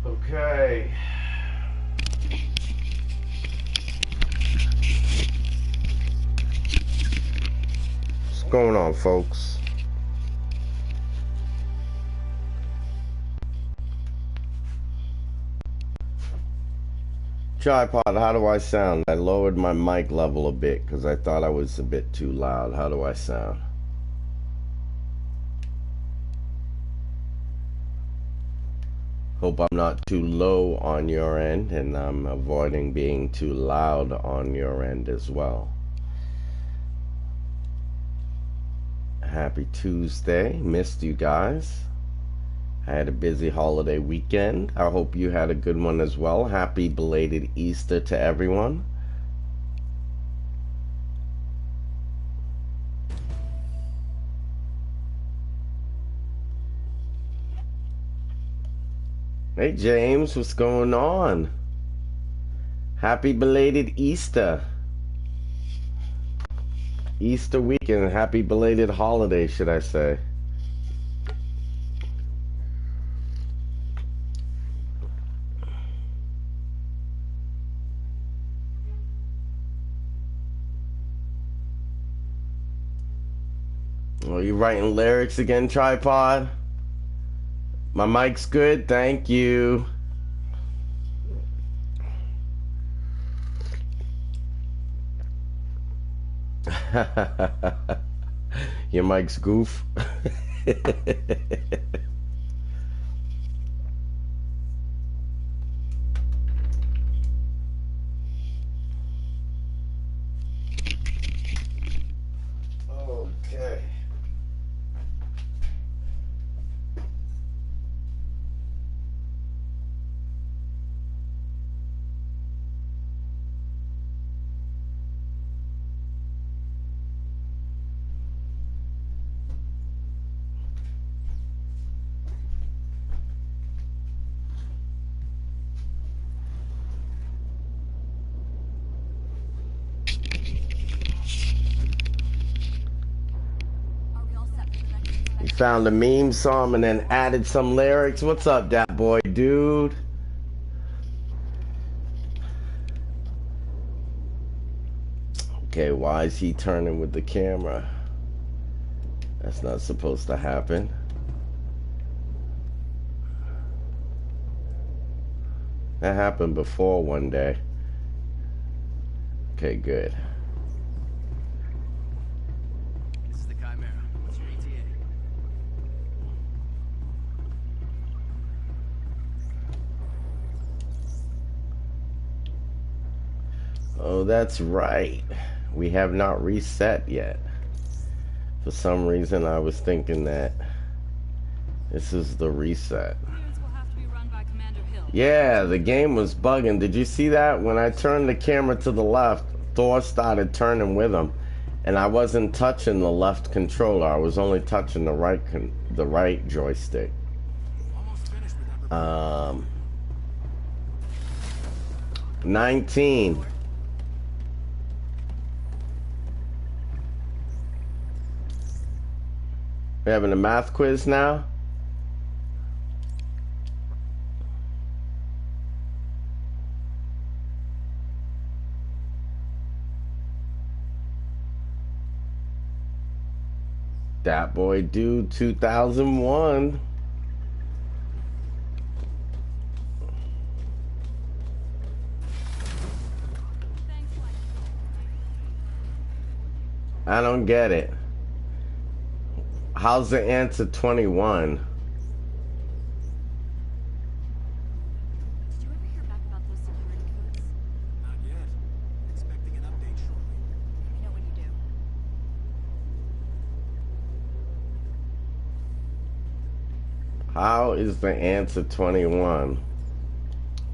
Okay. What's going on, folks? Tripod, how do I sound? I lowered my mic level a bit because I thought I was a bit too loud. How do I sound? Hope I'm not too low on your end, and I'm avoiding being too loud on your end as well. Happy Tuesday. Missed you guys. I had a busy holiday weekend. I hope you had a good one as well. Happy belated Easter to everyone. Hey James, what's going on? Happy belated Easter. Easter weekend. Happy belated holiday, should I say. Oh, you writing lyrics again, Tripod? My mic's good, thank you. Your mic's goof. Okay. You found a meme song and then added some lyrics. What's up, that boy, dude? Okay, why is he turning with the camera? That's not supposed to happen. That happened before one day. Okay, good. This is the Chimera. What's your ETA? Oh, that's right. We have not reset yet. For some reason, I was thinking that this is the reset. Clearance will have to be run by Commander Hill. Yeah, the game was bugging. Did you see that? When I turned the camera to the left, Thor started turning with him, and I wasn't touching the left controller. I was only touching the right joystick. Almost finished with that. 19. We're having a math quiz now. That boy dude 2001. I don't get it. How's the answer 21? Did you ever hear back about those security codes? Not yet. Expecting an update shortly. Let me know when you do. How is the answer 21?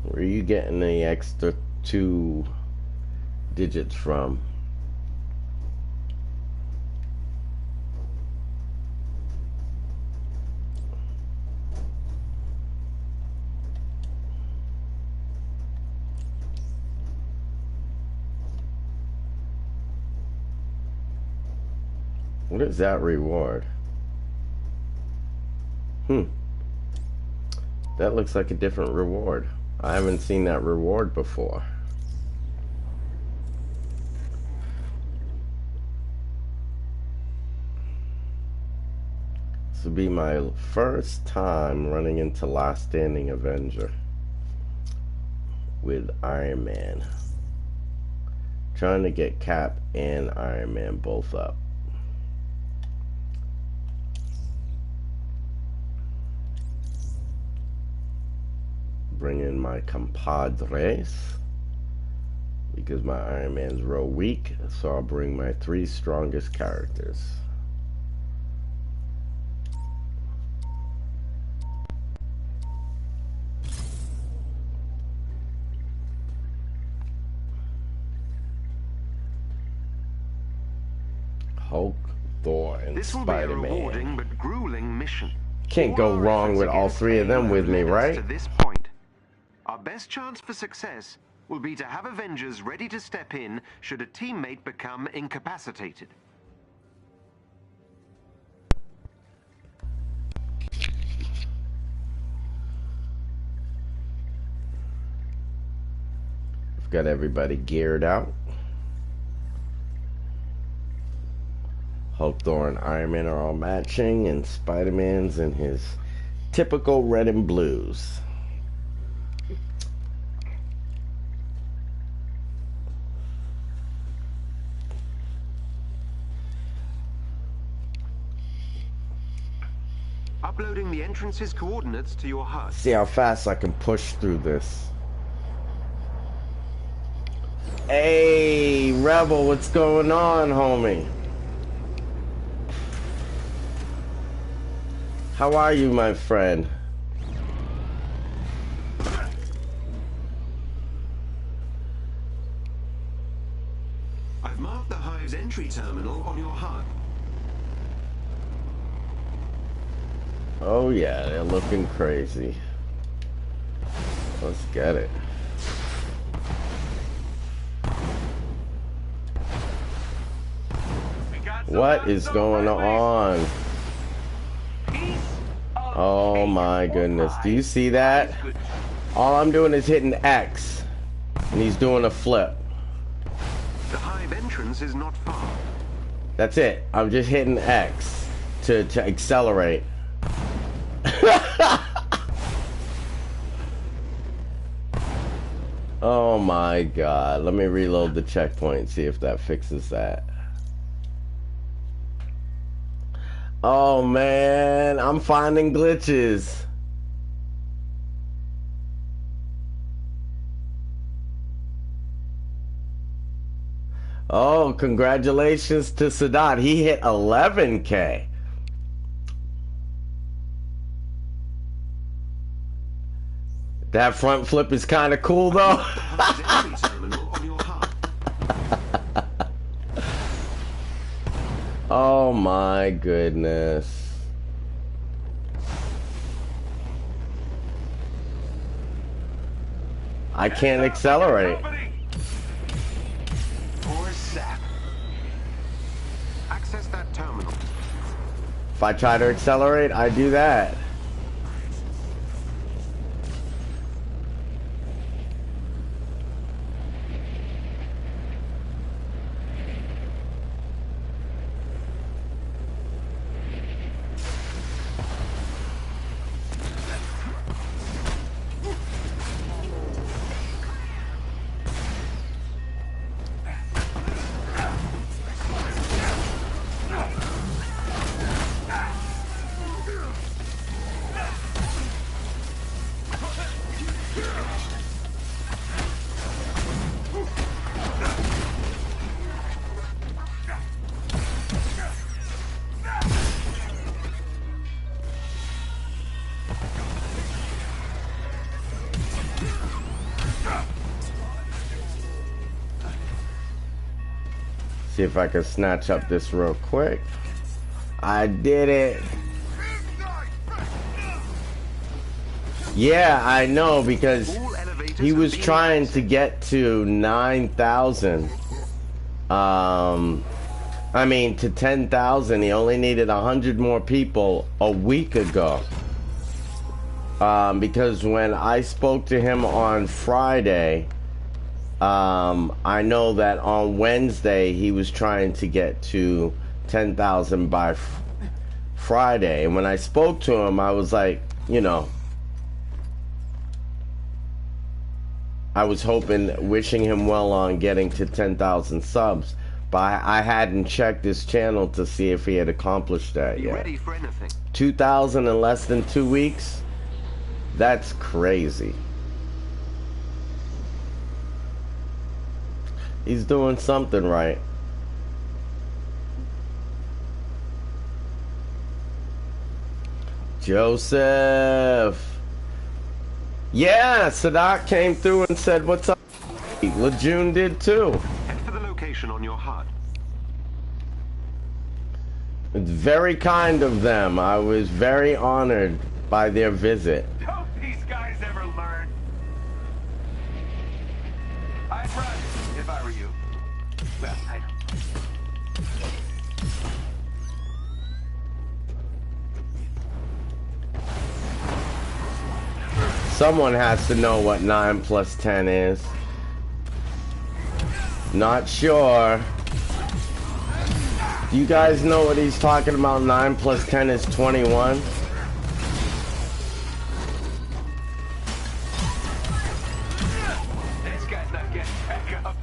Where are you getting the extra 2 digits from? What is that reward? That looks like a different reward. I haven't seen that reward before. This will be my first time running into Last Standing Avenger with Iron Man. Trying to get Cap and Iron Man both up. Bring in my compadres because my Iron Man's real weak, so I'll bring my 3 strongest characters. Hulk, Thor, and This will be a rewarding Spider-Man. but grueling mission. Can't go wrong with all 3 of them with me, right? To this point, our best chance for success will be to have Avengers ready to step in should a teammate become incapacitated. I've got everybody geared out. Hulk, Thor, and Iron Man are all matching, and Spider-Man's in his typical red and blues. Uploading the entrance's coordinates to your HUD. See how fast I can push through this. Hey, Rebel, what's going on, homie? How are you, my friend? I've marked the Hive's entry terminal on your HUD. Oh yeah, they're looking crazy. Let's get it. What is going on? Oh my goodness. Do you see that? All I'm doing is hitting X. And he's doing a flip. The Hive entrance is not far. That's it. I'm just hitting X to accelerate. Oh my god. Let me reload the checkpoint, see if that fixes that. Oh man, I'm finding glitches. Oh, congratulations to Sadat. He hit 11K. That front flip is kind of cool though. Hive's entry terminal on your HUD. Oh my goodness. I can't accelerate. Or zap. Access that terminal. If I try to accelerate, I do that. See if I can snatch up this real quick. I did it. Yeah, I know, because All elevators he have was been trying accessed. to get to 9,000. I mean to 10,000. He only needed 100 more people a week ago. Because when I spoke to him on Friday, I know that on Wednesday he was trying to get to 10,000 by Friday. And when I spoke to him, I was like, you know, I was hoping, wishing him well on getting to 10,000 subs. But I hadn't checked his channel to see if he had accomplished that Be yet. ready for anything. 2,000 in less than 2 weeks? That's crazy. He's doing something right. Joseph. Yeah, Sadak came through and said, what's up? Lejeune did too. Head for the location on your HUD. It's very kind of them. I was very honored by their visit. Don't these guys ever learn? I'd run if I were you. Well, I don't. Someone has to know what 9 plus 10 is. Not sure. Do you guys know what he's talking about? 9 plus 10 is 21. This guy's not getting back up.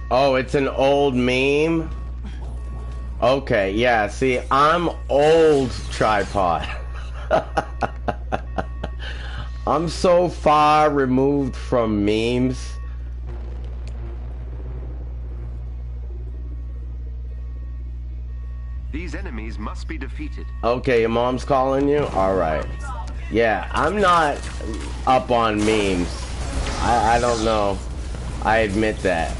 Oh, it's an old meme? Okay, yeah, see, I'm old, Tripod. I'm so far removed from memes. These enemies must be defeated. Okay, your mom's calling you? Alright. Yeah, I'm not up on memes. I don't know. I admit that.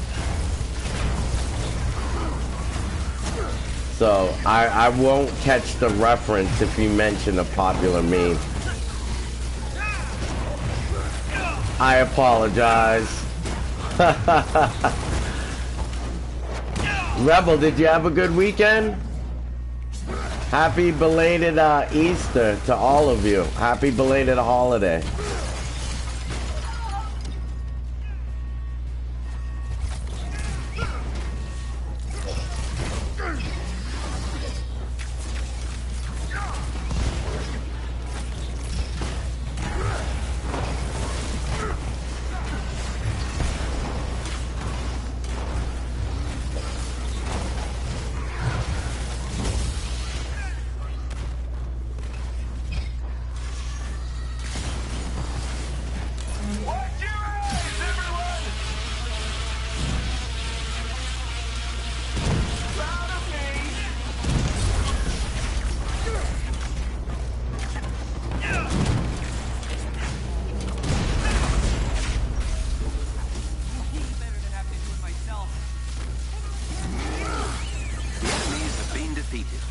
So, I won't catch the reference if you mention a popular meme. I apologize. Rebel, did you have a good weekend? Happy belated Easter to all of you. Happy belated holiday. Watch your eyes, everyone! Proud of me! Better than having to do it myself. The enemies have been defeated.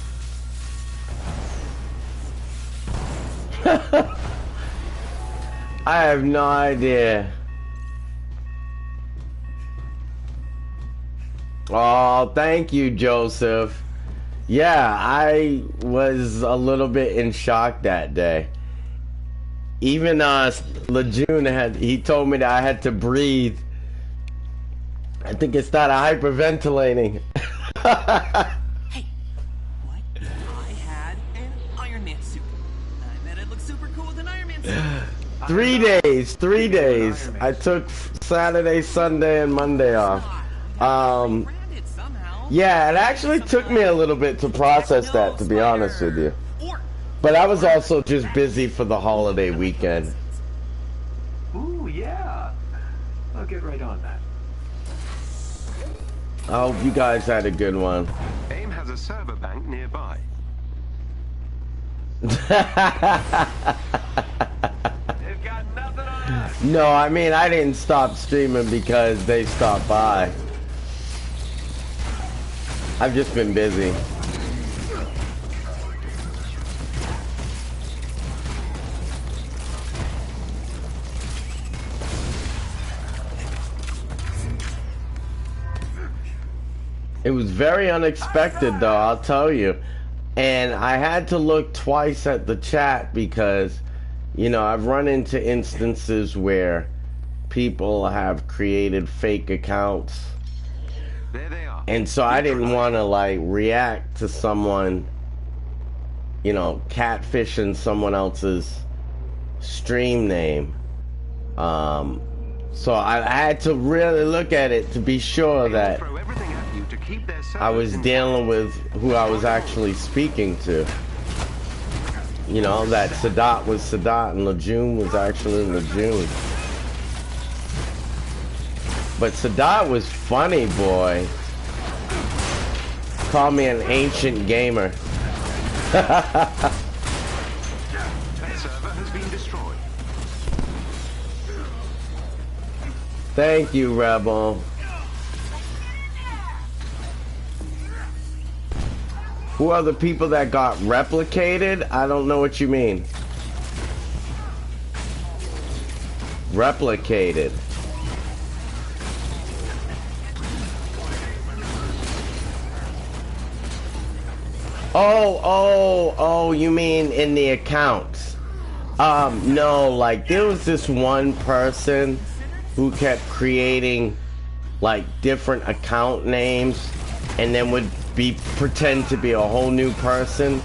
I have no idea. Oh, thank you, Joseph. Yeah, I was a little bit in shock that day. Even Lejeune he told me that I had to breathe. I think it started hyperventilating. Hey, what if I had an Iron Man suit? I bet I'd look super cool with an Iron Man suit. 3 days, 3 days. I took Saturday, Sunday, and Monday off. Branded somehow. Yeah, it actually took me a little bit to process that, to be honest with you. Or But I was also just busy for the holiday weekend. Ooh, yeah. I'll get right on that. I hope you guys had a good one. AIM has a server bank nearby. They've got nothing on us. No, I mean, I didn't stop streaming because they stopped by. I've just been busy. It was very unexpected, though, I'll tell you. And I had to look twice at the chat because, you know, I've run into instances where people have created fake accounts. There they are. And so I didn't want to, like, react to someone, you know, catfishing someone else's stream name. So I had to really look at it to be sure that Throw everything at you to keep their I was servers dealing with who I was actually speaking to. You know, that Sadat was Sadat and Lejeune was actually Lejeune. But Sadat was funny, boy. Called me an ancient gamer. That server has been destroyed. Thank you, Rebel. Who are the people that got replicated? I don't know what you mean. Replicated. Oh, you mean in the accounts? No, like there was this one person who kept creating like different account names and then would pretend to be a whole new person.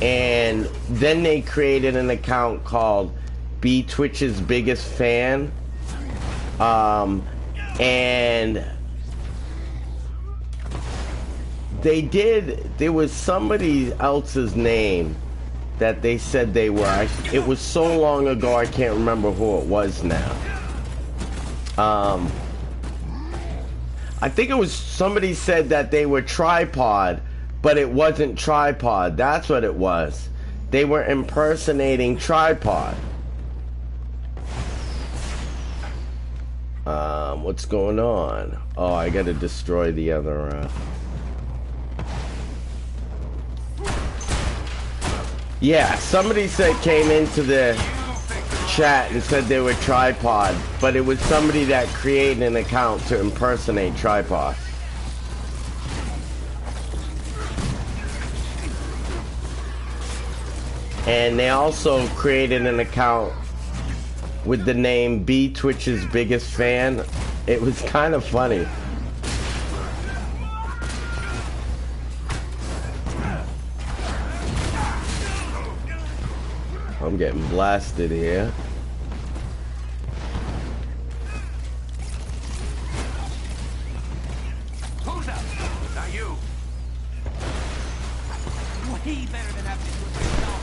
And then they created an account called Be Twitch's Biggest Fan. And there was somebody else's name that they said they were. It was so long ago I can't remember who it was now. I think it was somebody said that they were Tripod, but it wasn't Tripod. That's what it was. They were impersonating Tripod. What's going on? Oh, I gotta destroy the other, Yeah, somebody came into the chat and said they were Tripod, but it was somebody that created an account to impersonate Tripod. And they also created an account with the name Be Twitch's Biggest Fan. It was kind of funny. I'm getting blasted here. Who's up? Not you. Way better than having to do it yourself.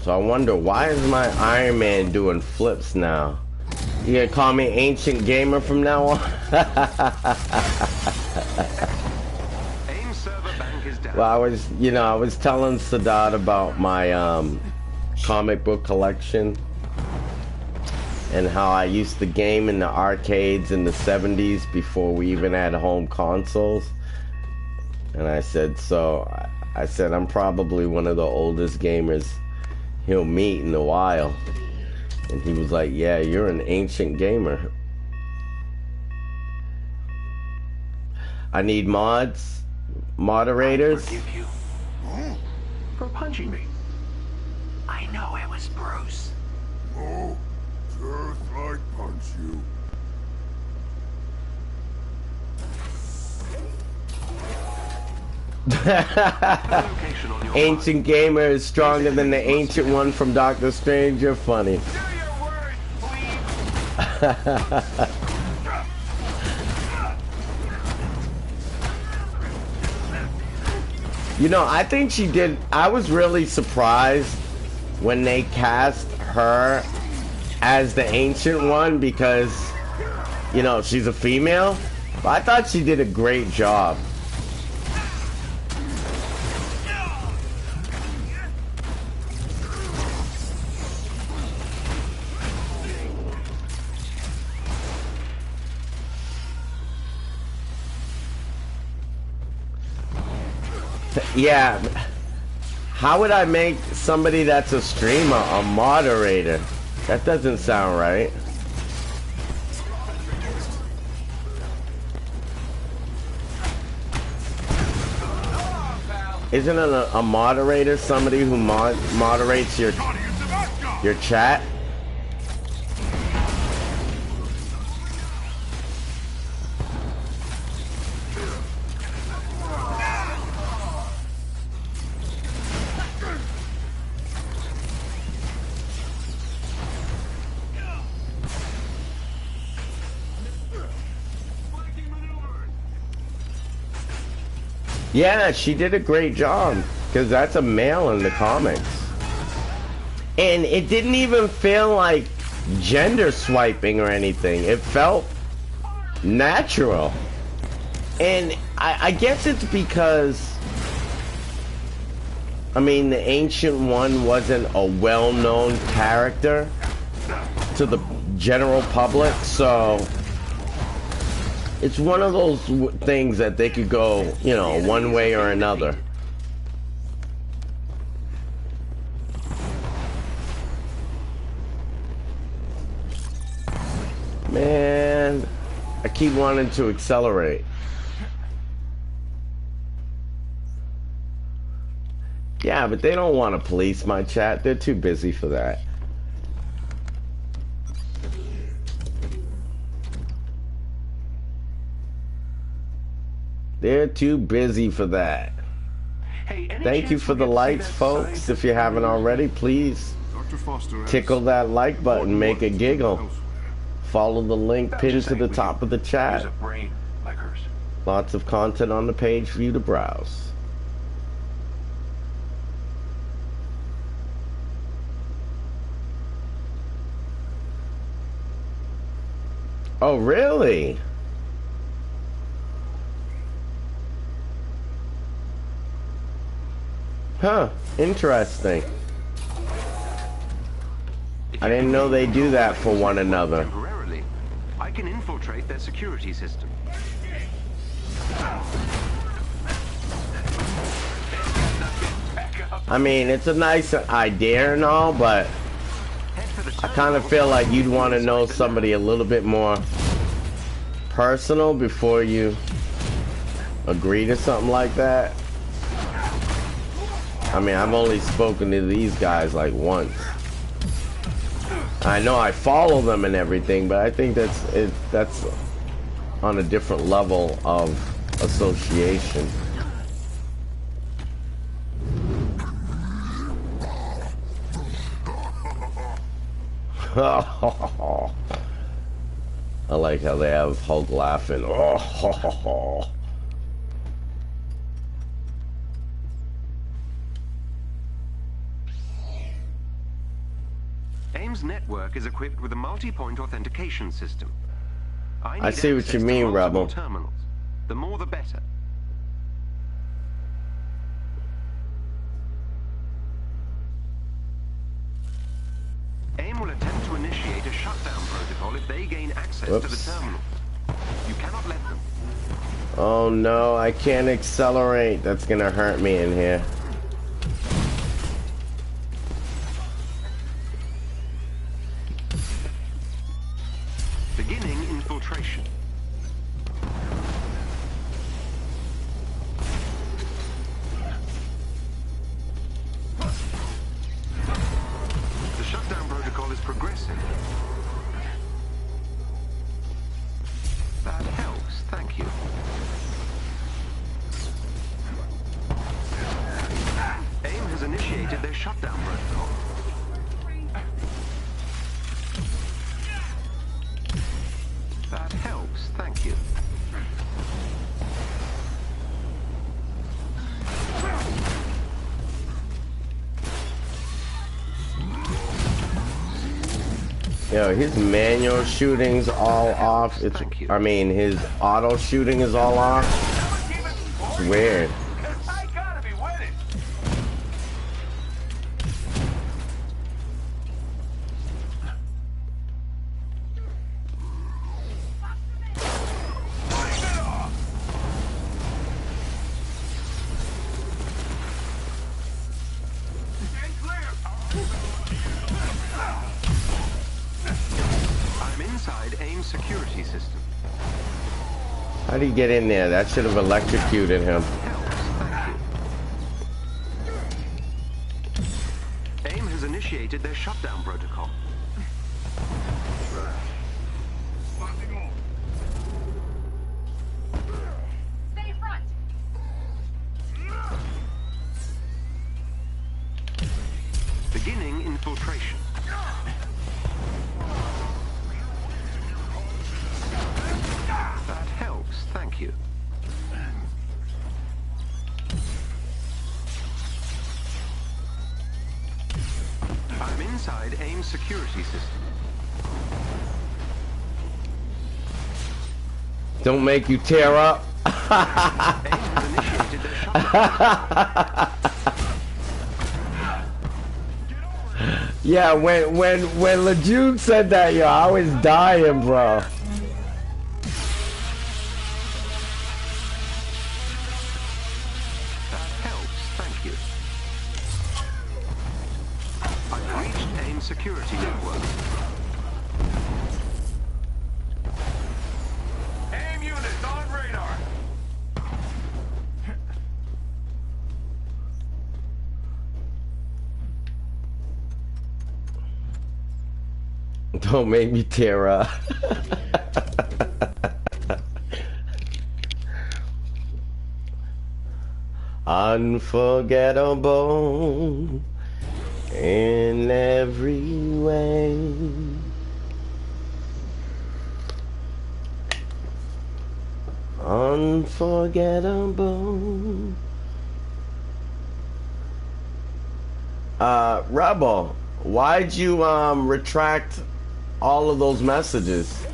So I wonder, why is my Iron Man doing flips now? You gonna call me Ancient Gamer from now on? AIM server bank is down. Well, I was telling Sadat about my comic book collection and how I used to game in the arcades in the 70s before we even had home consoles. And I said, I'm probably one of the oldest gamers he'll meet in a while. And he was like, yeah, you're an ancient gamer. I need moderators. I forgive you for punching me. I know it was Bruce. Oh, just like punch you. Location on your Ancient gamer is stronger than the ancient one from Doctor Strange. You're funny. Do your worst, please. You know, I think she did. I was really surprised when they cast her as the ancient one because, you know, she's a female. But I thought she did a great job. Yeah. How would I make somebody that's a streamer a moderator? That doesn't sound right. Isn't a moderator somebody who moderates your chat? Yeah, she did a great job, because that's a male in the comics. And it didn't even feel like gender swiping or anything. It felt natural. And I guess it's because, I mean, the Ancient One wasn't a well-known character to the general public, so it's one of those things that they could go, you know, one way or another. Man, I keep wanting to accelerate. Yeah, but they don't want to police my chat. They're too busy for that. They're too busy for that. Hey, Thank you for the likes, folks. If you haven't already, please tickle that like button, make a giggle. Follow the link pinned to the top of the chat. Lots of content on the page for you to browse. Oh, really? Huh, interesting. I didn't know they do that for one another. Temporarily, I can infiltrate their security system. I mean, it's a nice idea and all, but I kind of feel like you'd want to know somebody a little bit more personal before you agree to something like that. I mean, I've only spoken to these guys like once. I know I follow them and everything, but I think that's on a different level of association. I like how they have Hulk laughing. AIM's network is equipped with a multi-point authentication system. I see what you mean, Rebel. Terminals. The more the better. AIM will attempt to initiate a shutdown protocol if they gain access to the terminal. You cannot let them. Oh no, I can't accelerate. That's gonna hurt me in here. Beginning infiltration. The shutdown protocol is progressing. That helps, thank you. AIM has initiated their shutdown protocol. That helps, thank you. Yo, his manual shooting's all off. It's, I mean, his auto shooting is all off. It's weird. I gotta be winning. I'm inside AIM security system. How did he get in there? That should have electrocuted him. Helps, thank you. AIM has initiated their shutdown protocol. Stay front. Beginning infiltration. That helps, thank you. I'm inside AIM security system. Don't make you tear up. AIM has initiated their shutdown. Yeah, when Lejeune said that, yo, I was dying, bro. That helps, thank you. I've reached AIM security network. AIM units on radar. Don't make me tear up. Unforgettable in every way. Unforgettable. Rebel, why'd you retract all of those messages?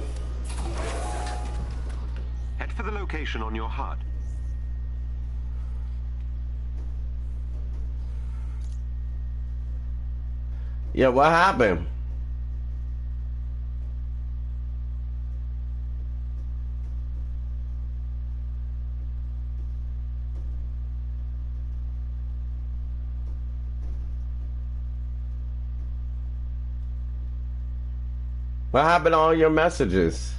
Head for the location on your HUD. Yeah, what happened? What happened to all your messages?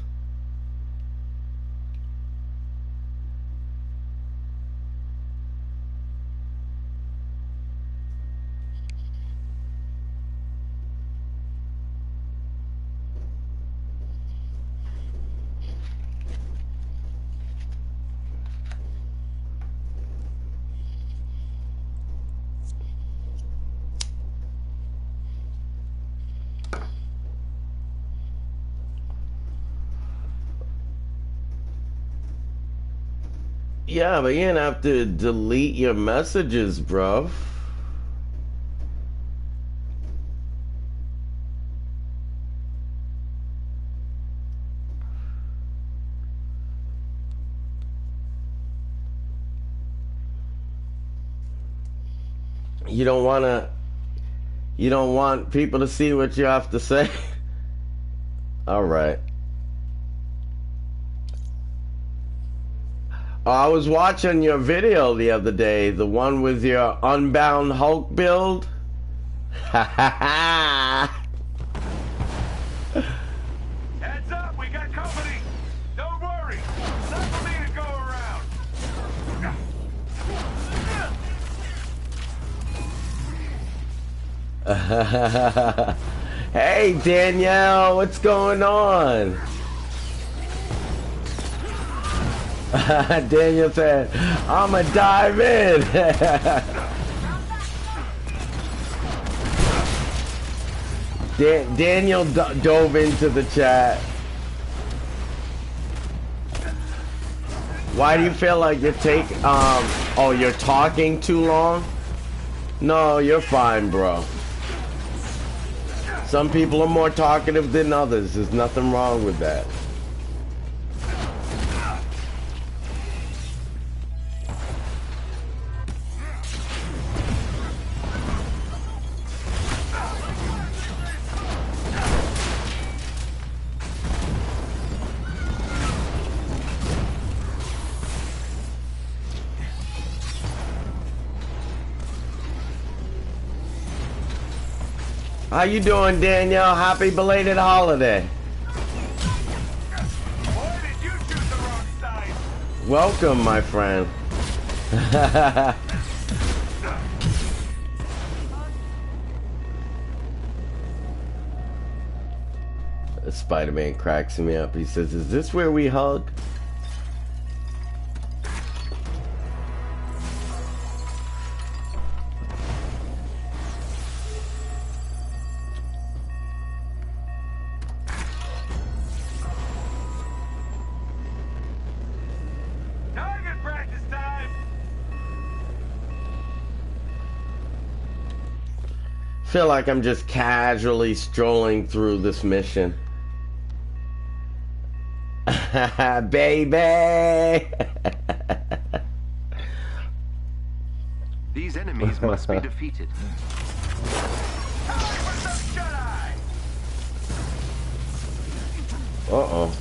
Yeah, but you didn't have to delete your messages, bruv. You don't want people to see what you have to say? All right. I was watching your video the other day, the one with your Unbound Hulk build. Ha ha ha! Heads up, we got company. Don't worry. It's not for me to go around. Hey Danielle, what's going on? Daniel said, I'ma dive in. Daniel dove into the chat. Why do you feel like you're you're talking too long? No, you're fine, bro. Some people are more talkative than others. There's nothing wrong with that. How you doing, Danielle? Happy belated holiday. Why did you choose the wrong side? Welcome, my friend. Spider-Man cracks me up. He says, "Is this where we hug?" Target practice time. Feel like I'm just casually strolling through this mission. Baby. These enemies must be defeated. Time for some Jedi. Uh-oh.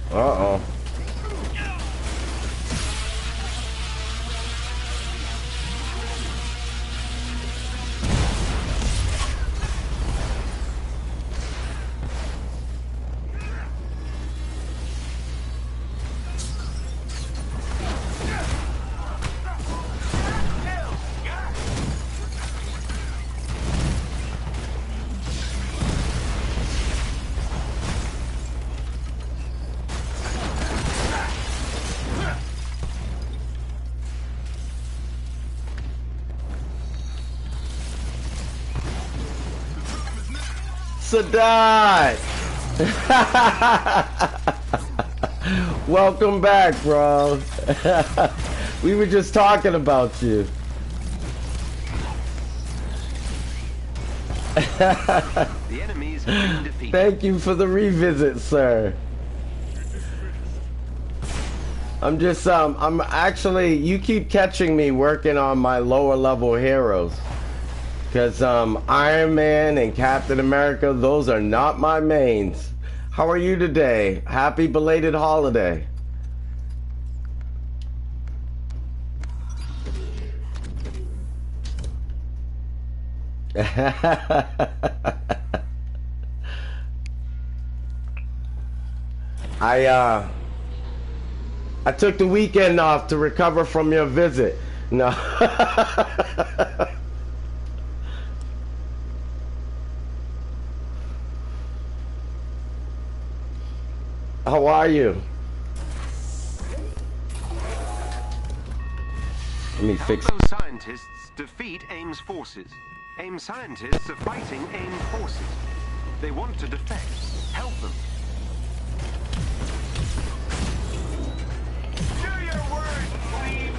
Uh-oh. Sadat! Welcome back, bro. We were just talking about you. The enemies have been defeated. Thank you for the revisit, sir. I'm just, I'm actually, you keep catching me working on my lower level heroes. Because Iron Man and Captain America, those are not my mains. How are you today? Happy belated holiday. I took the weekend off to recover from your visit. No. How are you? Let me fix. Help those scientists defeat AIM's forces. AIM scientists are fighting AIM forces. They want to defect. Help them. Do your worst, please.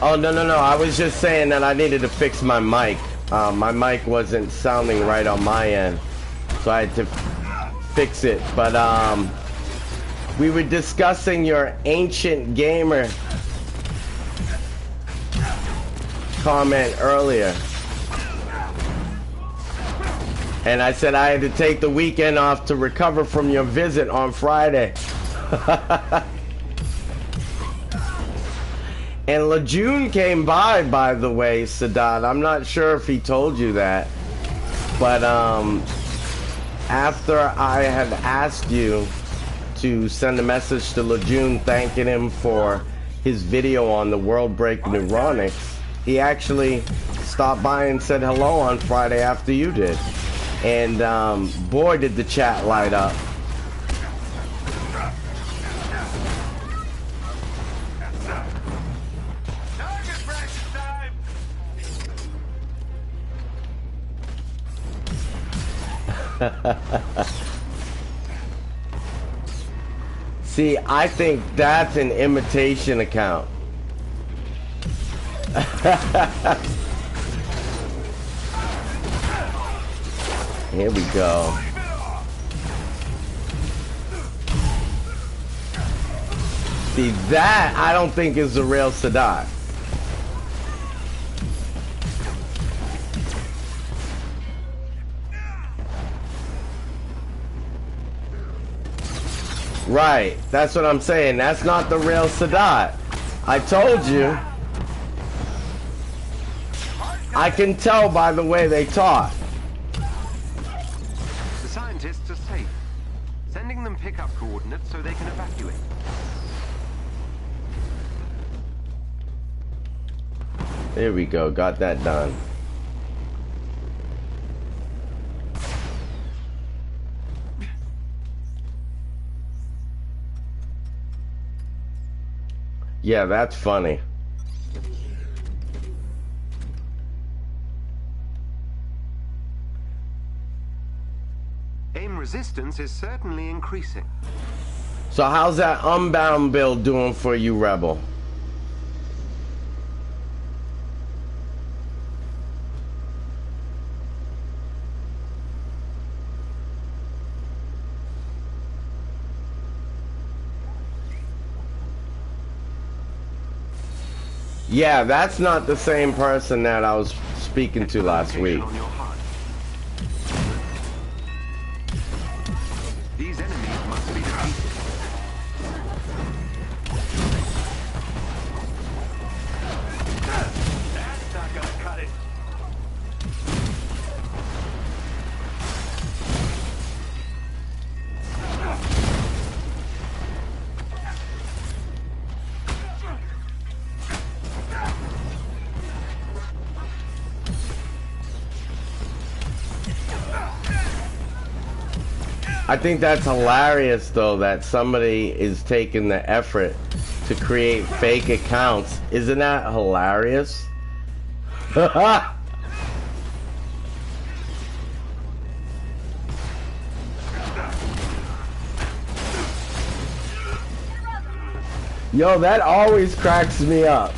Oh, no. I was just saying that I needed to fix my mic. My mic wasn't sounding right on my end, so I had to fix it. But we were discussing your ancient gamer comment earlier, and I said I had to take the weekend off to recover from your visit on Friday. And Lejeune came by the way, Sadat. I'm not sure if he told you that, but after I had asked you to send a message to Lejeune thanking him for his video on the World Break Neuronics, he actually stopped by and said hello on Friday after you did. And boy, did the chat light up. Target practice time. See, I think that's an imitation account. Here we go. See, that I don't think is the real Sadat. Right, that's what I'm saying. That's not the real Sadat. I told you. I can tell by the way they talk. The scientists are safe. Sending them pickup coordinates so they can evacuate. There we go, got that done. Yeah, that's funny. AIM resistance is certainly increasing. So how's that Unbound build doing for you, Rebel? Yeah, that's not the same person that I was speaking to last week. On your HUD. These enemies must be defeated. That's not gonna cut it. I think that's hilarious, though, that somebody is taking the effort to create fake accounts. Isn't that hilarious? Yo, that always cracks me up.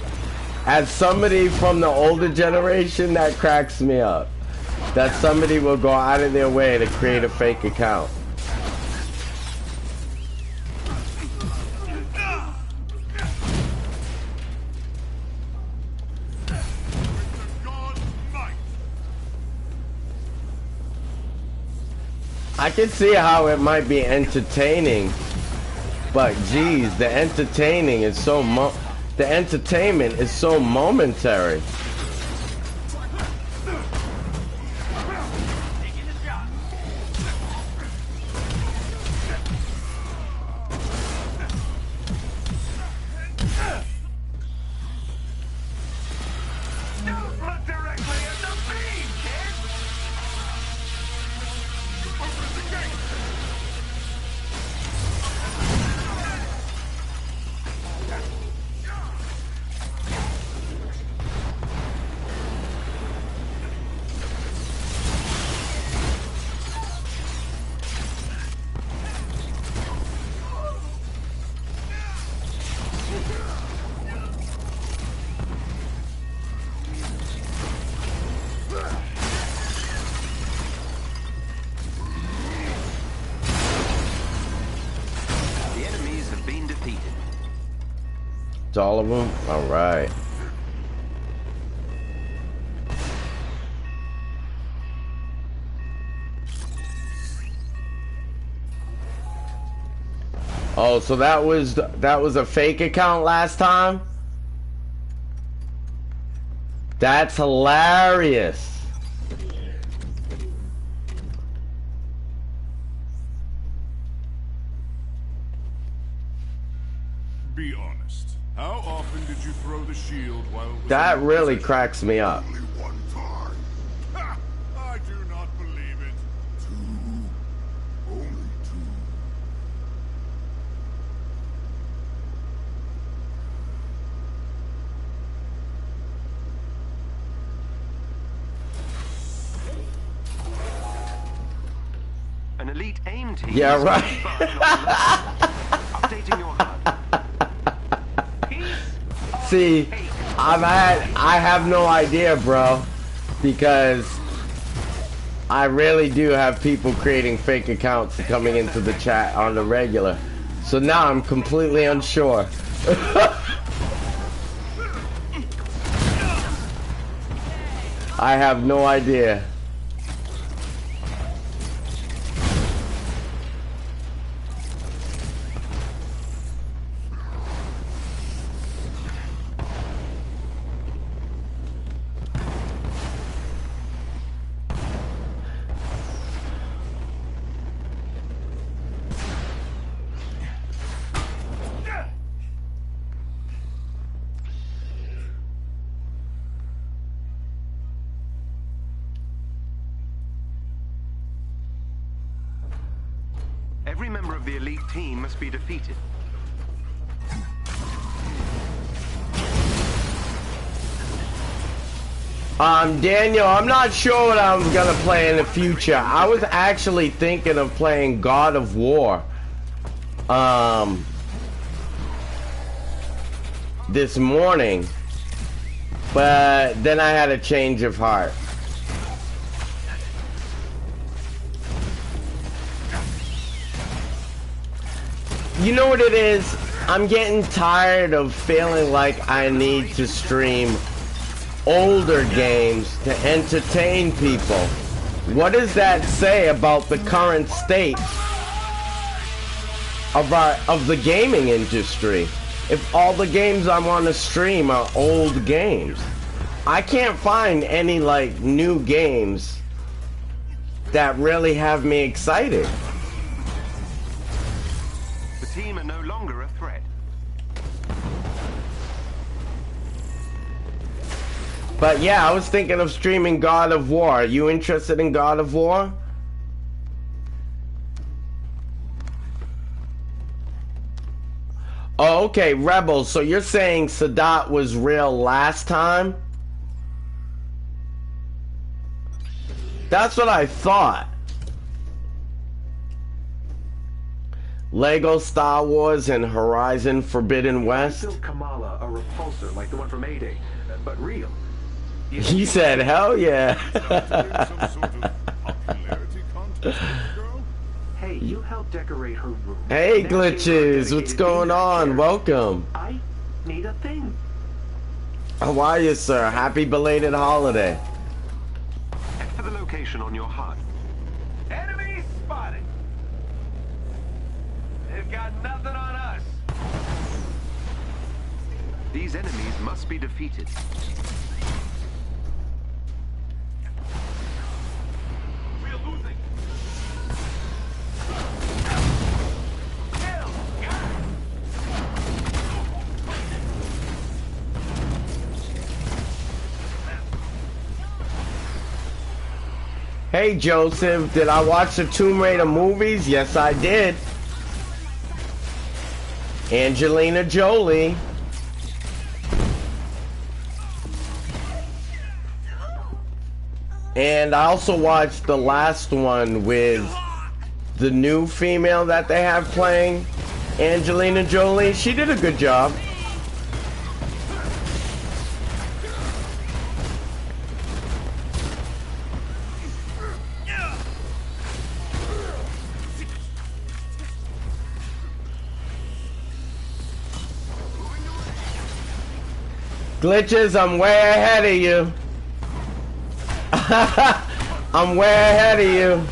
As somebody from the older generation, that cracks me up. That somebody will go out of their way to create a fake account. I can see how it might be entertaining, but geez, the entertainment is so momentary. Look directly at the beam, kid! Open the gate! The enemies have been defeated. It's all of them? Alright. Oh, so that was a fake account last time? That's hilarious. Be honest. How often did you throw the shield while it was That in your really possession? cracks me up. Only one time. Ha! I do not believe it. Two. Only two. An elite aim team. Yeah, is right. but not alone. Updating your HUD. See, I have no idea, bro, because I really do have people creating fake accounts coming into the chat on the regular. So now I'm completely unsure. I have no idea. Every member of the elite team must be defeated. Daniel, I'm not sure what I'm gonna play in the future. I was actually thinking of playing God of War. This morning, but then I had a change of heart. You know what it is? I'm getting tired of feeling like I need to stream older games to entertain people. What does that say about the current state of the gaming industry? If all the games I want to stream are old games, I can't find any like new games that really have me excited. The team are no longer a threat. But yeah, I was thinking of streaming God of War. Are you interested in God of War? Oh, okay, Rebels. So you're saying Sadat was real last time? That's what I thought. Lego Star Wars and Horizon Forbidden West. Built Kamala a repulsor like the one from A-Day, but real. He said, hell yeah. Some sort of popularity contest, girl? Hey, you helped decorate her room. Hey, Next thing Glitches, we're what's dedicated going to on? charity. Welcome. I need a thing. How are you, sir? Happy belated holiday. Head for the location on your HUD. Enemy spotted. They've got nothing on us. These enemies must be defeated. We're losing. Hey, Joseph, did I watch the Tomb Raider movies? Yes, I did. Angelina Jolie. And I also watched the last one with the new female that they have playing, Angelina Jolie. She did a good job. Glitches, I'm way ahead of you. I'm way ahead of you.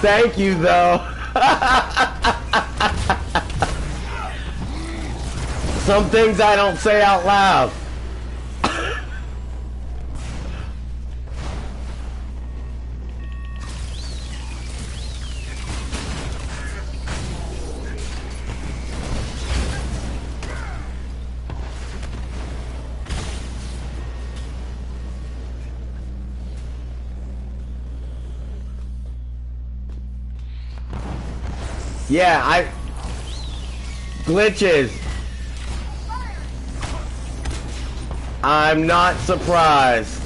Thank you, though. Some things I don't say out loud. Yeah, Glitches. I'm not surprised.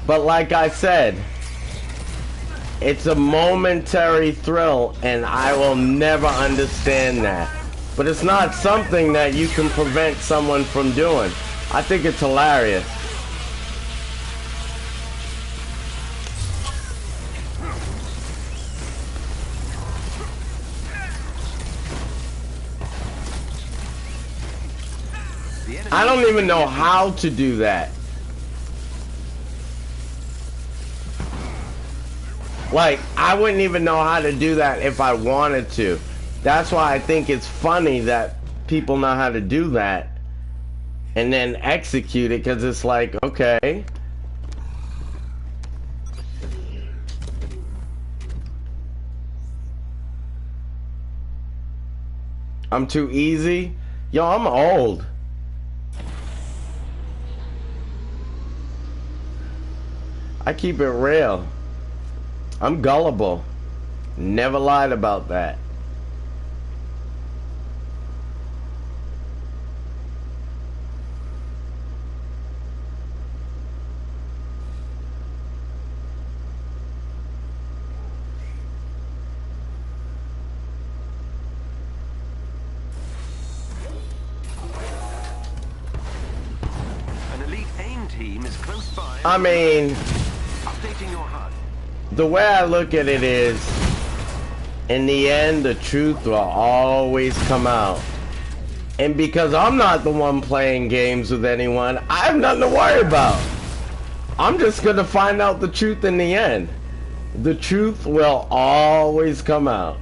But like I said, it's a momentary thrill, and I will never understand that. But it's not something that you can prevent someone from doing. I think it's hilarious. I don't even know how to do that. Like, I wouldn't even know how to do that if I wanted to. That's why I think it's funny that people know how to do that and then execute it, because it's like, okay. I'm too easy? Yo, I'm old. I keep it real. I'm gullible. Never lied about that. An elite AIM team is close by. I mean, Updating your HUD. the way I look at it is, in the end, the truth will always come out. And because I'm not the one playing games with anyone, I have nothing to worry about. I'm just gonna find out the truth in the end. The truth will always come out.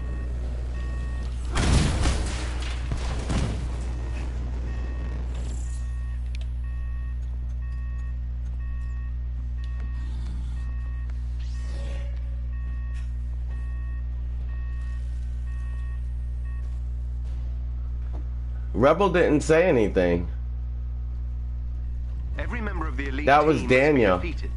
Rebel didn't say anything. Every member of the elite That was team must be Daniel. defeated.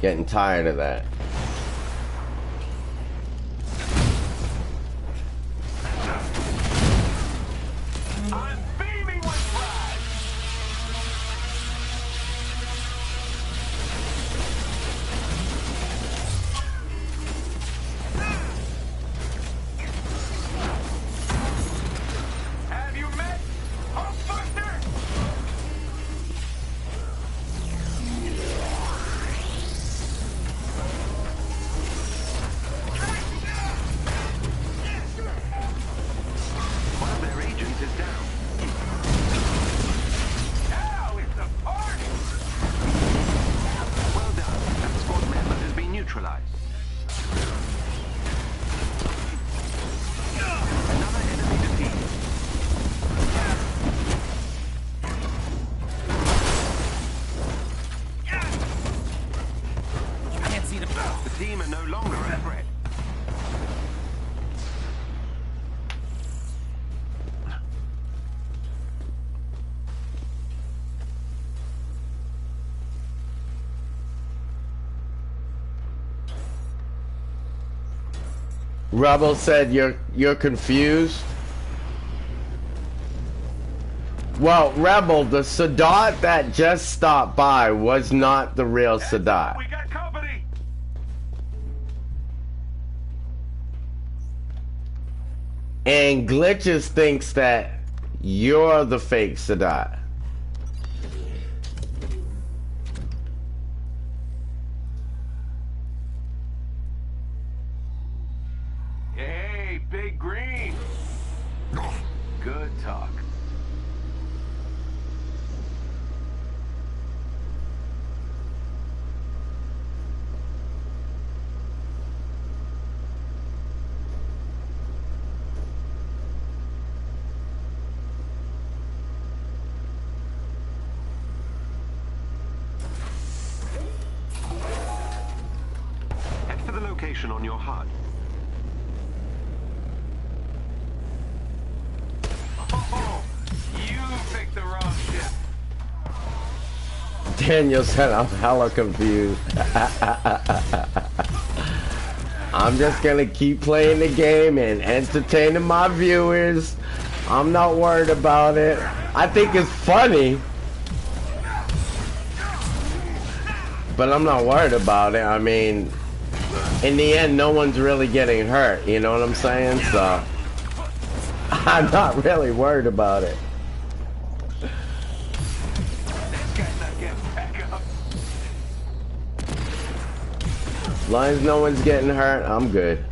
Getting tired of that. I'm beaming with pride. Have you met Hulkbuster? One of their agents is down. Now it's a party. Well done. That squad member has been neutralized. Another enemy defeated. Can't see the The team are no longer a threat. Rebel said you're confused. Well, Rebel, the Sadat that just stopped by was not the real Sadat. We got company. And Glitches thinks that you're the fake Sadat. Hey, Big Green. Good talk. Head for the location on your HUD. Oh, you picked the wrong ship. Daniel said I'm hella confused. I'm just gonna keep playing the game and entertaining my viewers. I'm not worried about it. I think it's funny, but I'm not worried about it. I mean, in the end, no one's really getting hurt. You know what I'm saying? So I'm not really worried about it. As long as no one's getting hurt, I'm good.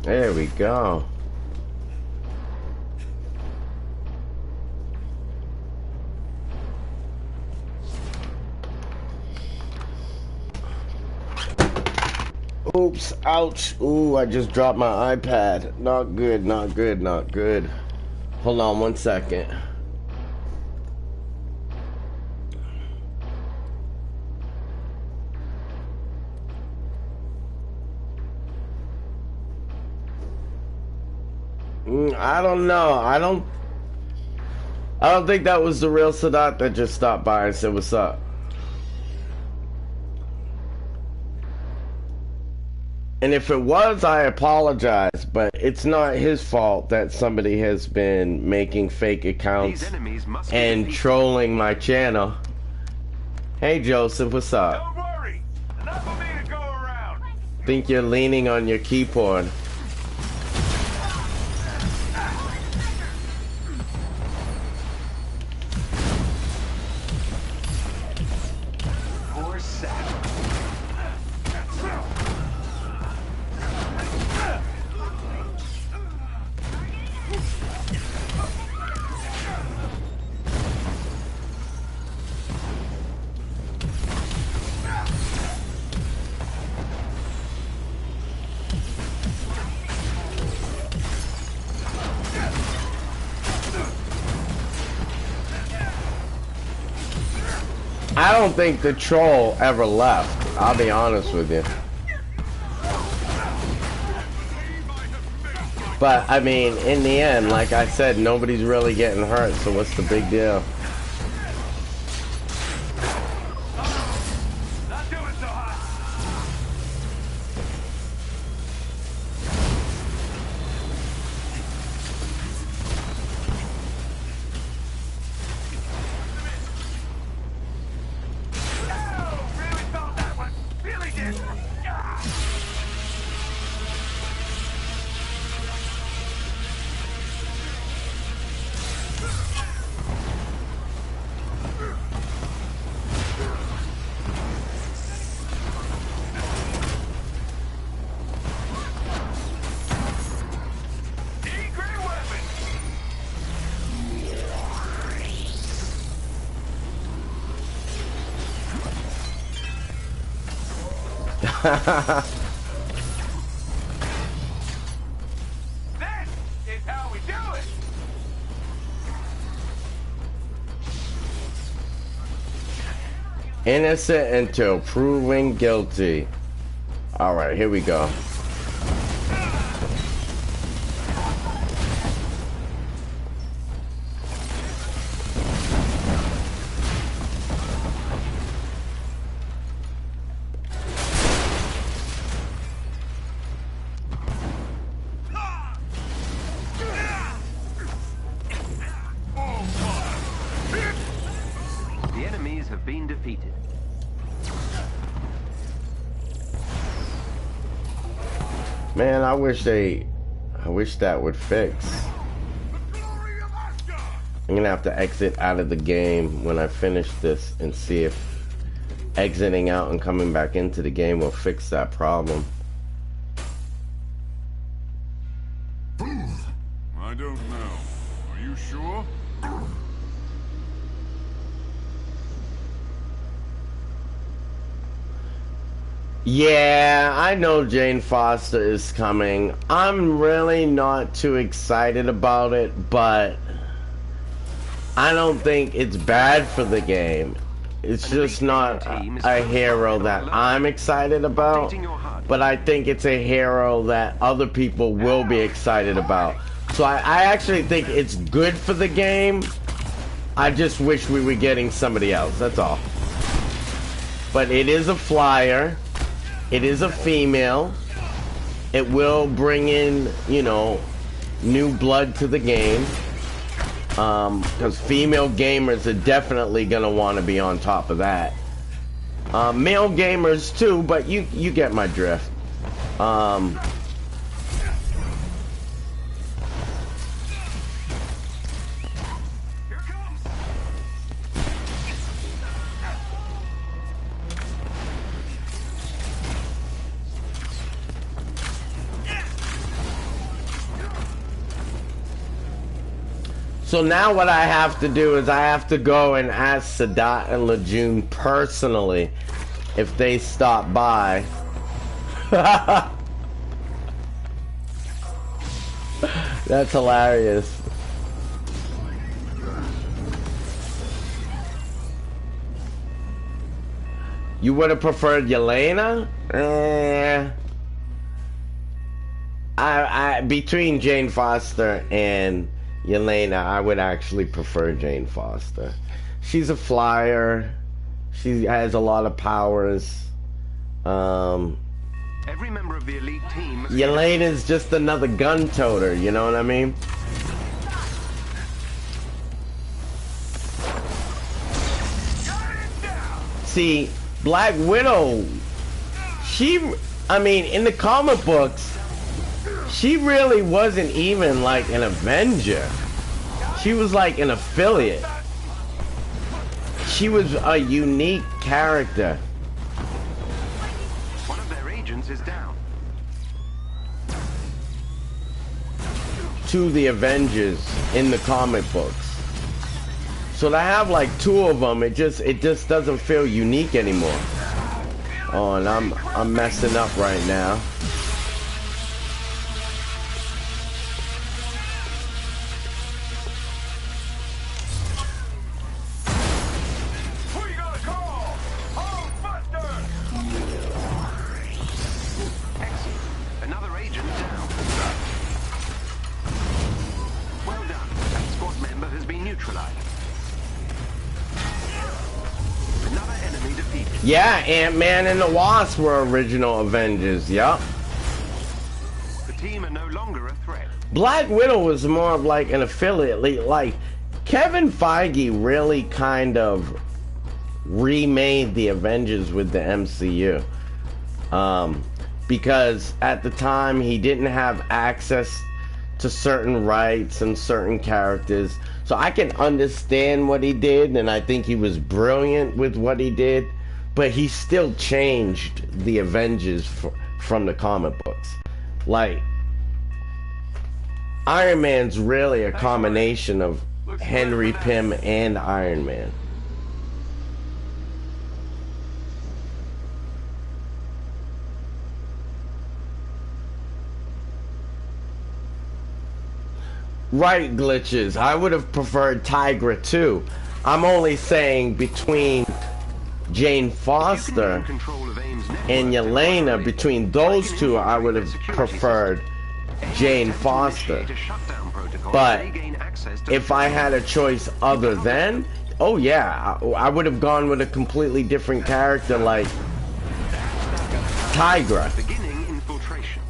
There we go. Oops, ouch. Ooh, I just dropped my iPad. Not good, not good, not good. Hold on 1 second. I don't know. I don't think that was the real Sadat that just stopped by and said what's up. And if it was, I apologize, but it's not his fault that somebody has been making fake accounts and trolling my channel. Hey Joseph, what's up? Don't worry. Enough for me to go around. Think you're leaning on your keyboard. I don't think the troll ever left. I'll be honest with you. But, I mean, in the end, like I said, nobody's really getting hurt, so what's the big deal? This is how we do it. Innocent until proven guilty. Alright, here we go. The enemies have been defeated. Man, I wish that would fix. The glory of Asgard. I'm gonna have to exit out of the game when I finish this and see if exiting out and coming back into the game will fix that problem. I don't know. Are you sure? Yeah, I know Jane Foster is coming. I'm really not too excited about it, but I don't think it's bad for the game. It's just not a hero that I'm excited about, but I think it's a hero that other people will be excited about. So I actually think it's good for the game. I just wish we were getting somebody else, that's all. But it is a flyer. It is a female. It will bring in, you know, new blood to the game. Because female gamers are definitely gonna want to be on top of that. Male gamers too, but you get my drift. So now what I have to do is I have to go and ask Sadat and Lejeune personally if they stop by. That's hilarious. You would have preferred Yelena? I between Jane Foster and Yelena, I would actually prefer Jane Foster. She's a flyer. She has a lot of powers. Every member of the elite team. Yelena's just another gun toter, you know what I mean? See, Black Widow, I mean, in the comic books, she really wasn't even like an Avenger. She was like an affiliate. She was a unique character. One of their agents is down. To the Avengers in the comic books. So to have like two of them, it just doesn't feel unique anymore. Oh, and I'm messing up right now. Yeah, Ant-Man and the Wasp were original Avengers, yup. The team are no longer a threat. Black Widow was more of like an affiliate. Like, Kevin Feige really kind of remade the Avengers with the MCU. Because at the time he didn't have access to certain rights and certain characters. So I can understand what he did, and I think he was brilliant with what he did. But he still changed the Avengers from the comic books. Like, Iron Man's really a combination of Henry Pym and Iron Man. Right, Glitches. I would have preferred Tigra too. I'm only saying between Jane Foster and Yelena, between those two, I would have preferred Jane Foster. But if I had a choice other than, oh yeah, I would have gone with a completely different character like Tigra. Beginning infiltration.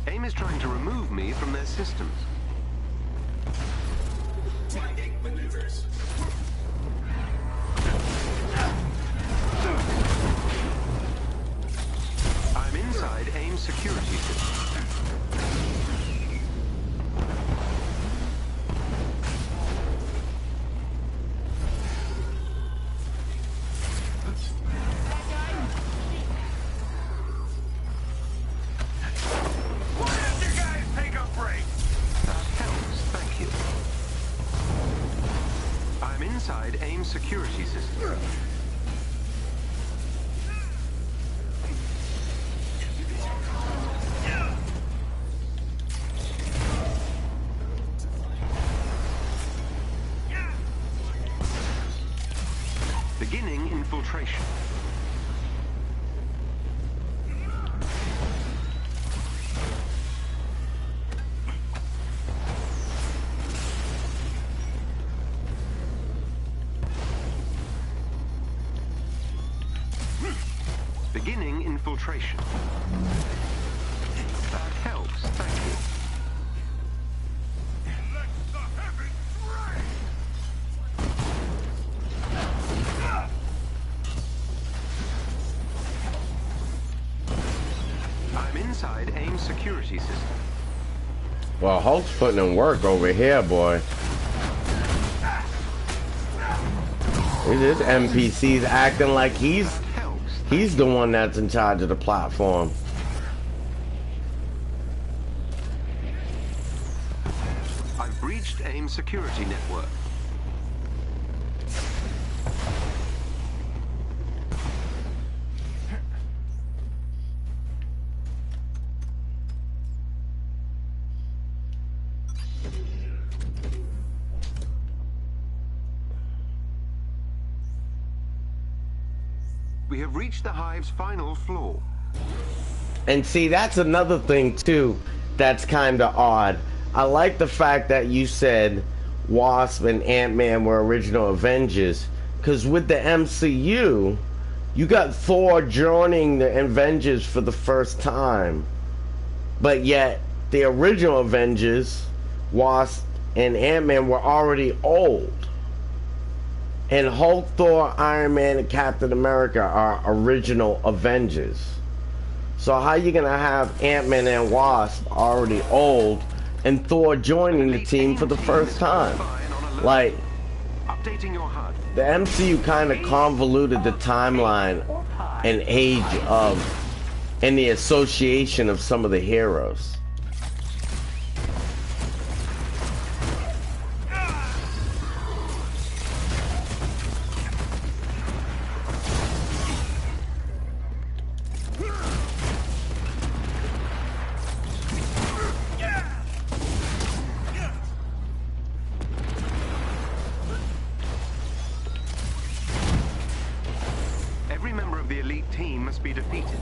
AIM is trying to remove me from their systems. I'm inside AIM security system. AIM security system. Beginning infiltration. Beginning infiltration. That helps, thank you. Let the heavens rain! I'm inside AIM security system. Well, Hulk's putting in work over here, boy. It is NPCs acting like he's the one that's in charge of the platform. I've breached AIM security network. We have reached the hive's final floor. And see, that's another thing too that's kind of odd. I like the fact that you said Wasp and Ant-Man were original Avengers, because with the MCU, you got Thor joining the Avengers for the first time, but yet the original Avengers, Wasp and Ant-Man, were already old. And Hulk, Thor, Iron Man, and Captain America are original Avengers. So how you gonna have Ant-Man and Wasp already old and Thor joining the team for the first time? Like, Updating your HUD. the MCU kind of convoluted the timeline and age of and the association of some of the heroes. Every member of the elite team must be defeated.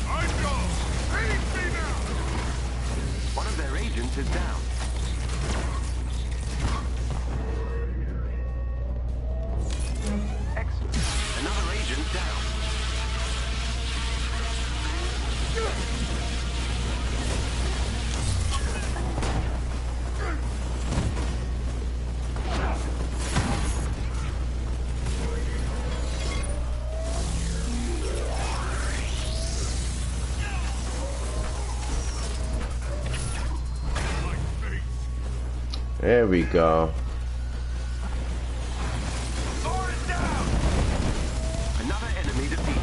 I go! Aid me now! One of their agents is down. Excellent. Another agent down. There we go. Thor is down. Another enemy defeated.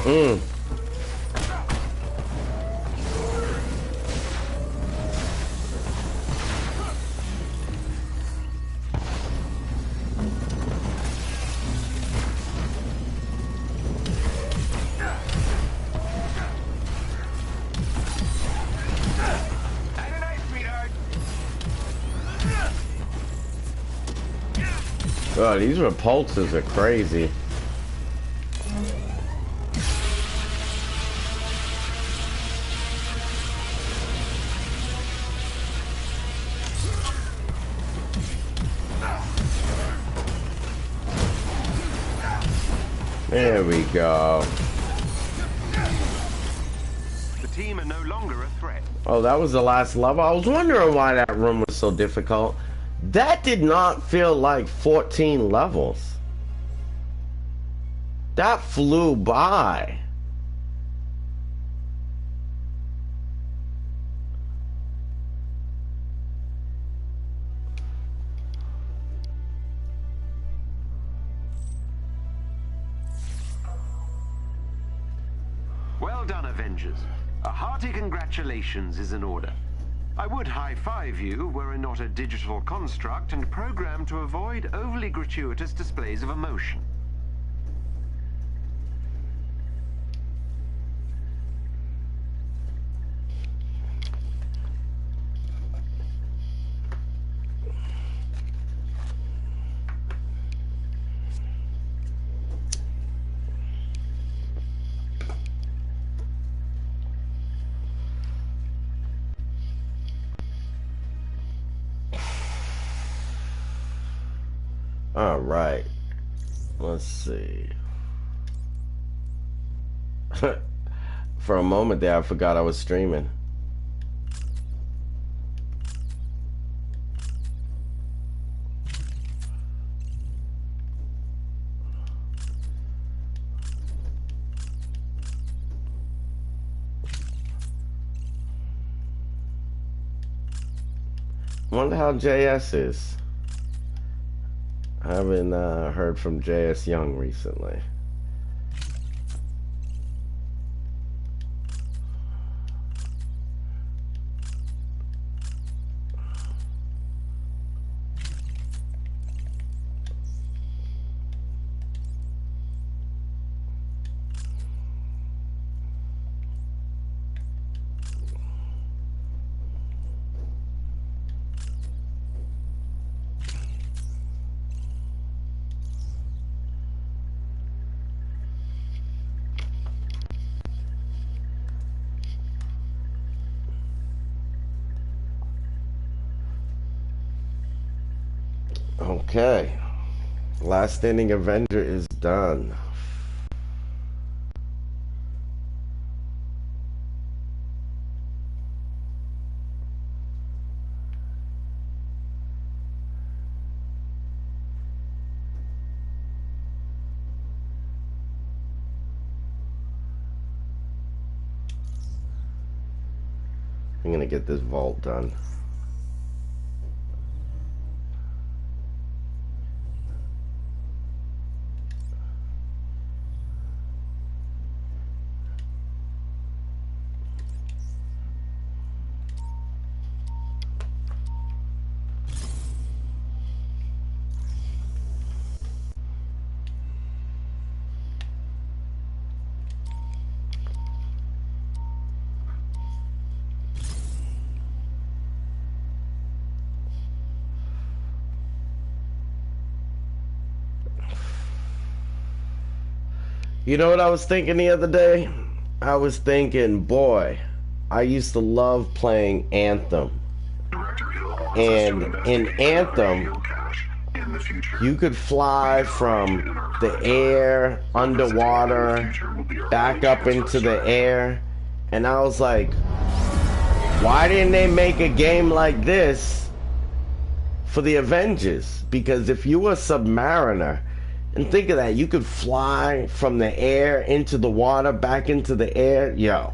Mm. Oh, these repulsors are crazy. There we go. The team are no longer a threat. Oh, that was the last level? I was wondering why that room was so difficult. That did not feel like 14 levels. That flew by. Well done, Avengers. A hearty congratulations is in order. I would high-five you were it not a digital construct and programmed to avoid overly gratuitous displays of emotion. All right. Let's see. For a moment there, I forgot I was streaming. Wonder how JS is. I haven't heard from JS Young recently. Okay. Last Standing Avenger is done. I'm gonna get this vault done. You know what I was thinking the other day? I was thinking, boy, I used to love playing Anthem. And in Anthem, you could fly from the air, underwater, back up into the air. And I was like, why didn't they make a game like this for the Avengers? Because if you were a submariner, and think of that, you could fly from the air into the water, back into the air. Yo.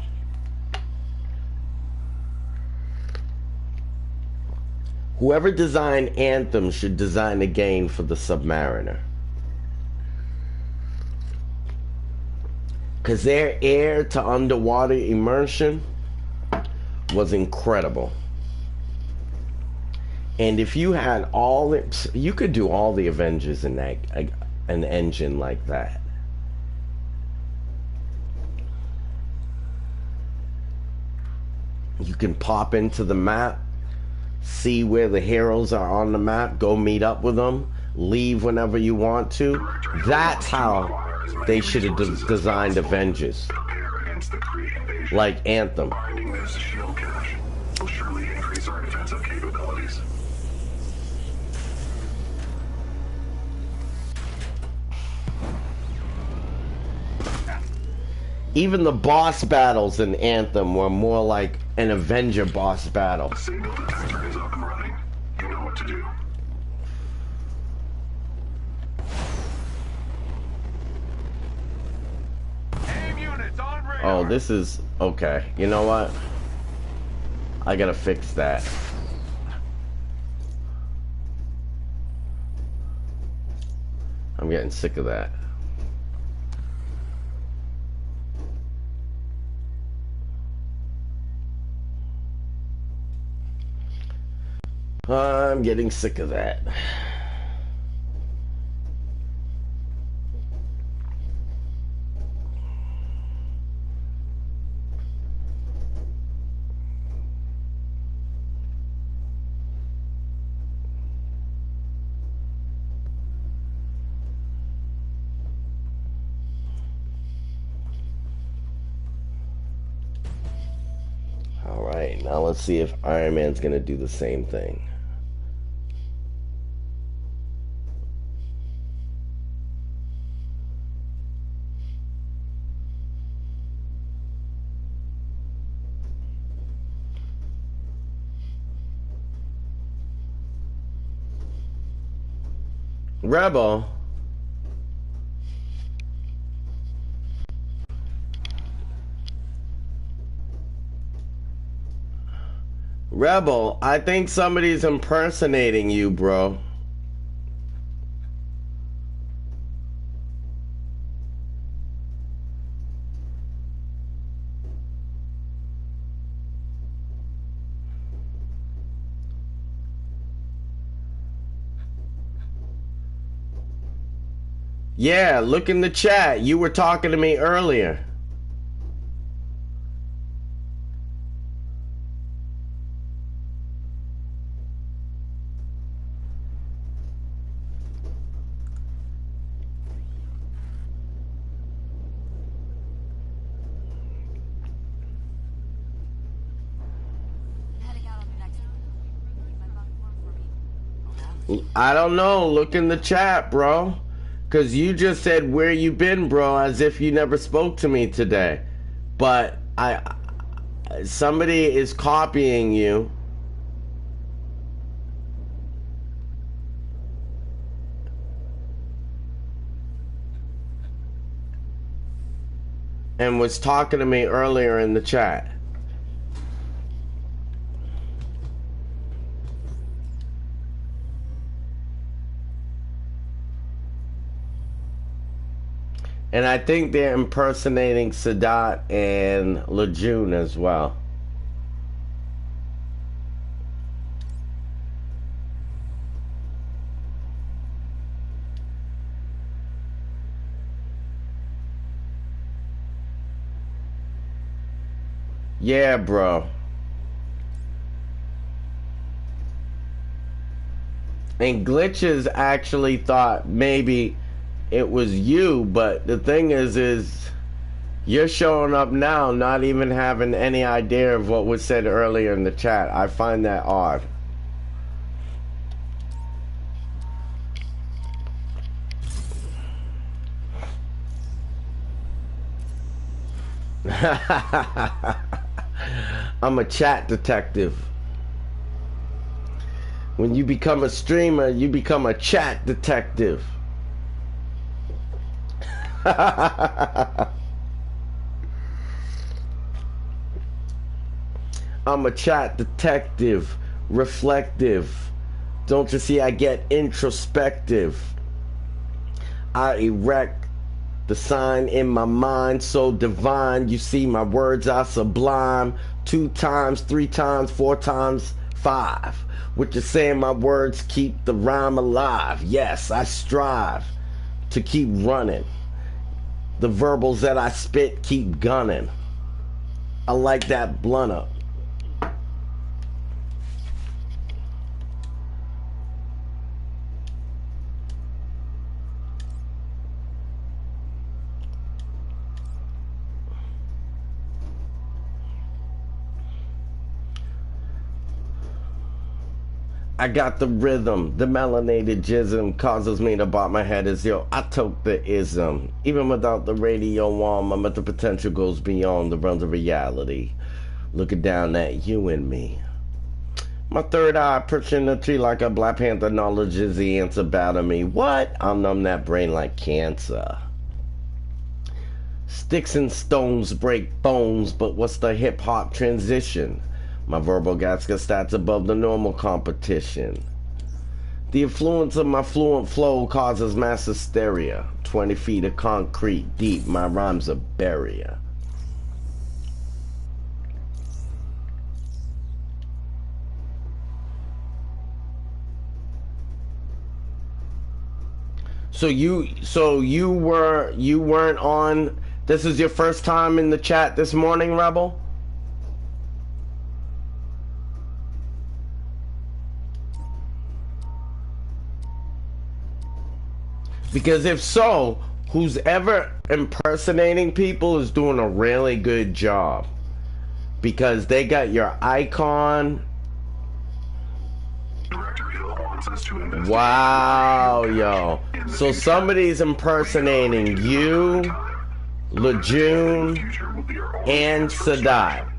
Whoever designed Anthem should design a game for the Submariner. Because their air to underwater immersion was incredible. And if you had all it, you could do all the Avengers in that an engine like that. You can pop into the map, see where the heroes are on the map, go meet up with them, leave whenever you want to. That's how they should have designed Avengers. Like Anthem. Finding this shield cache will surely increase our defensive capabilities. Even the boss battles in Anthem were more like an Avenger boss battle. The signal detector is up and running. You know what to do. Aim units on radar. Oh, this is... okay. You know what? I gotta fix that. I'm getting sick of that. I'm getting sick of that. All right, now let's see if Iron Man's gonna do the same thing. Rebel. Rebel, I think somebody's impersonating you, bro. Yeah, look in the chat. You were talking to me earlier. Heading out on the next one. Need my bunk warm for me. I don't know. Look in the chat, bro. Because you just said where you been, bro, as if you never spoke to me today. But somebody is copying you. And was talking to me earlier in the chat. And I think they're impersonating Sadat and Lejeune as well. Yeah, bro. And Glitches actually thought maybe it was you, but the thing is you're showing up now not even having any idea of what was said earlier in the chat. I find that odd. I'm a chat detective. When you become a streamer, you become a chat detective. I'm a chat detective, reflective. Don't you see I get introspective? I erect The sign in my mind so divine. You see my words are sublime. 2 times, 3 times, 4 times, 5. What you're saying, my words keep the rhyme alive. Yes, I strive to keep running. The verbals that I spit keep gunning. I like that blunt up. I got the rhythm, the melanated jism causes me to bob my head as yo. I took the ism. Even without the radio on, my mental potential goes beyond the realms of reality. Looking down at you and me. My third eye perched in the tree like a Black Panther. Knowledge is the answer batter me. What? I'll numb that brain like cancer. Sticks and stones break bones, but what's the hip hop transition? My verbal got stats above the normal competition. The influence of my fluent flow causes mass hysteria. 20 feet of concrete deep, my rhymes a barrier. So you weren't on. This is your first time in the chat this morning, Rebel? Because if so, who's ever impersonating people is doing a really good job. Because they got your icon. Wow, yo. So somebody's impersonating you, Lejeune, and Sadat.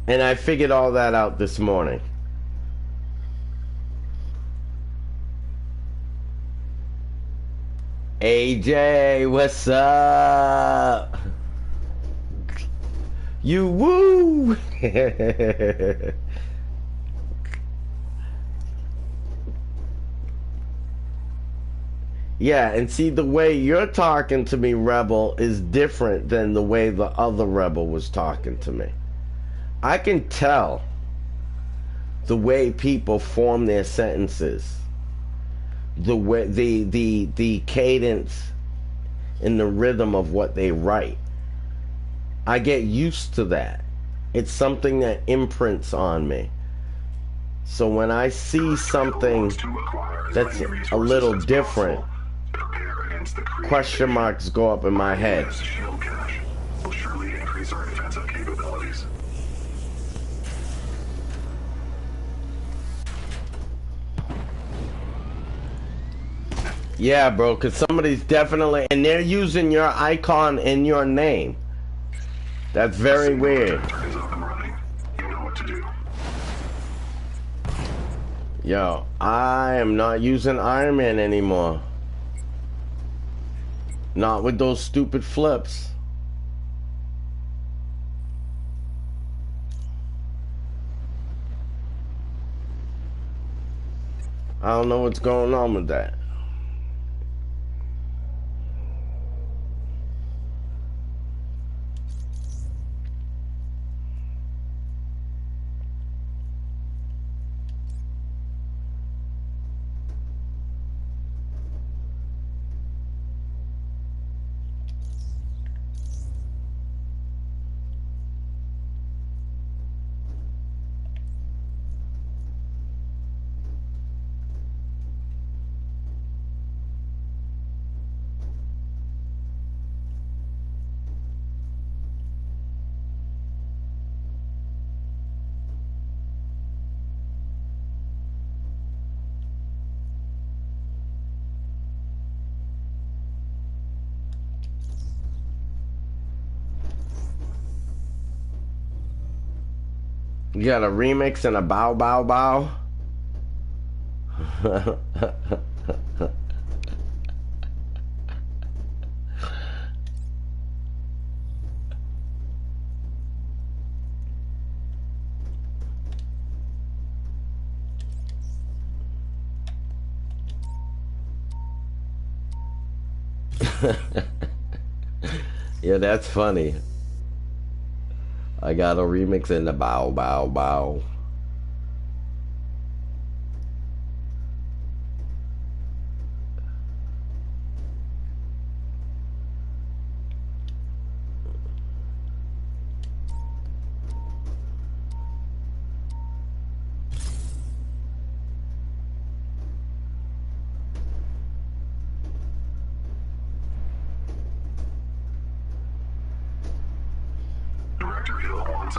And I figured all that out this morning. AJ, what's up? You woo! Yeah, and see, the way you're talking to me, Rebel, is different than the way the other Rebel was talking to me. I can tell the way people form their sentences, the way the cadence and the rhythm of what they write. I get used to that. It's something that imprints on me. So when I see something that's a little different, question marks go up in my head. Yeah, bro, because somebody's definitely, and they're using your icon in your name. That's very weird. Yo, I am not using Iron Man anymore. Not with those stupid flips. I don't know what's going on with that. You got a remix and a bow bow bow? Yeah, that's funny. I got a remix in the bow, bow, bow.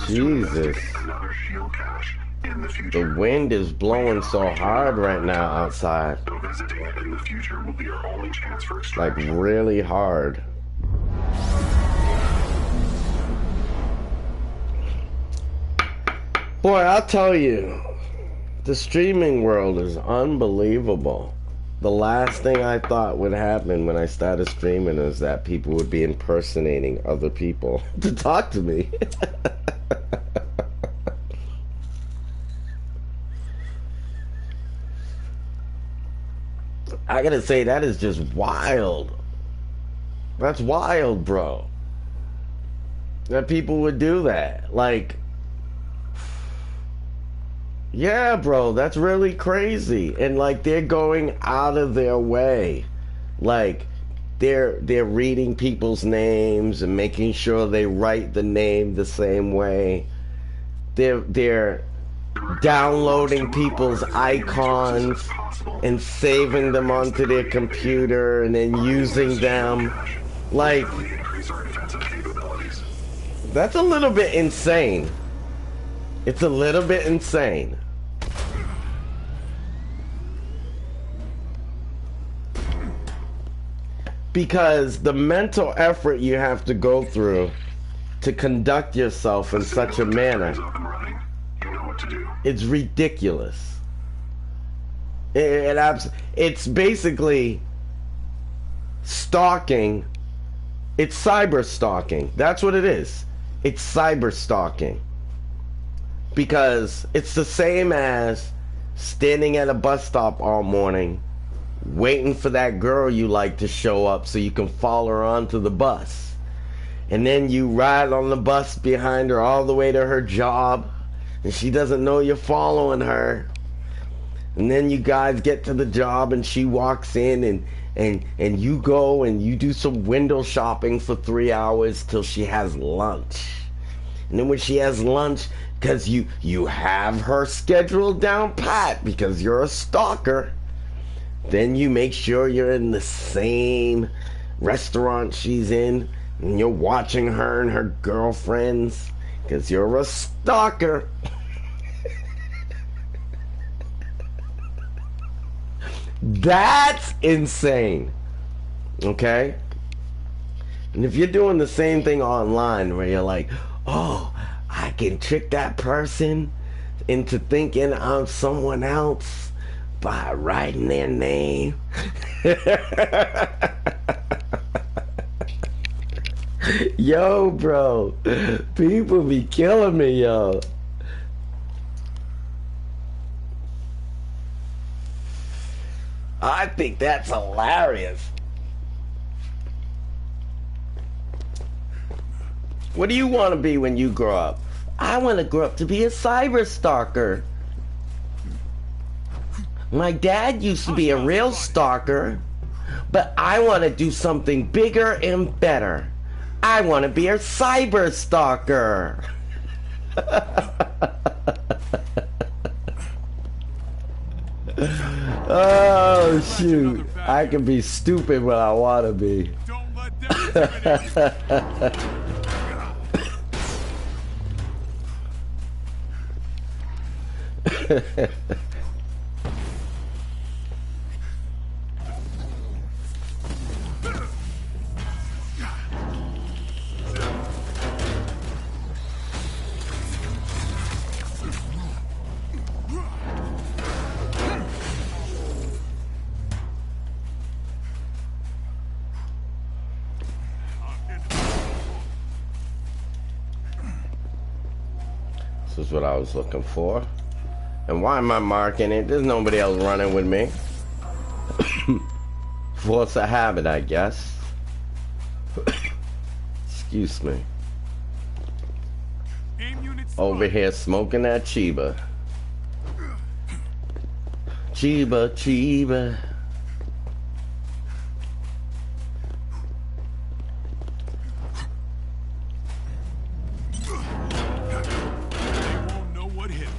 Jesus. The wind is blowing so hard right now outside. Like really hard. Boy, I'll tell you, the streaming world is unbelievable. The last thing I thought would happen when I started streaming is that people would be impersonating other people to talk to me. I gotta say, that is just wild. That's wild, bro. That people would do that. Like, yeah, bro, that's really crazy. And like they're going out of their way. Like they're reading people's names and making sure they write the name the same way. They're downloading people's icons and saving them onto their computer and then using them. Like, that's a little bit insane. It's a little bit insane. Because the mental effort you have to go through to conduct yourself in such a manner, it's ridiculous. It's basically stalking. It's cyber stalking. That's what it is. It's cyber stalking. Because it's the same as standing at a bus stop all morning, waiting for that girl you like to show up so you can follow her onto the bus. And then you ride on the bus behind her all the way to her job, and she doesn't know you're following her. And then you guys get to the job and she walks in and you go and you do some window shopping for 3 hours till she has lunch. And then when she has lunch, because you have her scheduled down pat because you're a stalker, then you make sure you're in the same restaurant she's in and you're watching her and her girlfriends because you're a stalker. That's insane. Okay? And if you're doing the same thing online where you're like, oh, I can trick that person into thinking I'm someone else by writing their name. Yo, bro. People be killing me, yo. I think that's hilarious. What do you want to be when you grow up? I want to grow up to be a cyber stalker. My dad used to be a real stalker, but I want to do something bigger and better. I want to be a cyber stalker. Oh shoot, I can be stupid when I want to be. Don't let them This is what I was looking for. And why am I marking it? There's nobody else running with me. Force of habit, I guess. Excuse me. Aim units Over here smoking that Chiba. Chiba, Chiba. They won't know what hit 'em.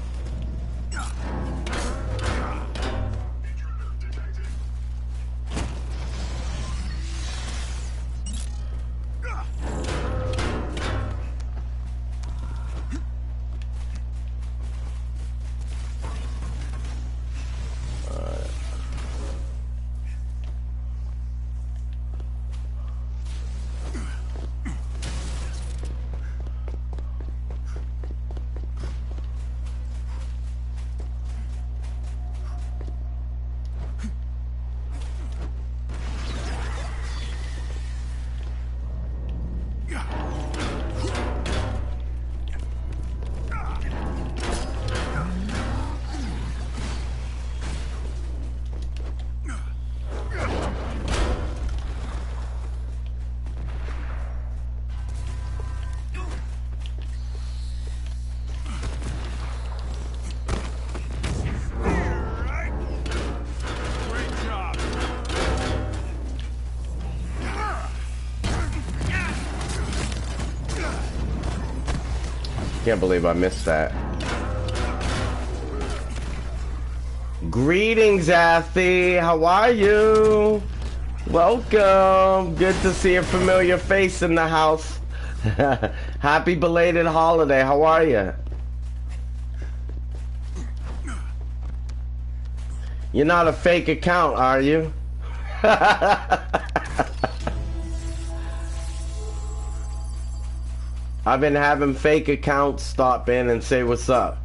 Great job. Can't believe I missed that. Greetings, Athy. How are you? Welcome. Good to see a familiar face in the house. Happy belated holiday. How are you? You're not a fake account, are you? I've been having fake accounts stop in and say what's up.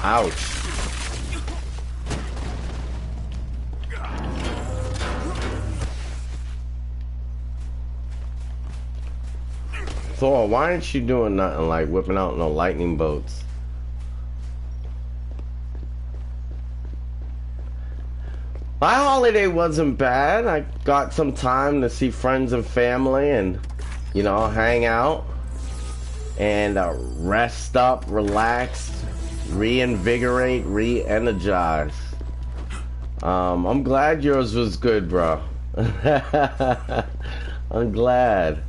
Ouch. Thor, why aren't you doing nothing like whipping out no lightning bolts? My holiday wasn't bad. I got some time to see friends and family and, you know, hang out and rest up, relax, reinvigorate, re-energize. I'm glad yours was good, bro. I'm glad.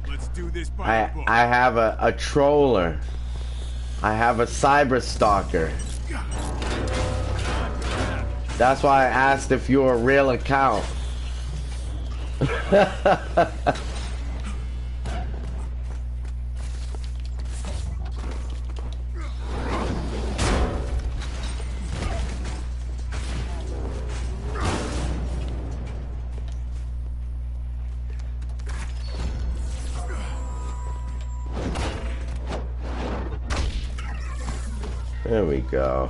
Let's do this by the book. I have a troller. I have a cyber stalker. That's why I asked if you're a real account. There we go.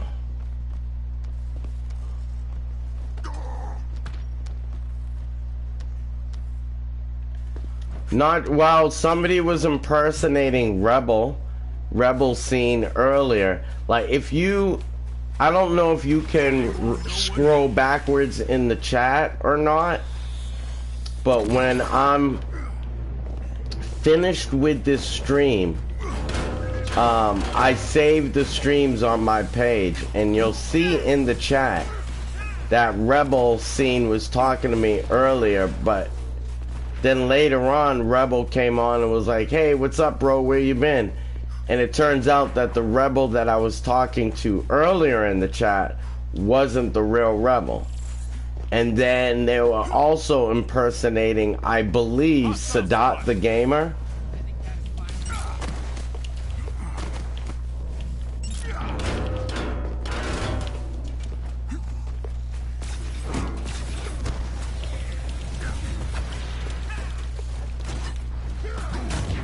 Not well, somebody was impersonating Rebel scene earlier. Like if you, I don't know if you can scroll backwards in the chat or not, but when I'm finished with this stream, I saved the streams on my page, and you'll see in the chat that Rebel scene was talking to me earlier, but then later on Rebel came on and was like, hey, what's up, bro, where you been? And it turns out that the rebel that I was talking to earlier in the chat wasn't the real rebel. And then they were also impersonating, I believe, Sadat the gamer.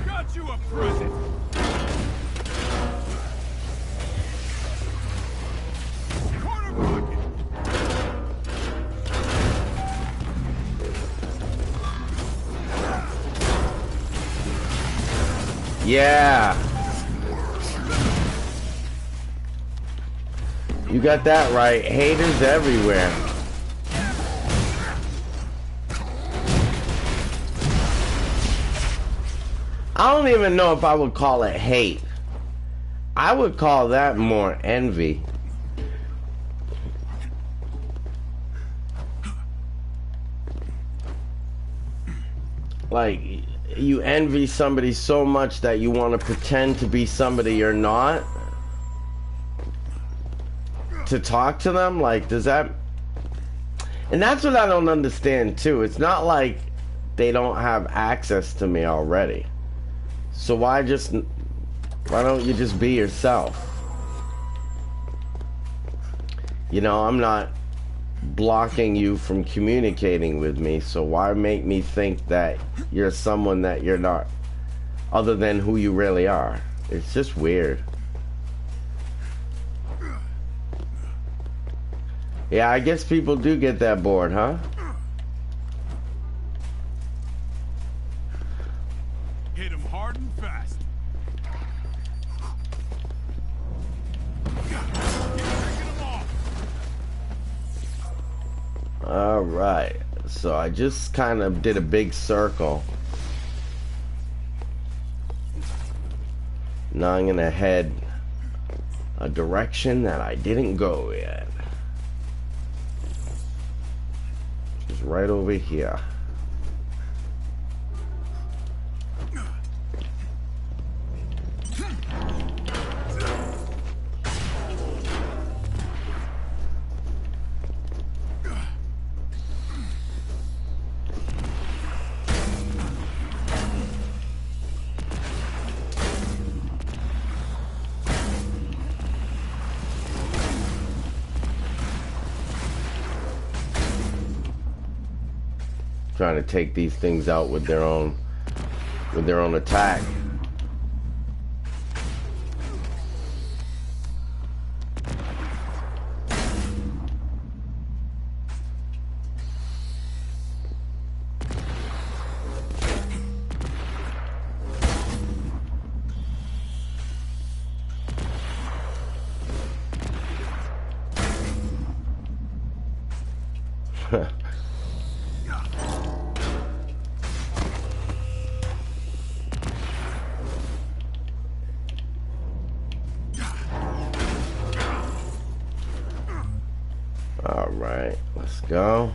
Got you a present. Corner pocket. Yeah. You got that right. Haters everywhere. I don't even know if I would call it hate. I would call that more envy. Like, you envy somebody so much that you want to pretend to be somebody you're not to talk to them. Like, does that... And that's what I don't understand too. It's not like they don't have access to me already. So why don't you just be yourself? You know, I'm not blocking you from communicating with me, so why make me think that you're someone that you're not, other than who you really are? It's just weird. Yeah, I guess people do get that bored, huh? Hit him hard and fast. Keep taking him off. Alright, so I just kind of did a big circle. Now I'm gonna head a direction that I didn't go yet. Just right over here. Trying to take these things out with their own attack. Alright, let's go.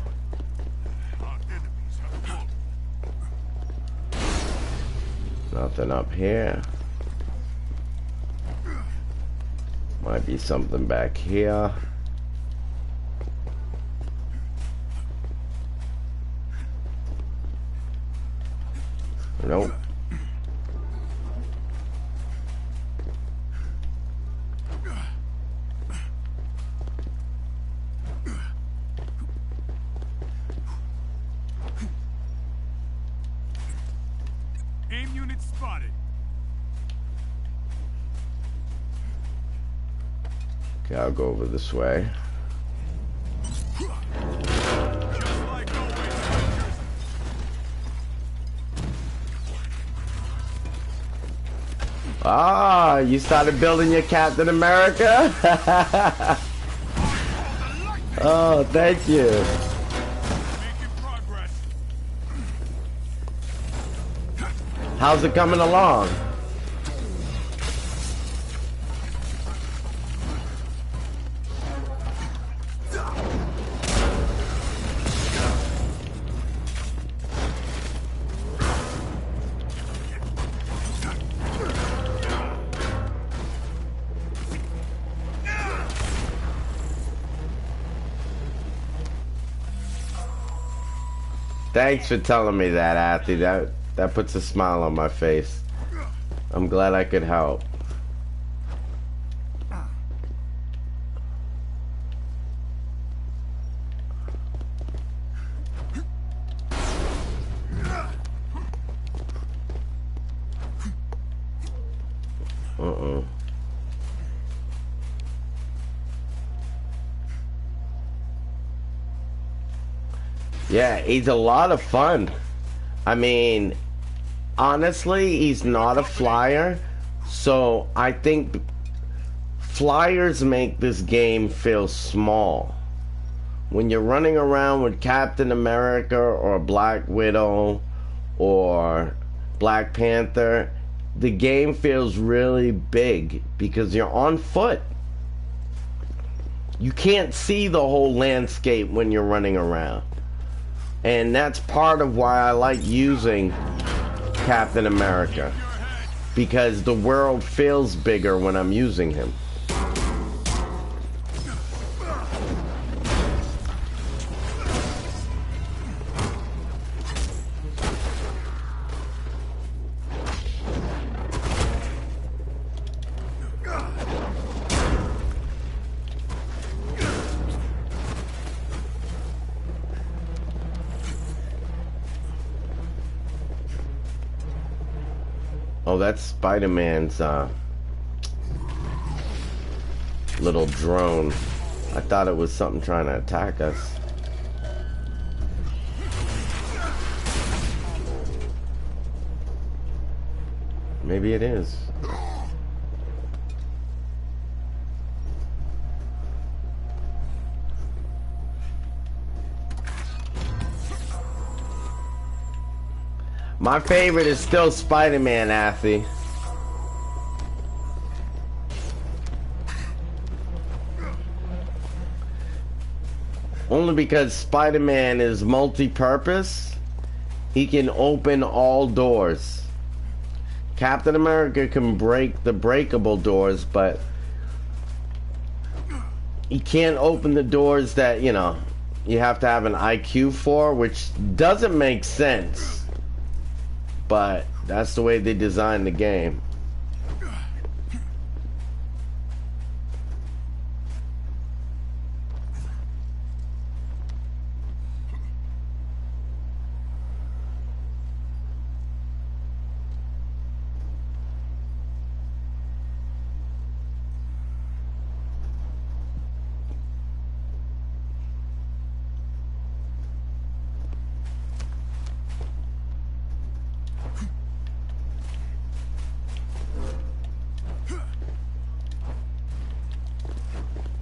Nothing up here. Might be something back here. Nope. Aim unit spotted. Okay, I'll go over this way. Just like always, Avengers. Ah, you started building your Captain America? Oh, thank you. Making progress. How's it coming along? Thanks for telling me that, Athy. That puts a smile on my face. I'm glad I could help. Yeah, he's a lot of fun. I mean, honestly, he's not a flyer, so I think flyers make this game feel small. When you're running around with Captain America or Black Widow or Black Panther, the game feels really big because you're on foot. You can't see the whole landscape when you're running around. And that's part of why I like using Captain America, because the world feels bigger when I'm using him. Oh, that's Spider-Man's little drone. I thought it was something trying to attack us. Maybe it is. My favorite is still Spider-Man, Athy. Only because Spider-Man is multi-purpose. He can open all doors. Captain America can break the breakable doors, but he can't open the doors that, you know, you have to have an IQ for, which doesn't make sense. But that's the way they designed the game.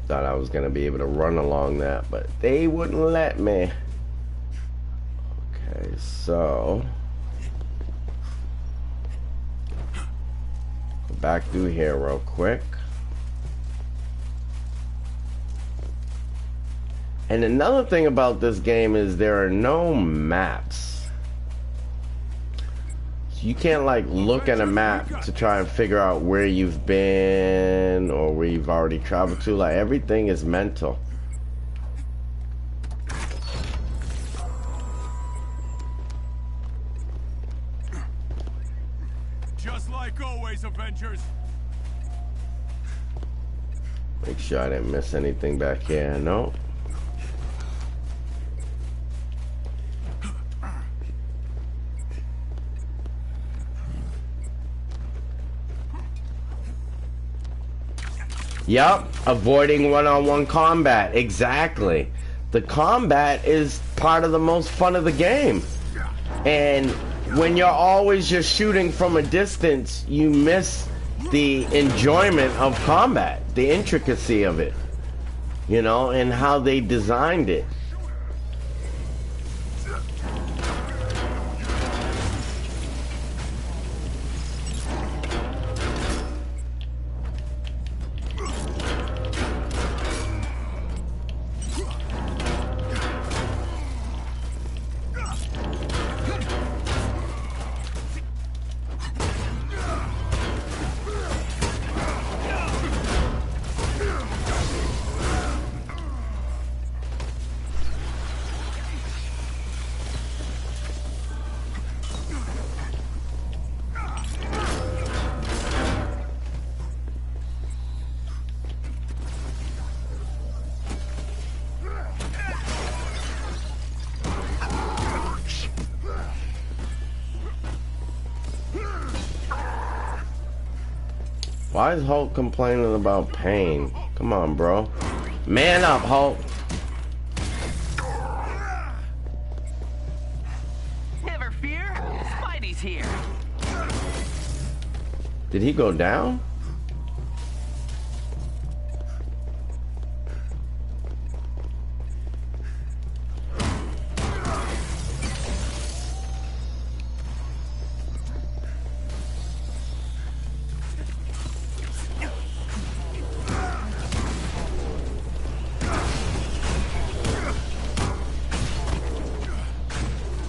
Thought I was gonna be able to run along that, but they wouldn't let me. Okay, so go back through here real quick. And another thing about this game is there are no maps. You can't like look at a map to try and figure out where you've been or where you've already traveled to. Like, everything is mental. Just like always, Avengers. Make sure I didn't miss anything back here. No. Yup, avoiding one-on-one combat. Exactly. The combat is part of the most fun of the game. And when you're always just shooting from a distance, you miss the enjoyment of combat, the intricacy of it, you know, and how they designed it. Why is Hulk complaining about pain? Come on, bro. Man up, Hulk. Never fear, Spidey's here. Did he go down?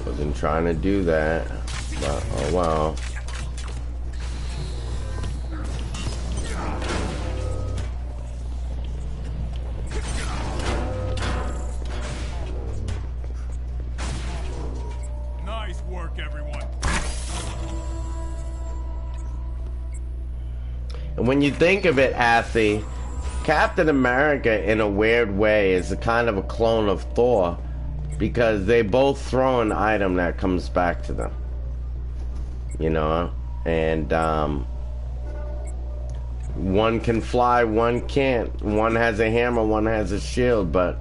Wasn't trying to do that, but oh well. Nice work, everyone. And when you think of it, Athy, Captain America, in a weird way, is a kind of a clone of Thor, because they both throw an item that comes back to them. You know? And, one can fly, one can't. One has a hammer, one has a shield, but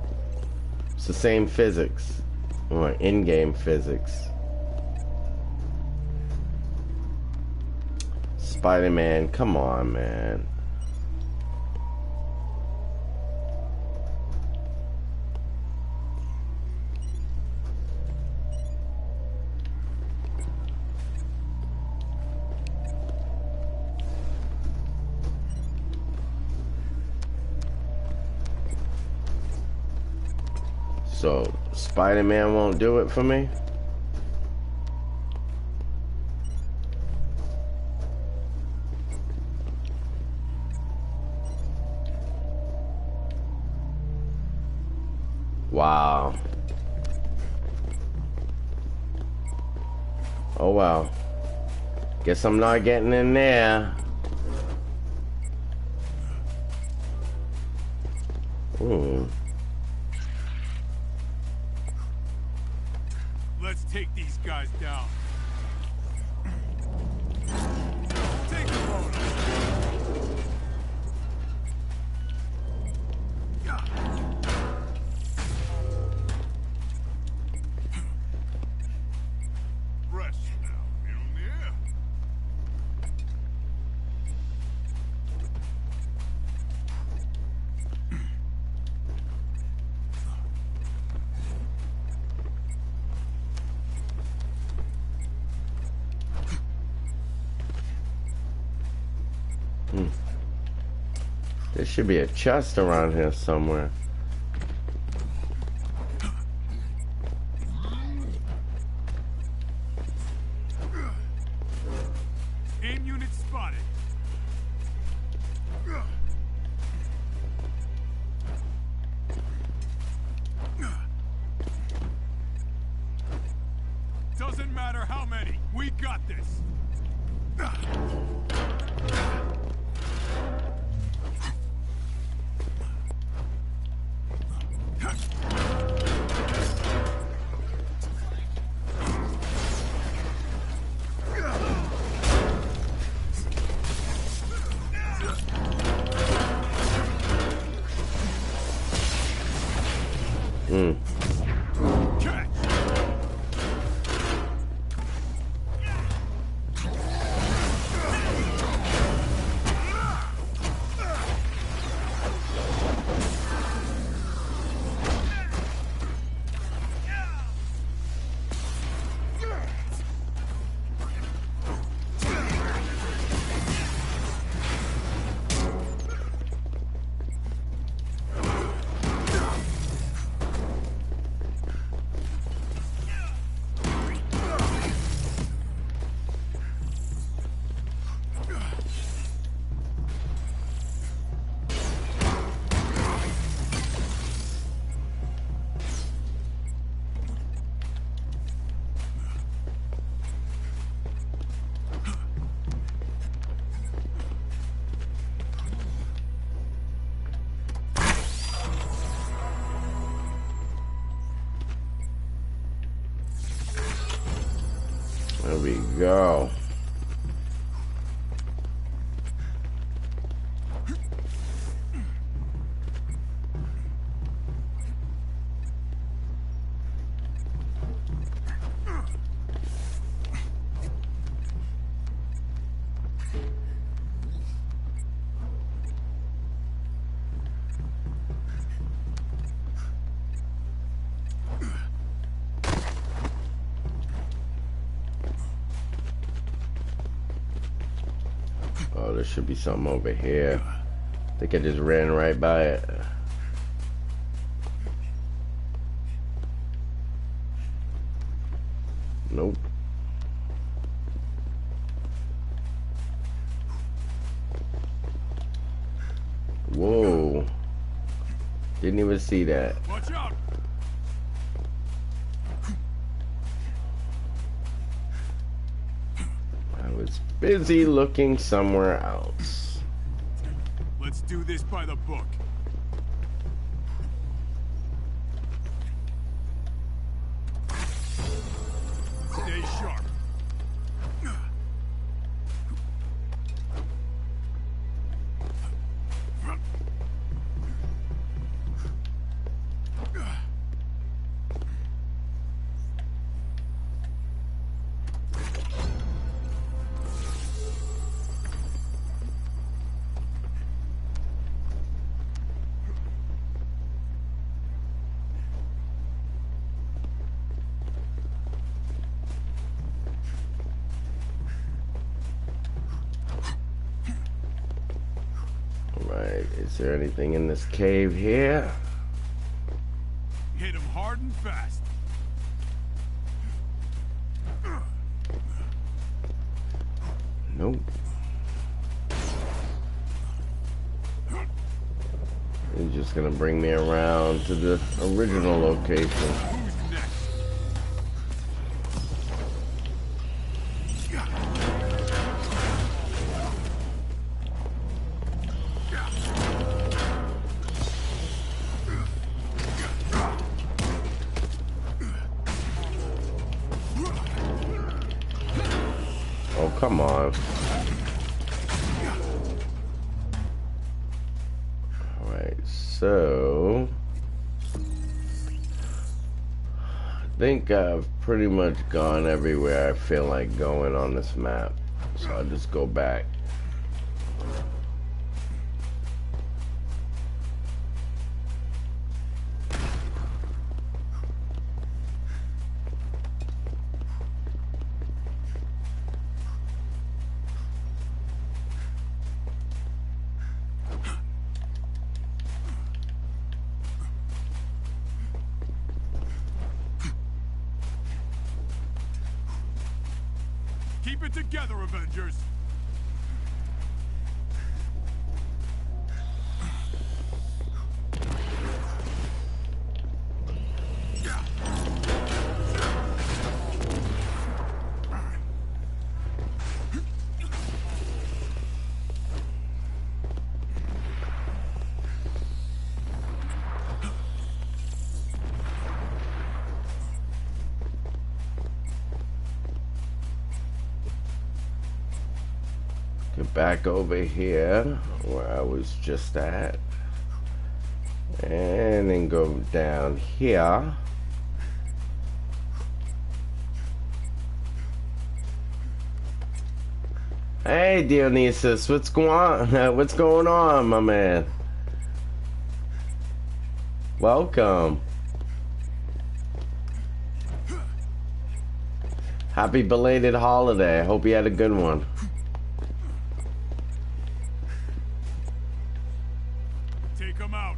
it's the same physics. Or in-game physics. Spider-Man, come on, man. So, Spider-Man won't do it for me? Wow. Oh well. Guess I'm not getting in there. Ooh. Let's take these guys down. Take the road. Fresh now, Mjolnir. There should be a chest around here somewhere. Aim unit spotted. Doesn't matter how many. We got this. Catch. There we go. there should be something over here. I think I just ran right by it. Nope. Whoa. Didn't even see that. Watch out! I was busy looking somewhere else. Let's do this by the book. Stay sharp. Alright, is there anything in this cave here? Hit him hard and fast. Nope. He's just gonna bring me around to the original location. Who's next? Oh, come on. Alright, so I think I've pretty much gone everywhere I feel like going on this map. So I'll just go back. Keep it together, Avengers. Get back over here where I was just at. And then go down here. Hey Dionysus, what's going on? What's going on, my man? Welcome. Happy belated holiday. I hope you had a good one. Take him out.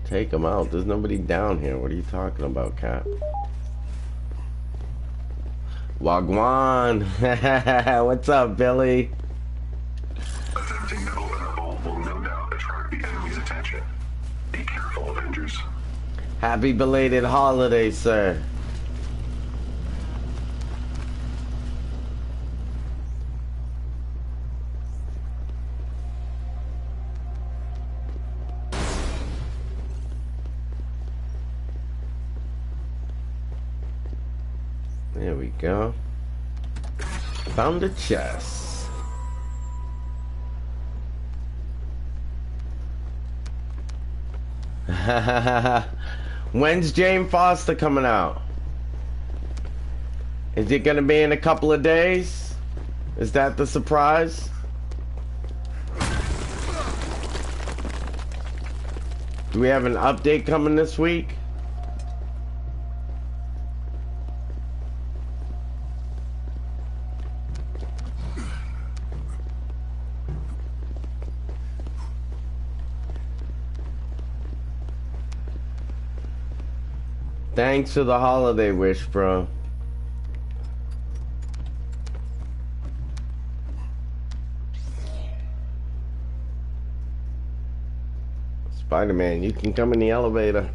Take them out. There's nobody down here. What are you talking about, Cap? Wagwan. What's up, Billy? Attempting to open a vault will no doubt attract the enemy's attention. Be careful, Avengers. Happy belated holiday, sir. There we go. Found a chest. When's Jane Foster coming out? Is it gonna be in a couple of days? Is that the surprise? Do we have an update coming this week? Thanks for the holiday wish, bro. Spider-Man, you can come in the elevator.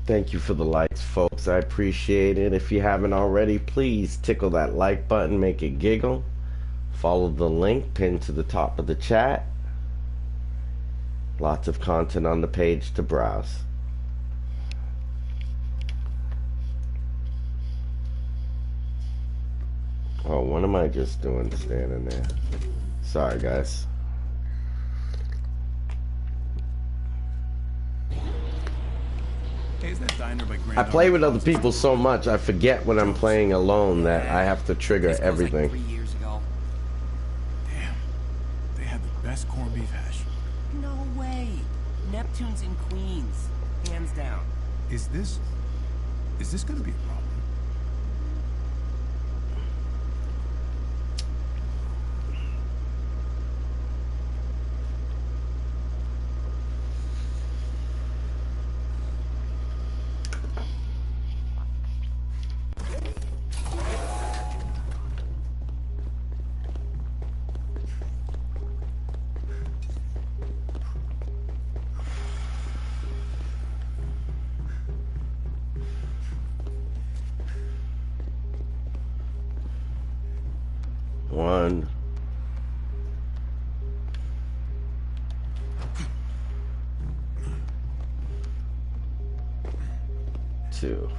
Thank you for the likes, folks. I appreciate it. If you haven't already, please tickle that like button, make it giggle. Follow the link pinned to the top of the chat. Lots of content on the page to browse. Oh, what am I just doing standing there? Sorry, guys. Hey, is that diner by Grand I play with other people so much, I forget when I'm playing alone that I have to trigger This was everything. like 3 years ago. Damn. They had the best corned beef hash. No way. Neptune's in Queens. Hands down. Is this gonna be a problem? One. Two.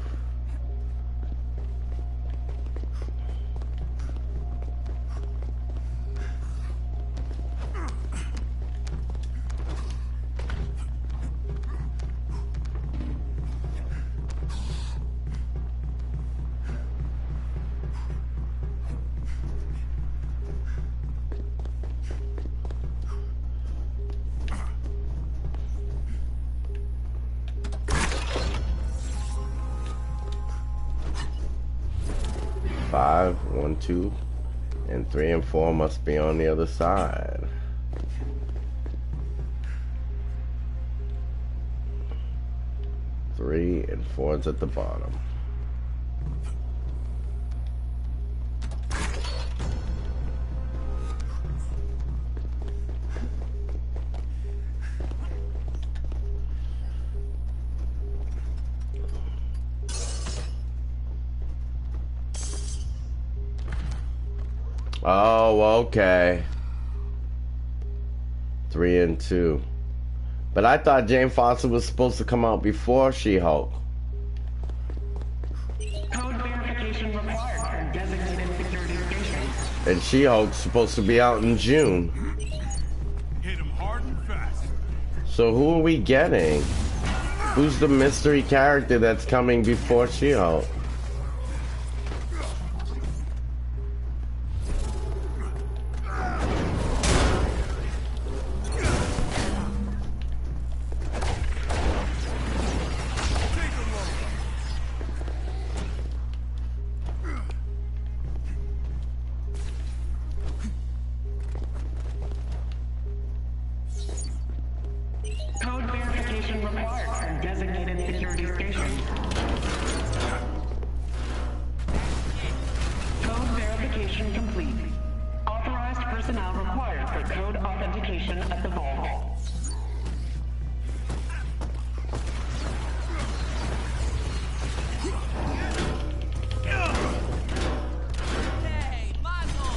Five, 1, 2, and 3 and 4 must be on the other side. Three and 4's at the bottom. Oh, okay. 3 and 2. But I thought Jane Foster was supposed to come out before She-Hulk. Code verification required for designated security stations. And She-Hulk's supposed to be out in June. Hit him hard and fast. So who are we getting? Who's the mystery character that's coming before She-Hulk? Code verification required for designated security stations. Code verification complete. Authorized personnel required for code authentication at the vault. Hey, Michael!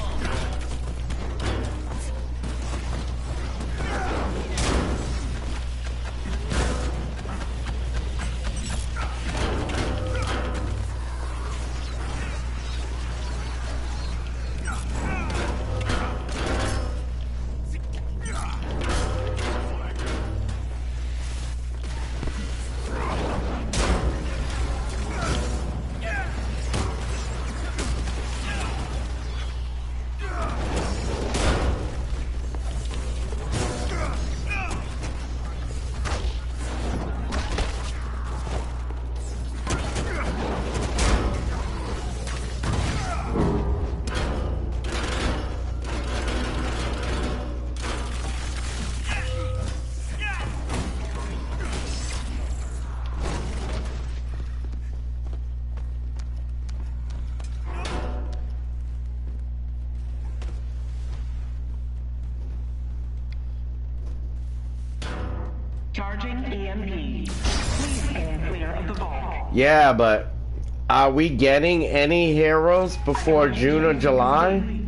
Charging EMP. Please stand clear of the vault. Yeah, but are we getting any heroes before June or July?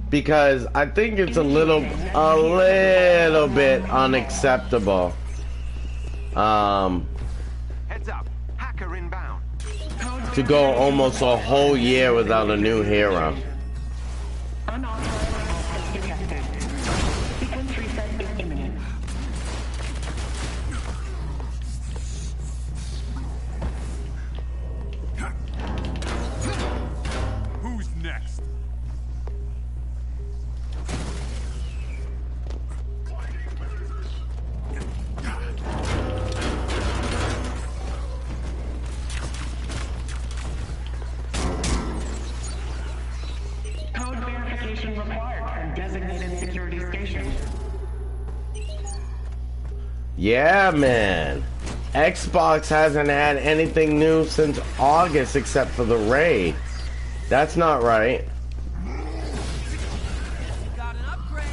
Because I think it's a little bit unacceptable. Heads up. Hacker inbound. To go almost a whole year without a new hero. Unauthorized access detected. Sequence reset is imminent. Who's next? Code verification required from designated security station. Yeah, man. Xbox hasn't had anything new since August except for the raid. That's not right. Got an upgrade.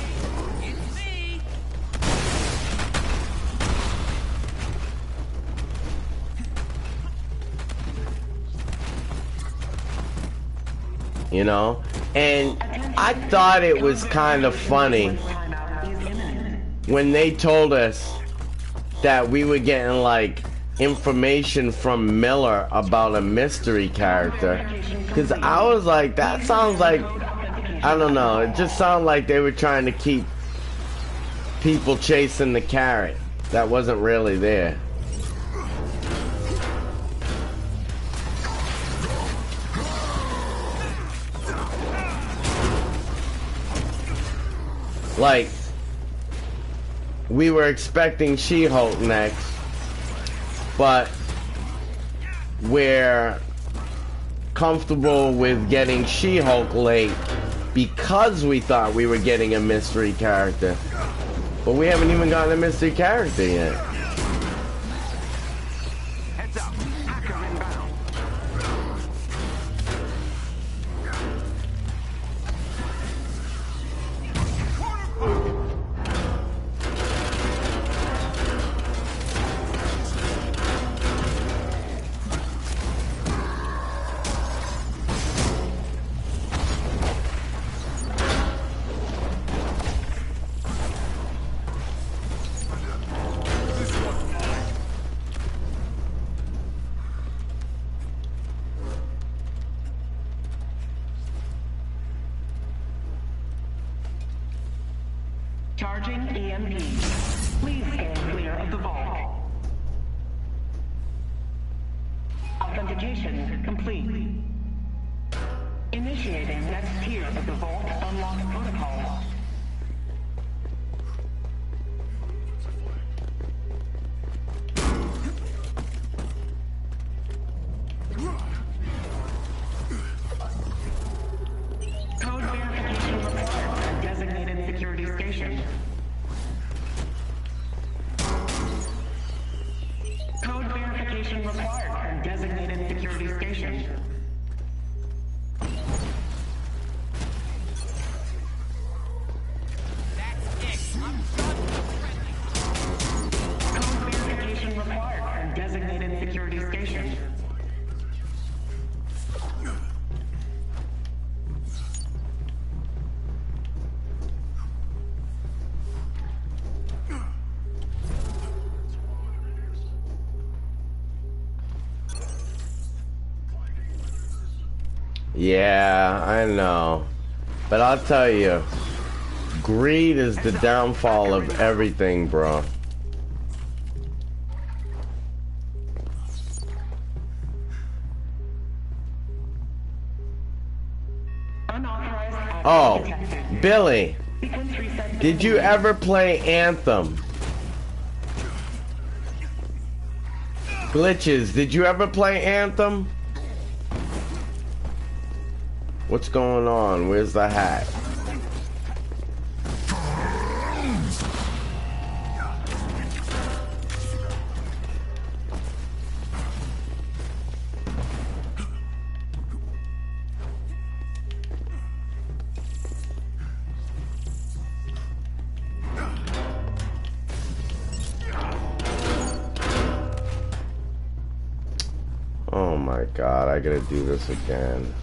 It's me. You know? And I thought it was kind of funny Timeout is imminent. when they told us that we were getting like information from Miller about a mystery character. Because I was like, that sounds like, I don't know, it just sounded like they were trying to keep people chasing the carrot that wasn't really there. Like, we were expecting She-Hulk next, but we're comfortable with getting She-Hulk late because we thought we were getting a mystery character. But we haven't even gotten a mystery character yet. Heads up. Hacker inbound. Charging EMP. Please stand clear of the vault. Authentication complete. Initiating next tier of the vault unlock protocol. Code verification required from designated security station. Code verification required from designated security station. That's it. I'm done with friendly. Code verification required from designated security station. Yeah, I know. But I'll tell you, greed is the downfall of everything, bro. Unauthorized access Oh, detected. Billy, Sequence reset. did you ever play Anthem? Glitches, did you ever play Anthem? What's going on? Where's the hat? god, I gotta do this again.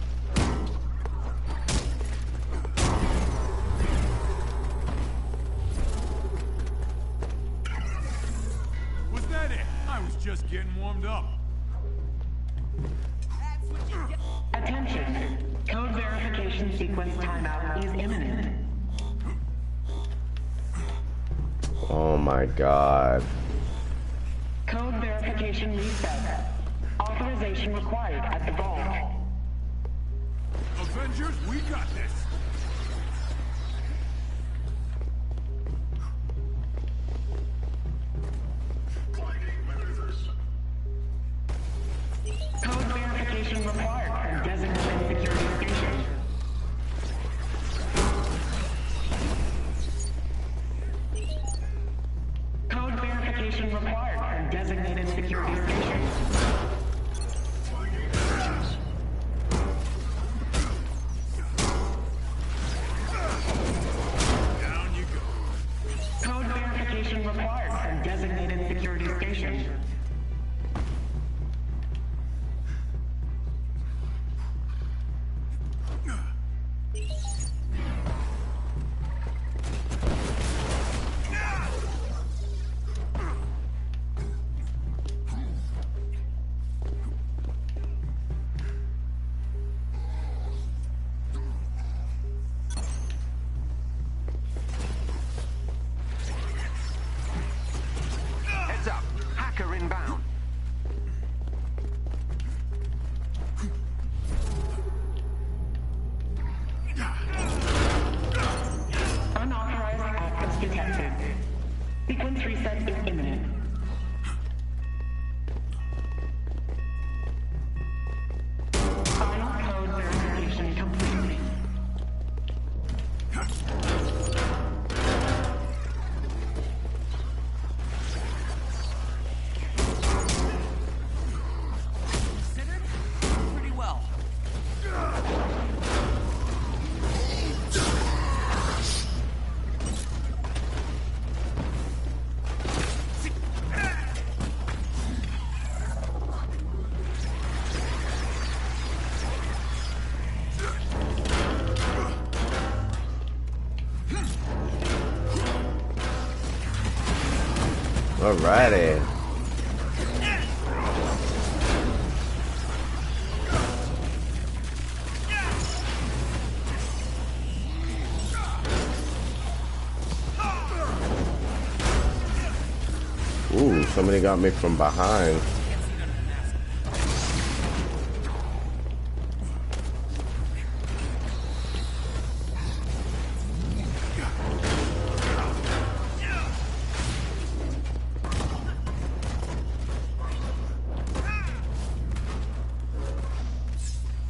Was that it? I was just getting warmed up. Attention. Code verification sequence timeout is imminent. Oh my god. Code verification reset. Authorization required at the vault. Avengers, we got this. Flagging maneuvers. Code verification required from designated security station. Code verification required from designated security station. Flagging maneuvers. Down you go. Code verification required from designated security station. Heads up. Hacker inbound. Unauthorized access detected. Sequence reset is imminent. Final code verification complete. Considered pretty well. Alrighty. Ooh, somebody got me from behind.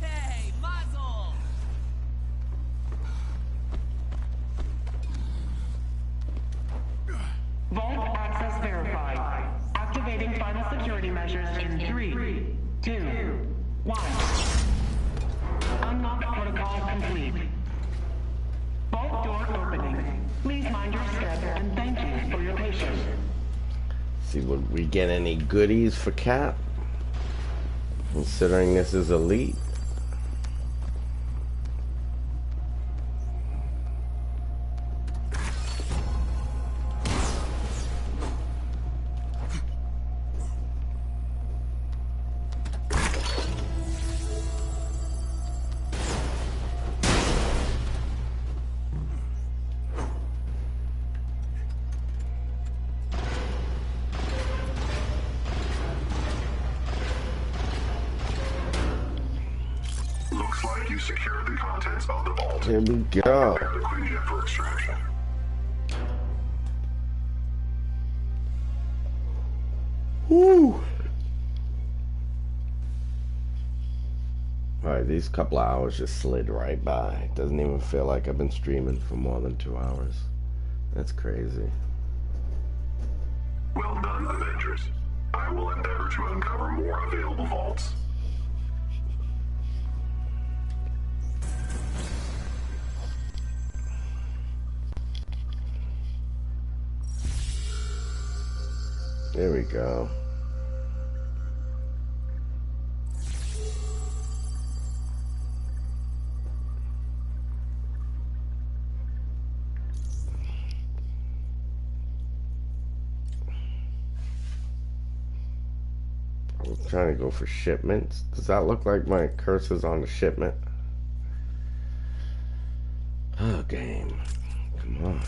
Hey, Mazel! Vault access verified. Activating final security measures in 3, 2, 1. Unlock protocol complete. Vault door opening. Please mind your step and thank you for your patience. See, would we get any goodies for Cap? Considering this is elite. Looks like you secured the contents of the vault. Here we go. Prepare the Quinjet for extraction. Woo! Alright, these couple of hours just slid right by. Doesn't even feel like I've been streaming for more than 2 hours. That's crazy. Well done, Avengers. I will endeavor to uncover more available vaults. There we go. I'm trying to go for shipments. Does that look like my cursor's on the shipment? Oh, game. Come on.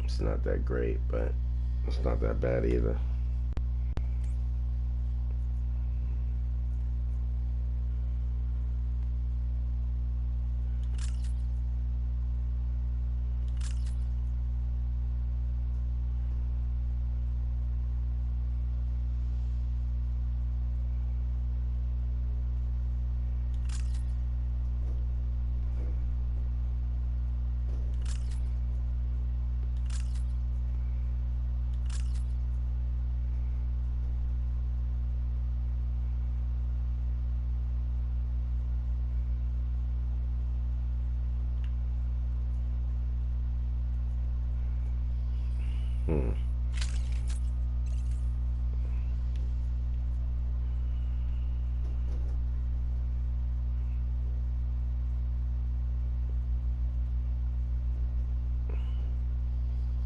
It's not that great, but it's not that bad either. Hmm.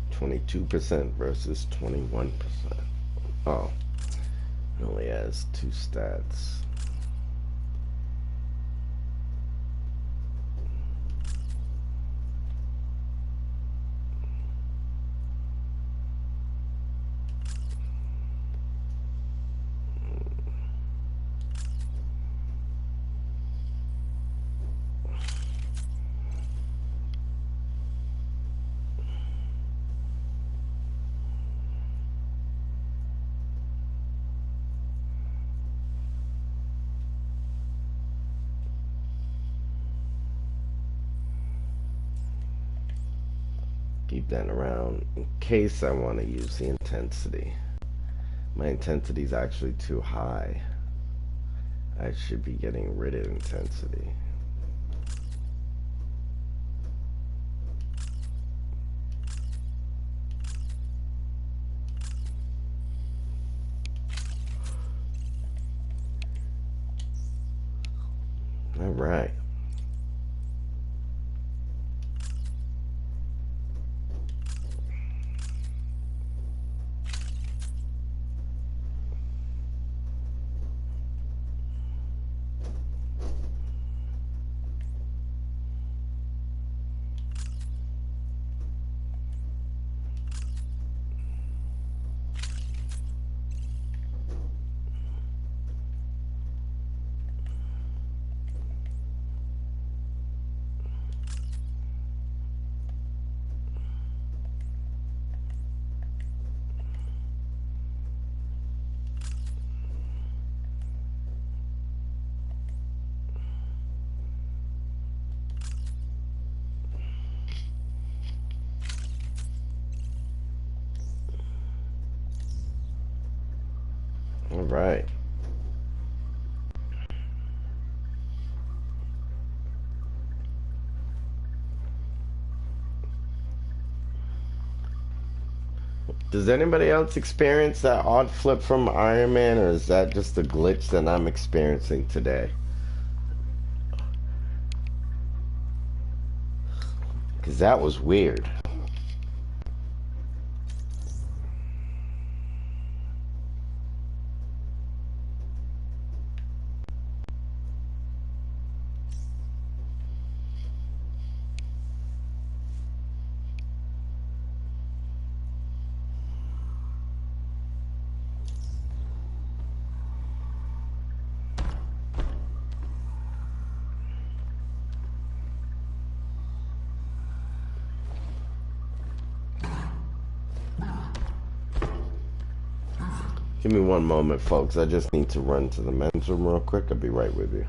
%22 versus 21%. Oh, it only has 2 stats. Keep that around in case I want to use the intensity. My intensity is actually too high. I should be getting rid of intensity. All right. All right. Does anybody else experience that odd flip from Iron Man, or is that just a glitch that I'm experiencing today? Because that was weird. Give me one moment, folks. I just need to run to the men's room real quick. I'll be right with you.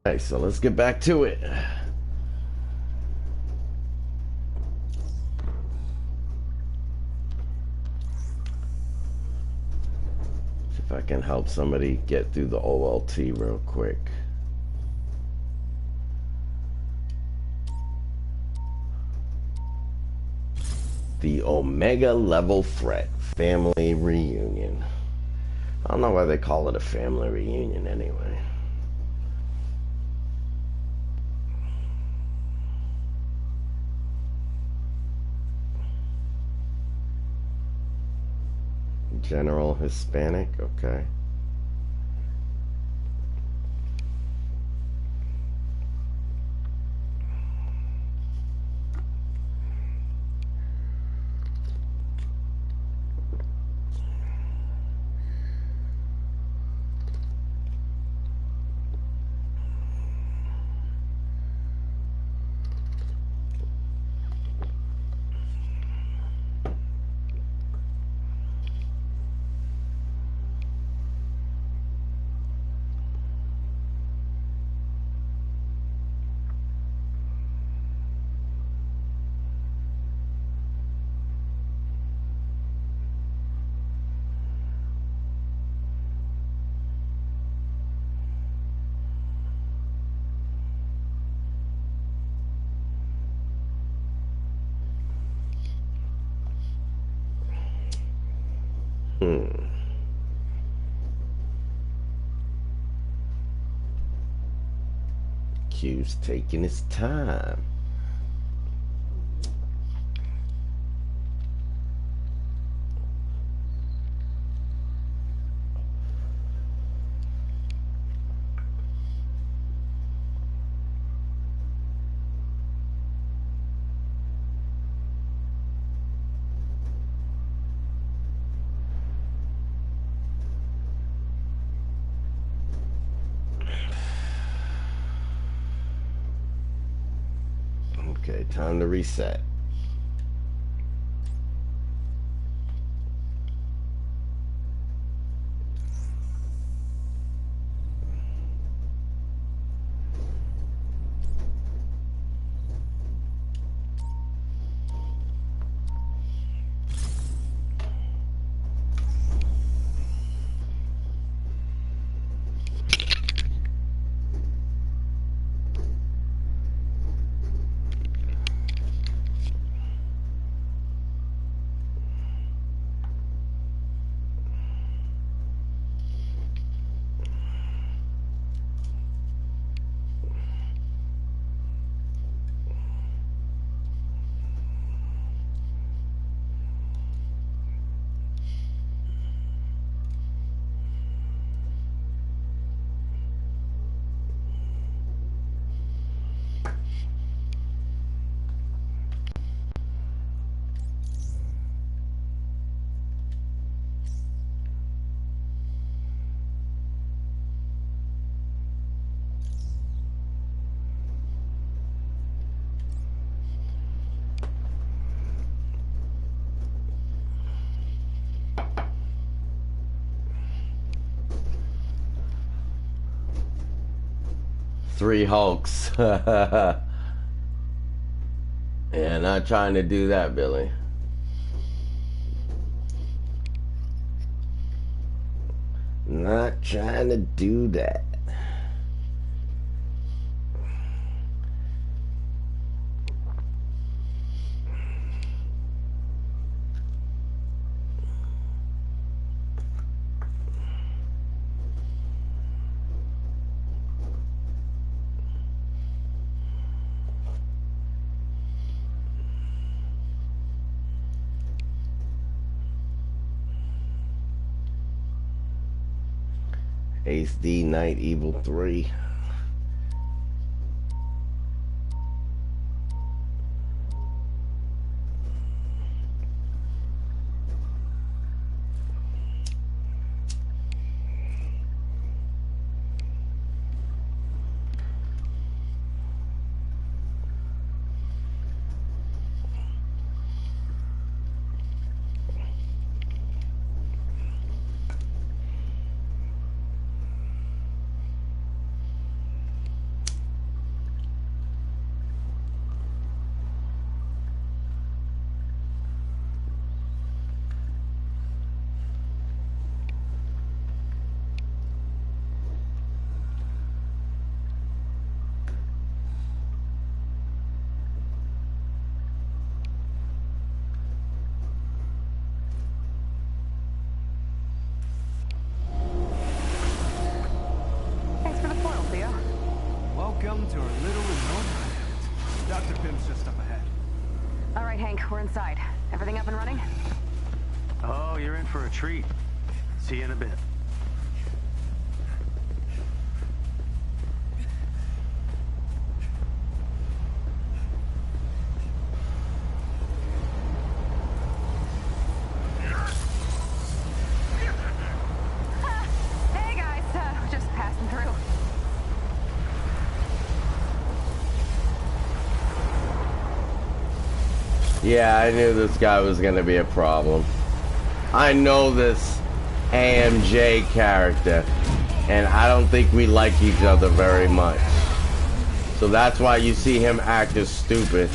Alright, so let's get back to it. See if I can help somebody get through the OLT real quick. The Omega Level Threat Family Reunion. I don't know why they call it a family reunion anyway. General Hispanic, okay. Q's taking his time. Okay, time to reset. Three Hulks. Yeah, not trying to do that, Billy. Not trying to do that. Ace D, Night Evil 3. we're inside. Everything up and running? Oh, you're in for a treat. See you in a bit. Hey guys, just passing through. Yeah, I knew this guy was gonna be a problem. I know this AMJ character, and I don't think we like each other very much. So that's why you see him act as stupid.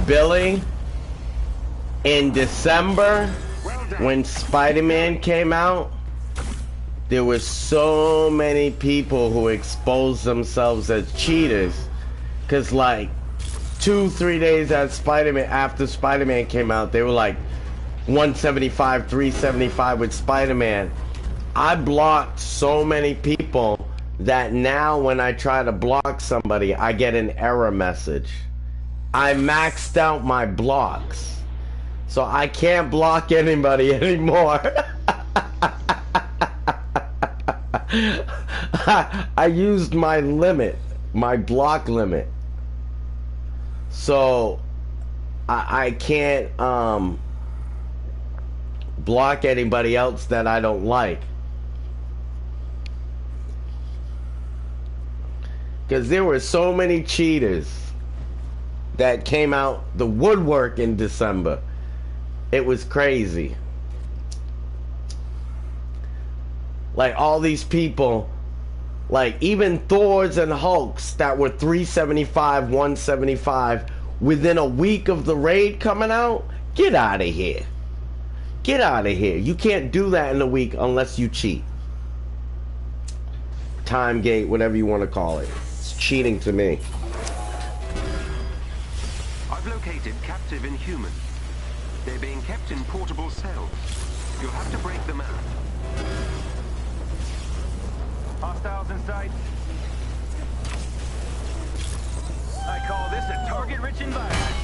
Billy, in December, when Spider-Man came out, there were so many people who exposed themselves as cheaters. Cause like 2-3 days after Spider-Man came out, they were like 175, 375 with Spider-Man. I blocked so many people that now when I try to block somebody, I get an error message. I maxed out my blocks, so I can't block anybody anymore. I used my limit, my block limit, so I can't block anybody else that I don't like. Because there were so many cheaters that came out the woodwork in December. It was crazy. Like all these people, like even Thors and Hulks that were 375, 175 within a week of the raid coming out. Get out of here. Get out of here. You can't do that in a week unless you cheat. Time gate, whatever you want to call it. It's cheating to me. Located captive Inhuman. They're being kept in portable cells. You'll have to break them out. Hostiles in sight. I call this a target-rich environment.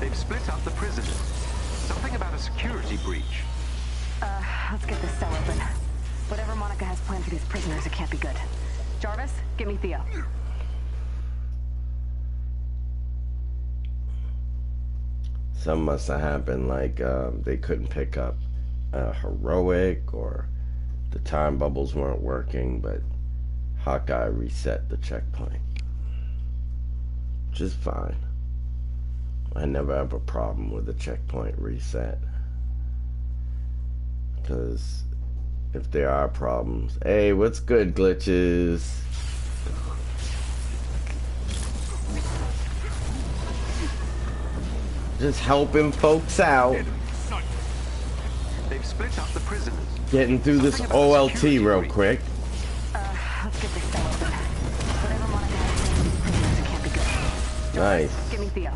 They've split up the prisoners. Something about a security breach. Let's get this cell open. Whatever Monica has planned for these prisoners, it can't be good. Jarvis, get me Theo. Some must have happened, like they couldn't pick up heroic, or the time bubbles weren't working, but Hawkeye reset the checkpoint. Which is fine. I never have a problem with a checkpoint reset. Because if there are problems... Hey, what's good, glitches? Just helping folks out. They've split up the prisoners. Getting through this OLT real quick. Let's get this cell open. Whatever Monica has these prisoners, it can't be good. Nice. Give me Theo.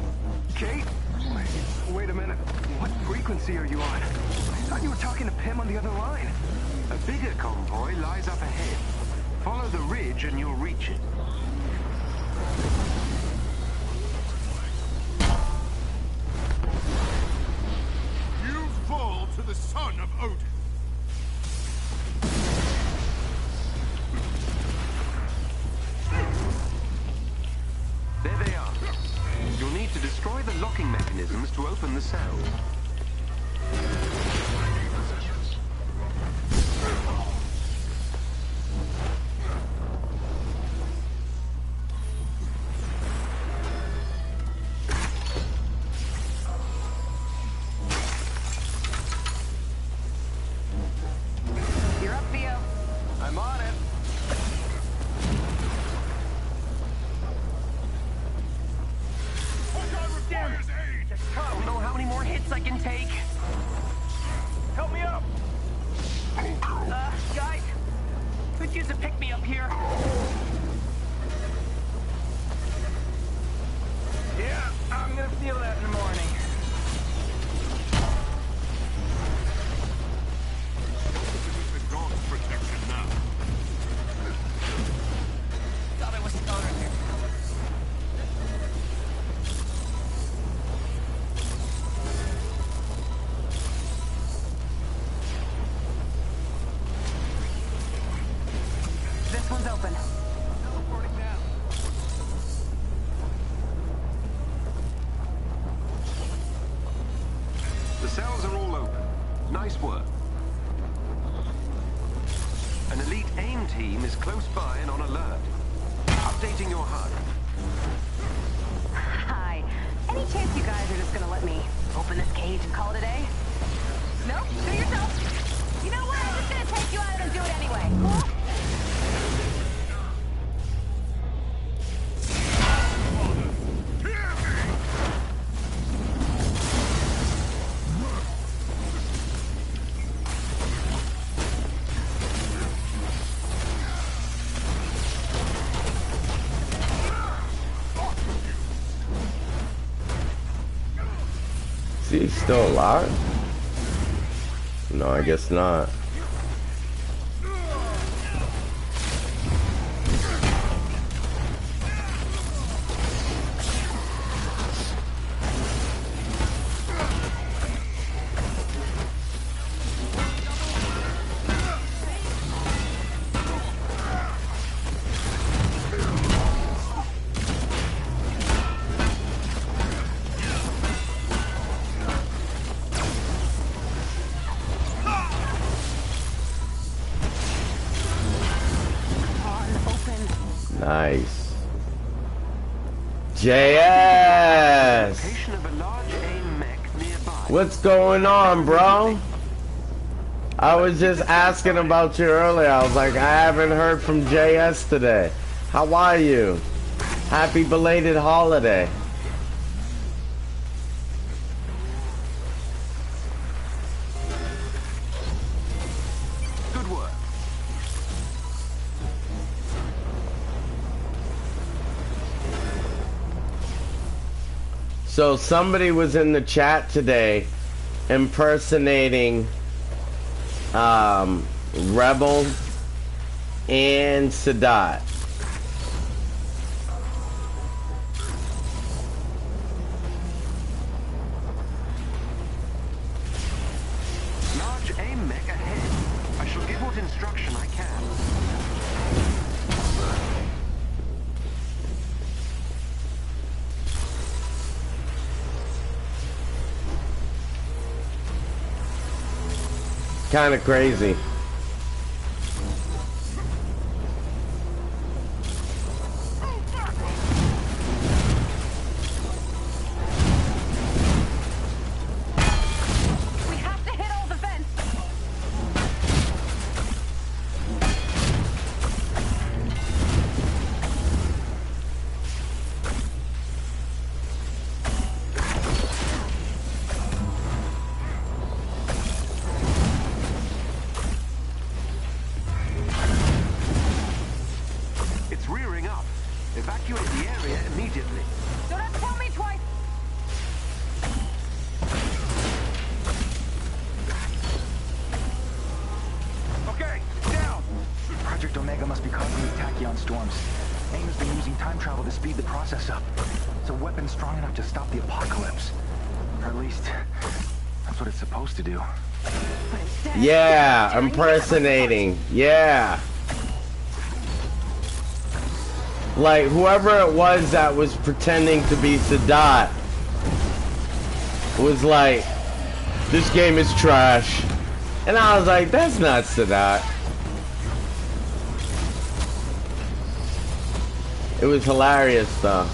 Kate? Wait a minute. What frequency are you on? I thought you were talking to Pim on the other line. A bigger convoy lies up ahead. Follow the ridge and you'll reach it. You fall to the son of Odin. locking mechanisms to open the cell. You're up, Theo. I'm on it. Requires aid. I don't know how many more hits I can take. Help me up. Guys, could use a pick me up here. Yeah, I'm gonna feel that in the morning. With the dog's protection now. Thought I wasn't going in here. This one's open. Teleporting now. The cells are all open. Nice work. An elite AIM team is close by and on alert. Updating your HUD. Hi. Any chance you guys are just gonna let me open this cage and call it a day? No? Do yourself. You know what? I'm just gonna take you out and do it anyway. Cool? Is he still alive? No, I guess not. Nice. JS! Location of a large AIM mech nearby. What's going on, bro? I was just asking about you earlier. I was like, I haven't heard from JS today. How are you? Happy belated holiday. Good work. So somebody was in the chat today impersonating Rebel and Sadat. Large AIM mech ahead. I shall give what instruction I can. Kind of crazy. We have to hit all the vents. It's rearing up. Evacuate the area immediately. Don't have to tell me twice. Okay, down. Project Omega must be causing these tachyon storms. AIM has been using time travel to speed the process up. It's a weapon strong enough to stop the apocalypse. Or at least, that's what it's supposed to do. But instead, Yeah, impersonating. Yeah. Like whoever it was that was pretending to be Sadat was like, this game is trash. And I was like, that's not Sadat. It was hilarious though.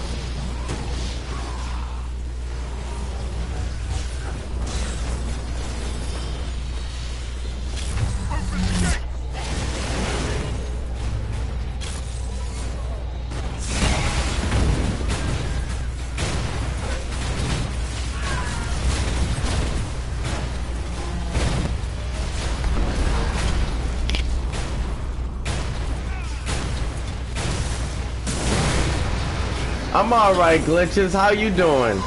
I'm alright, Glitches. How you doing?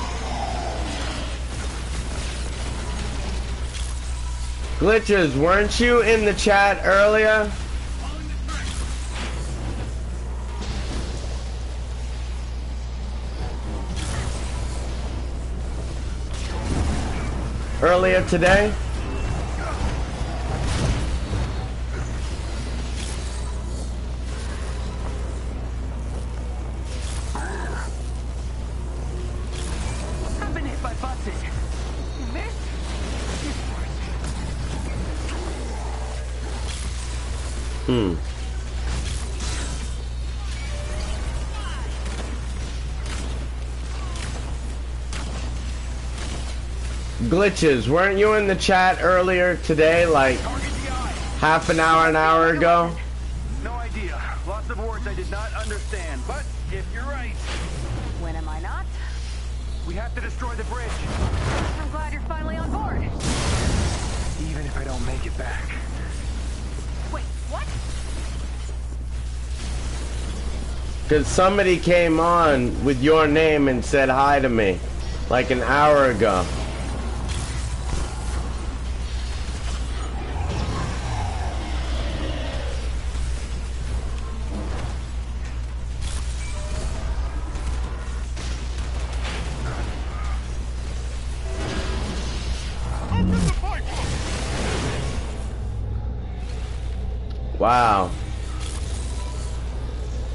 Glitches, weren't you in the chat earlier? Earlier today? Glitches, weren't you in the chat earlier today, like half an hour ago? No idea. Lots of words I did not understand, but if you're right... When am I not? We have to destroy the bridge. I'm glad you're finally on board. Even if I don't make it back. Wait, what? Because somebody came on with your name and said hi to me, like an hour ago. Wow.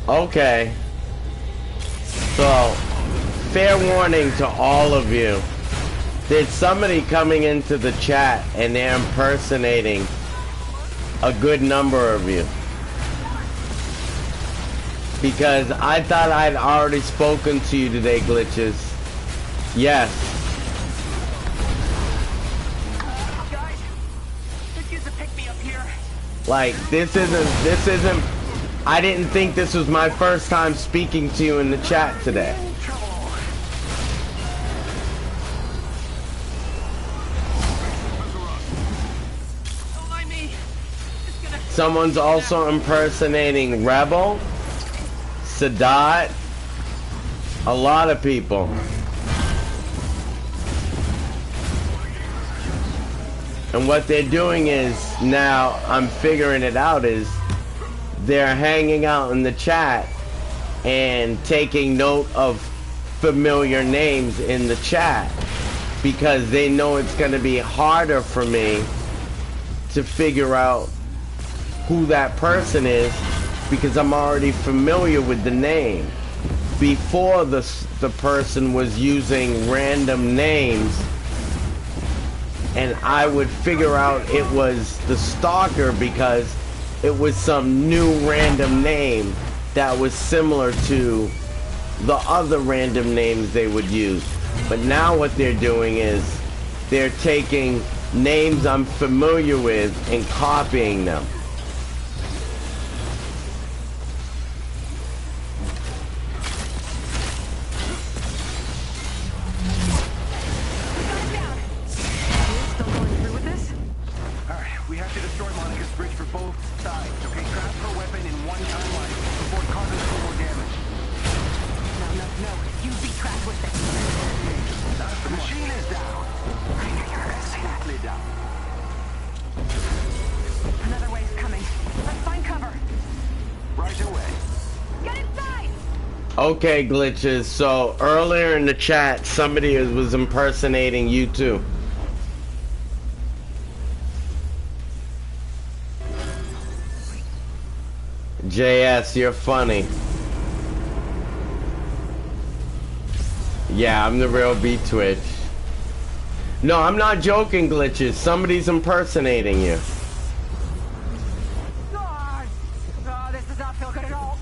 Okay. So, fair warning to all of you. There's somebody coming into the chat and they're impersonating a good number of you. Because I thought I'd already spoken to you today, Glitches. Yes. Guys, could use a pick-me-up here. Like, this isn't, I didn't think this was my first time speaking to you in the chat today. Don't mind me. It's gonna... Someone's also impersonating Rebel, Sadat, a lot of people. And what they're doing is, now I'm figuring it out, is they're hanging out in the chat and taking note of familiar names in the chat because they know it's going to be harder for me to figure out who that person is because I'm already familiar with the name. Before the person was using random names, and I would figure out it was the stalker because it was some new random name that was similar to the other random names they would use. But now what they're doing is they're taking names I'm familiar with and copying them. Okay, Glitches, so earlier in the chat, somebody was impersonating you too. JS, you're funny. Yeah, I'm the real B-Twitch. No, I'm not joking, Glitches. Somebody's impersonating you. God. Oh, this does not feel good at all.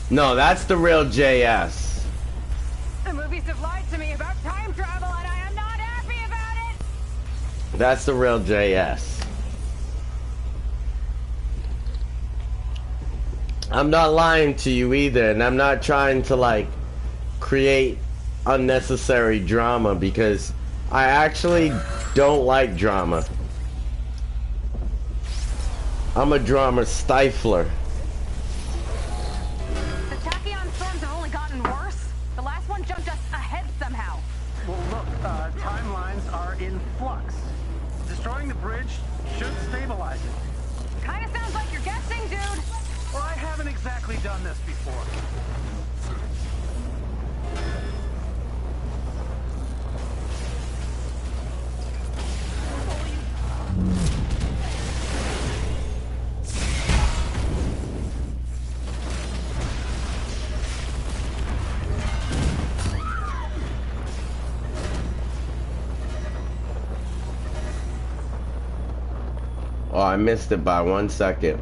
No, that's the real JS. The movies have lied to me about time travel, and I am not happy about it. That's the real JS. I'm not lying to you either, and I'm not trying to like create unnecessary drama because I actually don't like drama. I'm a drama stifler. The tachyon storms have only gotten worse. The last one jumped us ahead somehow. Well, look, timelines are in flux. Destroying the bridge should stabilize it. Kinda sounds like you're guessing, dude. Well, I haven't exactly done this before. Oh, I missed it by 1 second.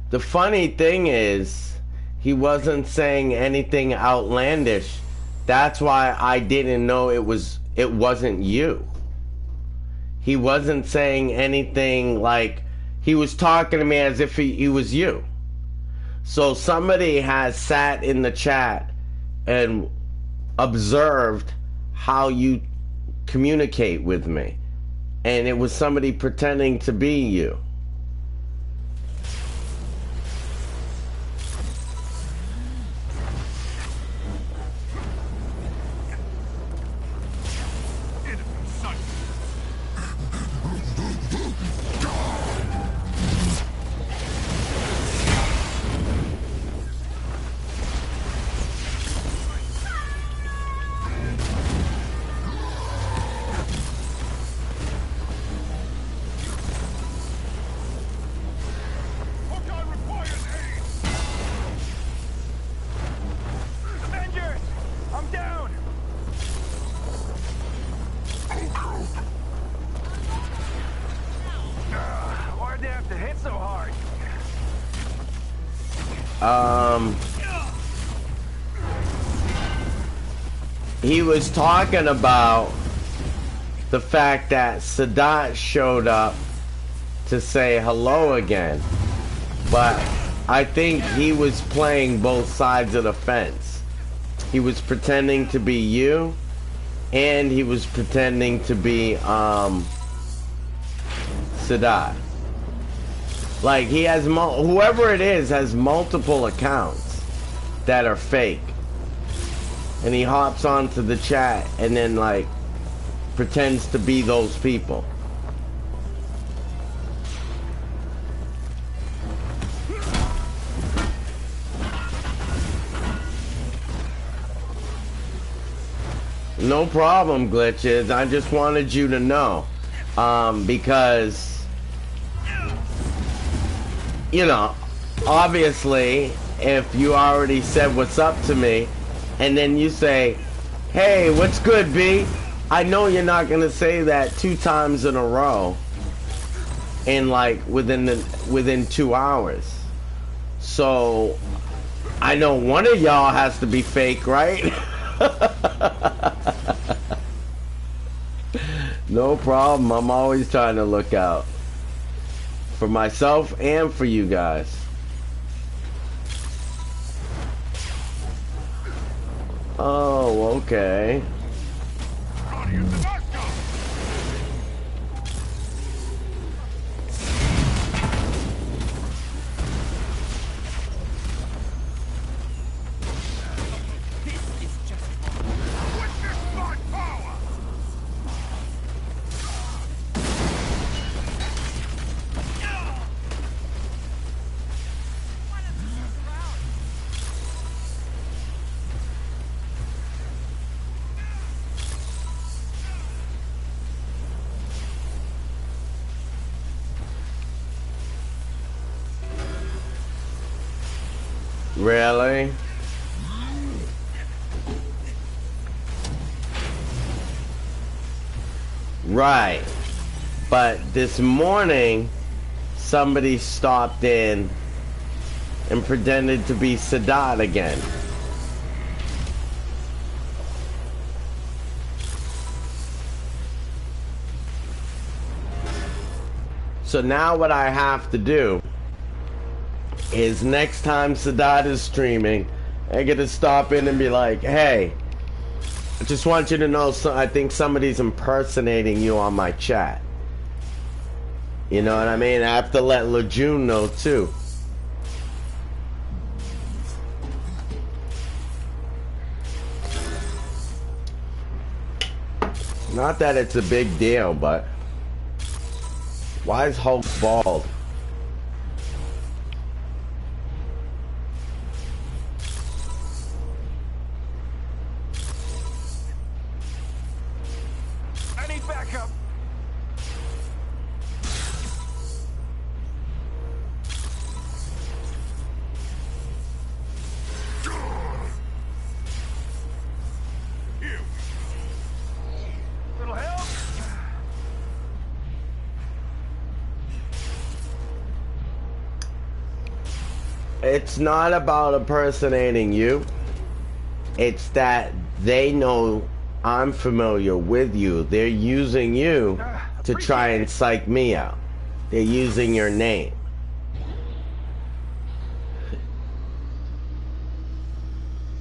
The funny thing is, he wasn't saying anything outlandish. That's why I didn't know it wasn't you. He wasn't saying anything like, he was talking to me as if he was you. So somebody has sat in the chat and observed how you communicate with me. And it was somebody pretending to be you. Avengers! I'm down! Why'd they have to hit so hard? He was talking about the fact that Sadat showed up to say hello again. But I think he was playing both sides of the fence. He was pretending to be you, and he was pretending to be Sadat. Like, he has whoever it is has multiple accounts that are fake. And he hops onto the chat and then like pretends to be those people. No problem, Glitches. I just wanted you to know. Because, you know, obviously, if you already said what's up to me, and then you say, hey, what's good, B? I know you're not gonna say that 2 times in a row in like within 2 hours. So I know one of y'all has to be fake, right? No problem. I'm always trying to look out for myself and for you guys. Oh, okay. Really? Right. But this morning, somebody stopped in and pretended to be Sadat again. So now what I have to do is next time Sadat is streaming, I get to stop in and be like, hey, I just want you to know, I think somebody's impersonating you on my chat. You know what I mean? I have to let Lejeune know too. Not that it's a big deal, but why is Hulk bald? I need backup. Little help? It's not about impersonating you. It's that they know I'm familiar with you. They're using you to try and psych me out. They're using your name.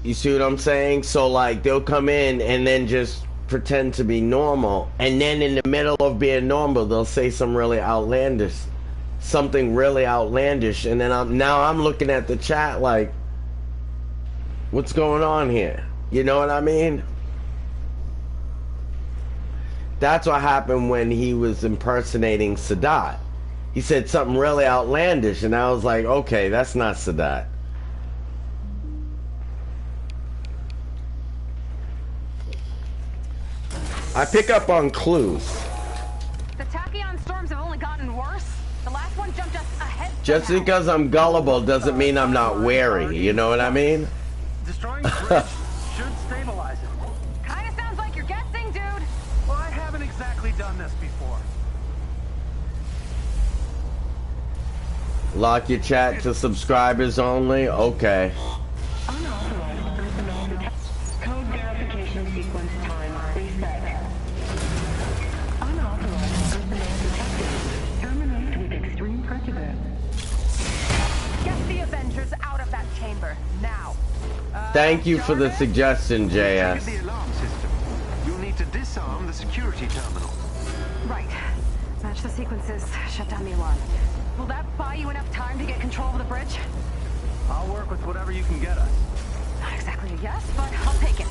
You see what I'm saying? So like they'll come in and then just pretend to be normal, and then in the middle of being normal they'll say something really outlandish, and then I'm looking at the chat like, what's going on here? You know what I mean? That's what happened when he was impersonating Sadat. He said something really outlandish, and I was like, okay, that's not Sadat. I pick up on clues. The tachyon storms have only gotten worse. The last one jumped us ahead. Just because I'm gullible doesn't mean I'm not wary, you know what I mean? Destroying the bridge should stabilize it. Kinda sounds like you're guessing, dude. Well, I haven't exactly done this before. Lock your chat to subscribers only? Okay. Unauthorized personnel code verification sequence time reset. Unauthorized personnel detected. Terminate with extreme prejudice. Get the Avengers out of that chamber now. Thank you for the suggestion, Trigger JS. the alarm system. You'll need to disarm the security terminal. Right. Match the sequences. Shut down the alarm. Will that buy you enough time to get control of the bridge? I'll work with whatever you can get us. Not exactly a yes, but I'll take it.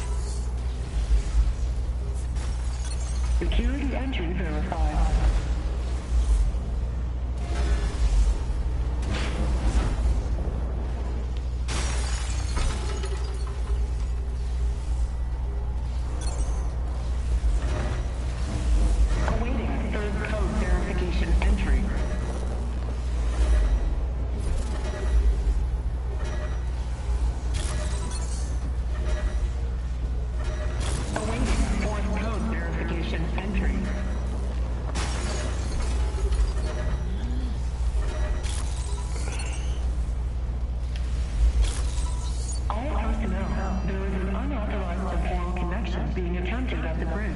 Security entry verified. Awaiting third code verification entry. Awaiting fourth code verification entry. All personnel, there is an unauthorized temporal connection being attempted at the bridge.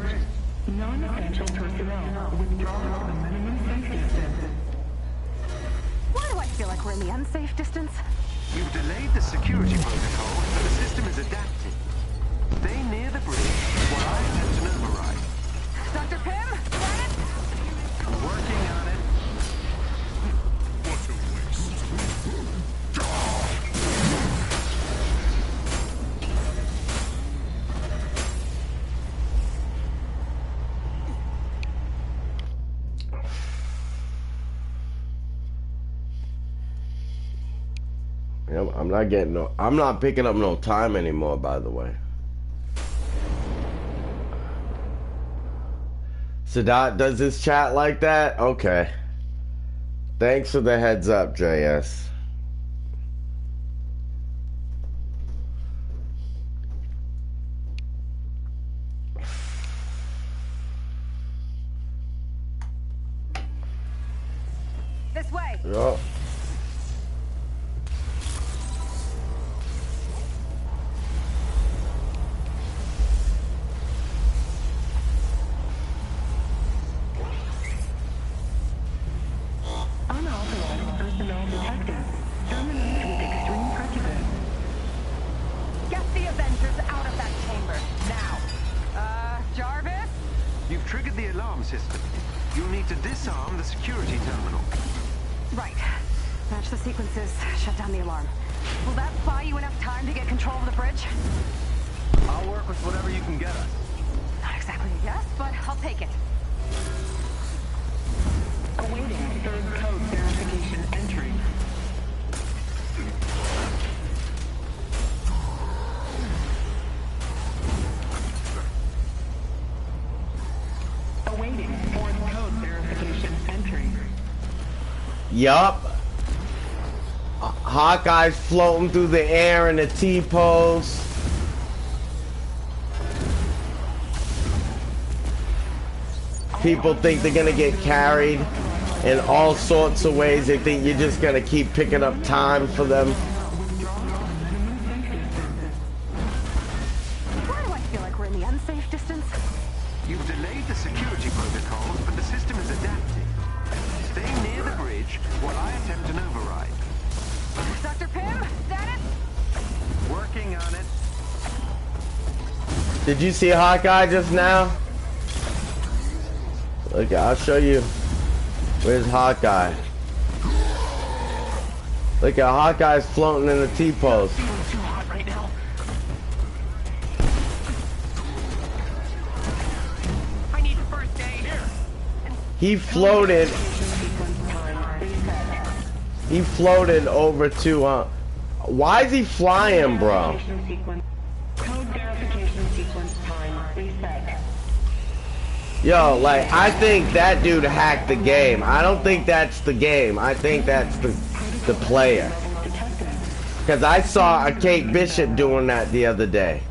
Non-essential personnel, withdraw to the minimum safe distance. Why do I feel like we're in the unsafe distance? You've delayed the security protocol, but the system is adapting. Stay near the bridge while I attempt an override. Dr. Pym? Planet? Working on it. What a waste. Yep, I'm not picking up no time anymore, by the way. Sadat does his chat like that? Okay. Thanks for the heads up, JS. way. Yup. Unauthorized personnel detected. Terminate with extreme prejudice. Get the Avengers out of that chamber, now. Jarvis? You've triggered the alarm system. You'll need to disarm the security terminal. Right. Match the sequences, shut down the alarm. Will that buy you enough time to get control of the bridge? I'll work with whatever you can get us. Not exactly a yes, but I'll take it. Awaiting third code verification entry. Awaiting fourth code verification entry. Yup. Hawkeye's floating through the air in a T-pose. People think they're gonna get carried in all sorts of ways. They think you're just gonna keep picking up time for them. Why do I feel like we're in the unsafe distance? You've delayed the security protocols, but the system is adapting. Stay near the bridge while I attempt an override. Dr. Pym, status? Working on it. Did you see Hawkeye just now? Look, I'll show you. Where's Hawkeye? Look at Hawkeye's floating in the T-pose. Too hot right now. I need first aid. Here. He floated. He floated over to. Why is he flying, bro? Code verification sequence time reset. Yo, like, I think that dude hacked the game. I don't think that's the game. I think that's the player. Because I saw a Kate Bishop doing that the other day.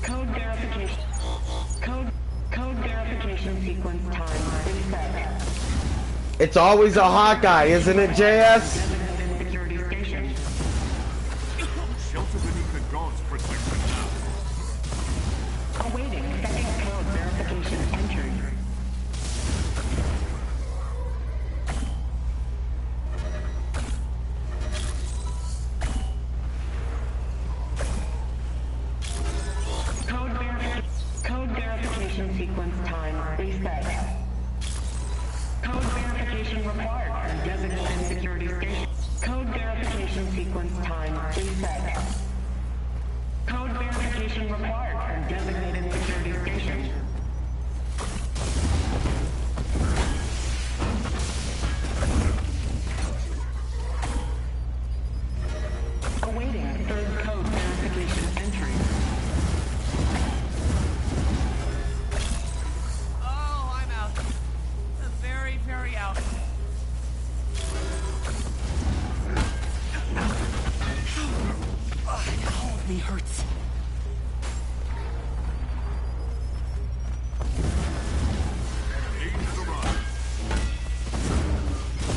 Code verification. Code verification sequence time reset. It's always a Hawkeye, isn't it, JS? Security station. Shelter beneath the gods protection now. Awaiting second code verification entry. Code verification sequence time reset. Code verification required for designated security station. Code verification sequence time reset. Code verification required for designated security station. Awaiting third code verification entry. Oh, I'm out. Very, very out. All of me hurts.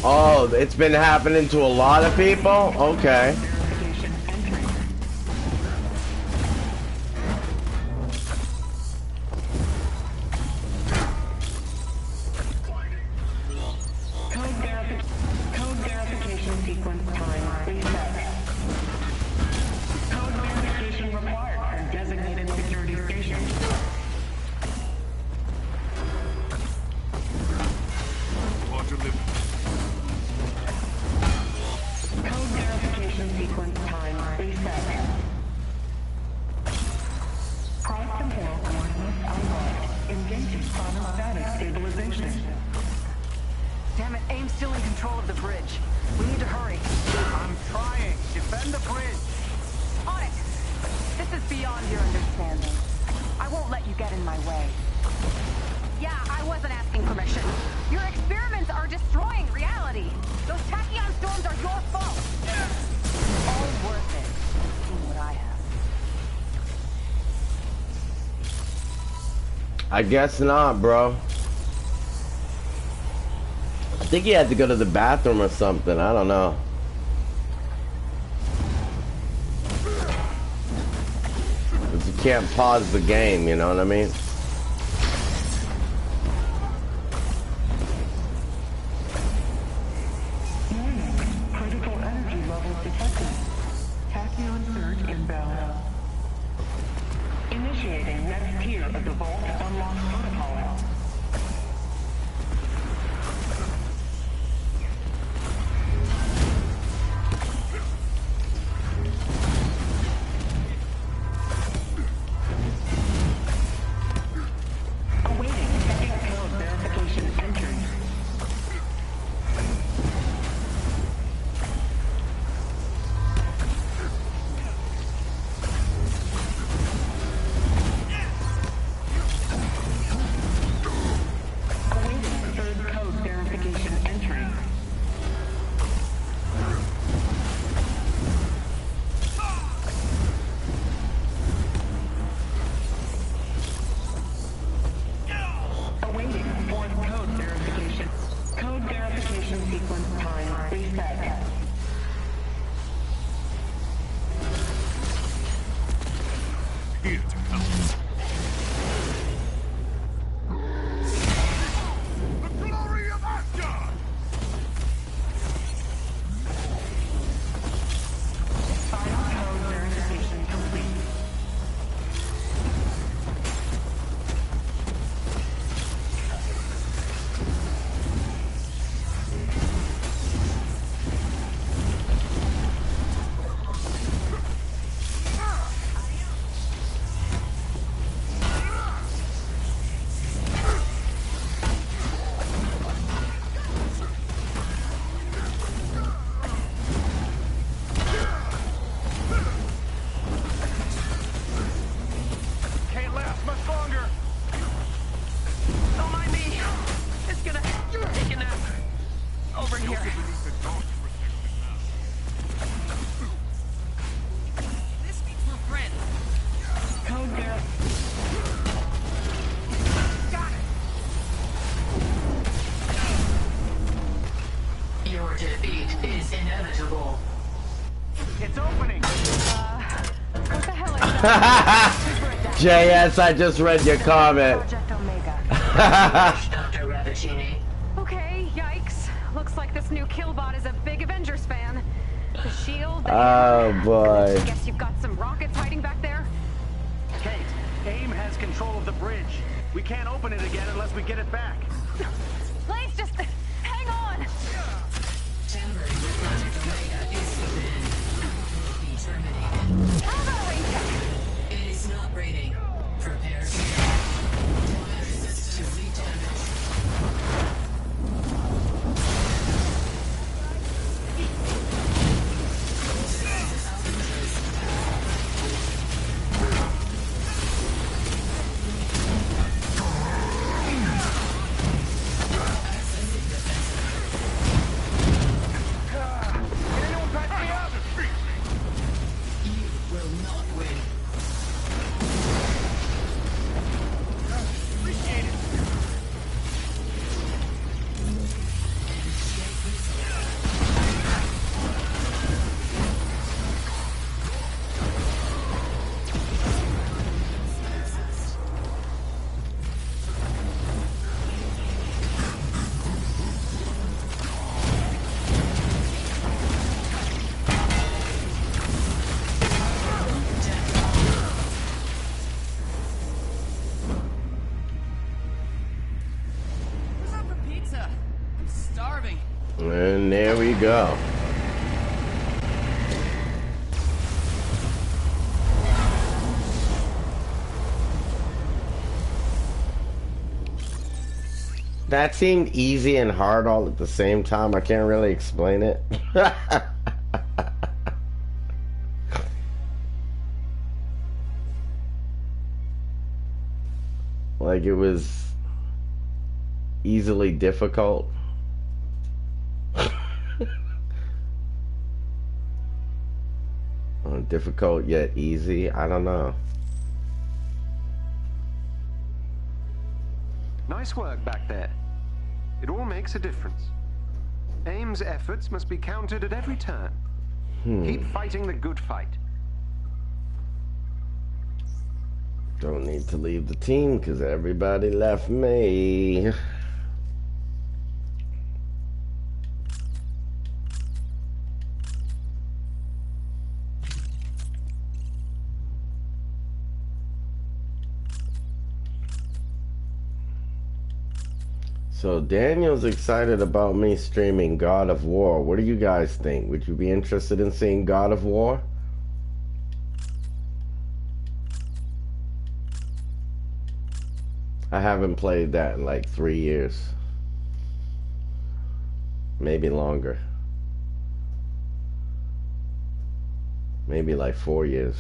Oh, it's been happening to a lot of people? Okay. Verification entry. Code verification sequence time reset. Code verification required for designated security station. Roger limit. Code verification sequence time reset. Cross-temporal coordinates unlocked. Engaging chronostatic stabilization. Damn it, AIM's still in control of the bridge. We need to hurry. I'm trying. Defend the bridge. On it! This is beyond your understanding. I won't let you get in my way. Yeah, I wasn't asking permission. Your experiments are destroying reality. Those tachyon storms are your fault. All worth it. Seeing what I have. I guess not, bro. I think he had to go to the bathroom or something. I don't know. But you can't pause the game, you know what I mean? Critical energy levels detected. Tachyon surge inbound. Initiating next tier of the Vault Unlock protocol. Awaiting second code verification entry. Awaiting third code verification entry. Awaiting fourth code verification. Code verification sequence time reset. Here to help. The glory of Asgard! Final code verification complete. Can't last much longer. Don't mind me. It's gonna take a nap. Over here. This means we're friends. Code Got it. Your defeat is inevitable. It's opening. What the hell is that? JS, I just read your comment. Project Omega. Dr. Rabbitini. Okay, yikes. Looks like this new Killbot is a big Avengers fan. The shield, the Oh boy. guess you've got some rockets hiding back there? Kate, AIM has control of the bridge. We can't open it again unless we get it back. Please just hang on! Tampering with Project Omega is forbidden. Will be terminated. How about we check? It is not rating. Prepare to Fire system re-damage. Can anyone patch me up? You will not win. Appreciate it. Who's up for pizza? I'm starving. And there we go. That seemed easy and hard all at the same time. I can't really explain it. Like it was easily difficult. Or difficult yet easy. I don't know. Nice work back there. It all makes a difference. AIM's efforts must be counted at every turn. Keep fighting the good fight. Don't need to leave the team because everybody left me. So Daniel's excited about me streaming God of War. What do you guys think? Would you be interested in seeing God of War? I haven't played that in like 3 years. Maybe longer. Maybe like 4 years.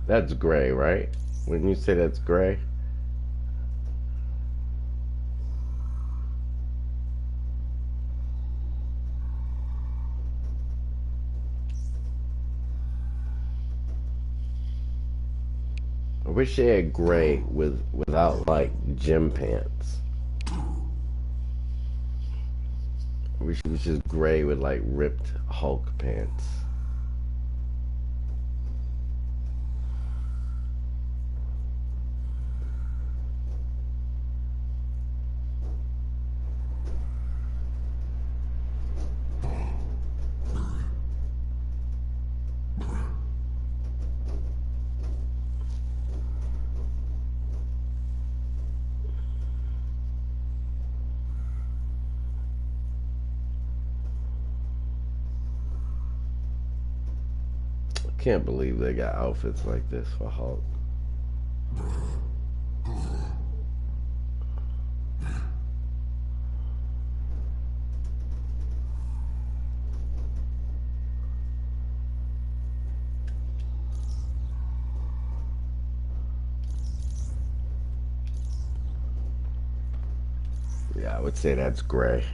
That's gray, right? Wouldn't you say that's gray? I wish they had gray without like gym pants. I wish it was just gray with like ripped Hulk pants. Can't believe they got outfits like this for Hulk. Yeah, I would say that's gray.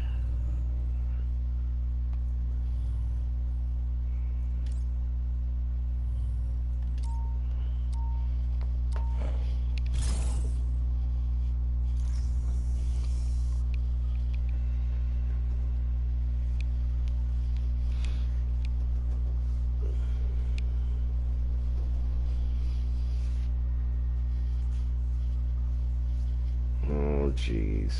Oh, jeez.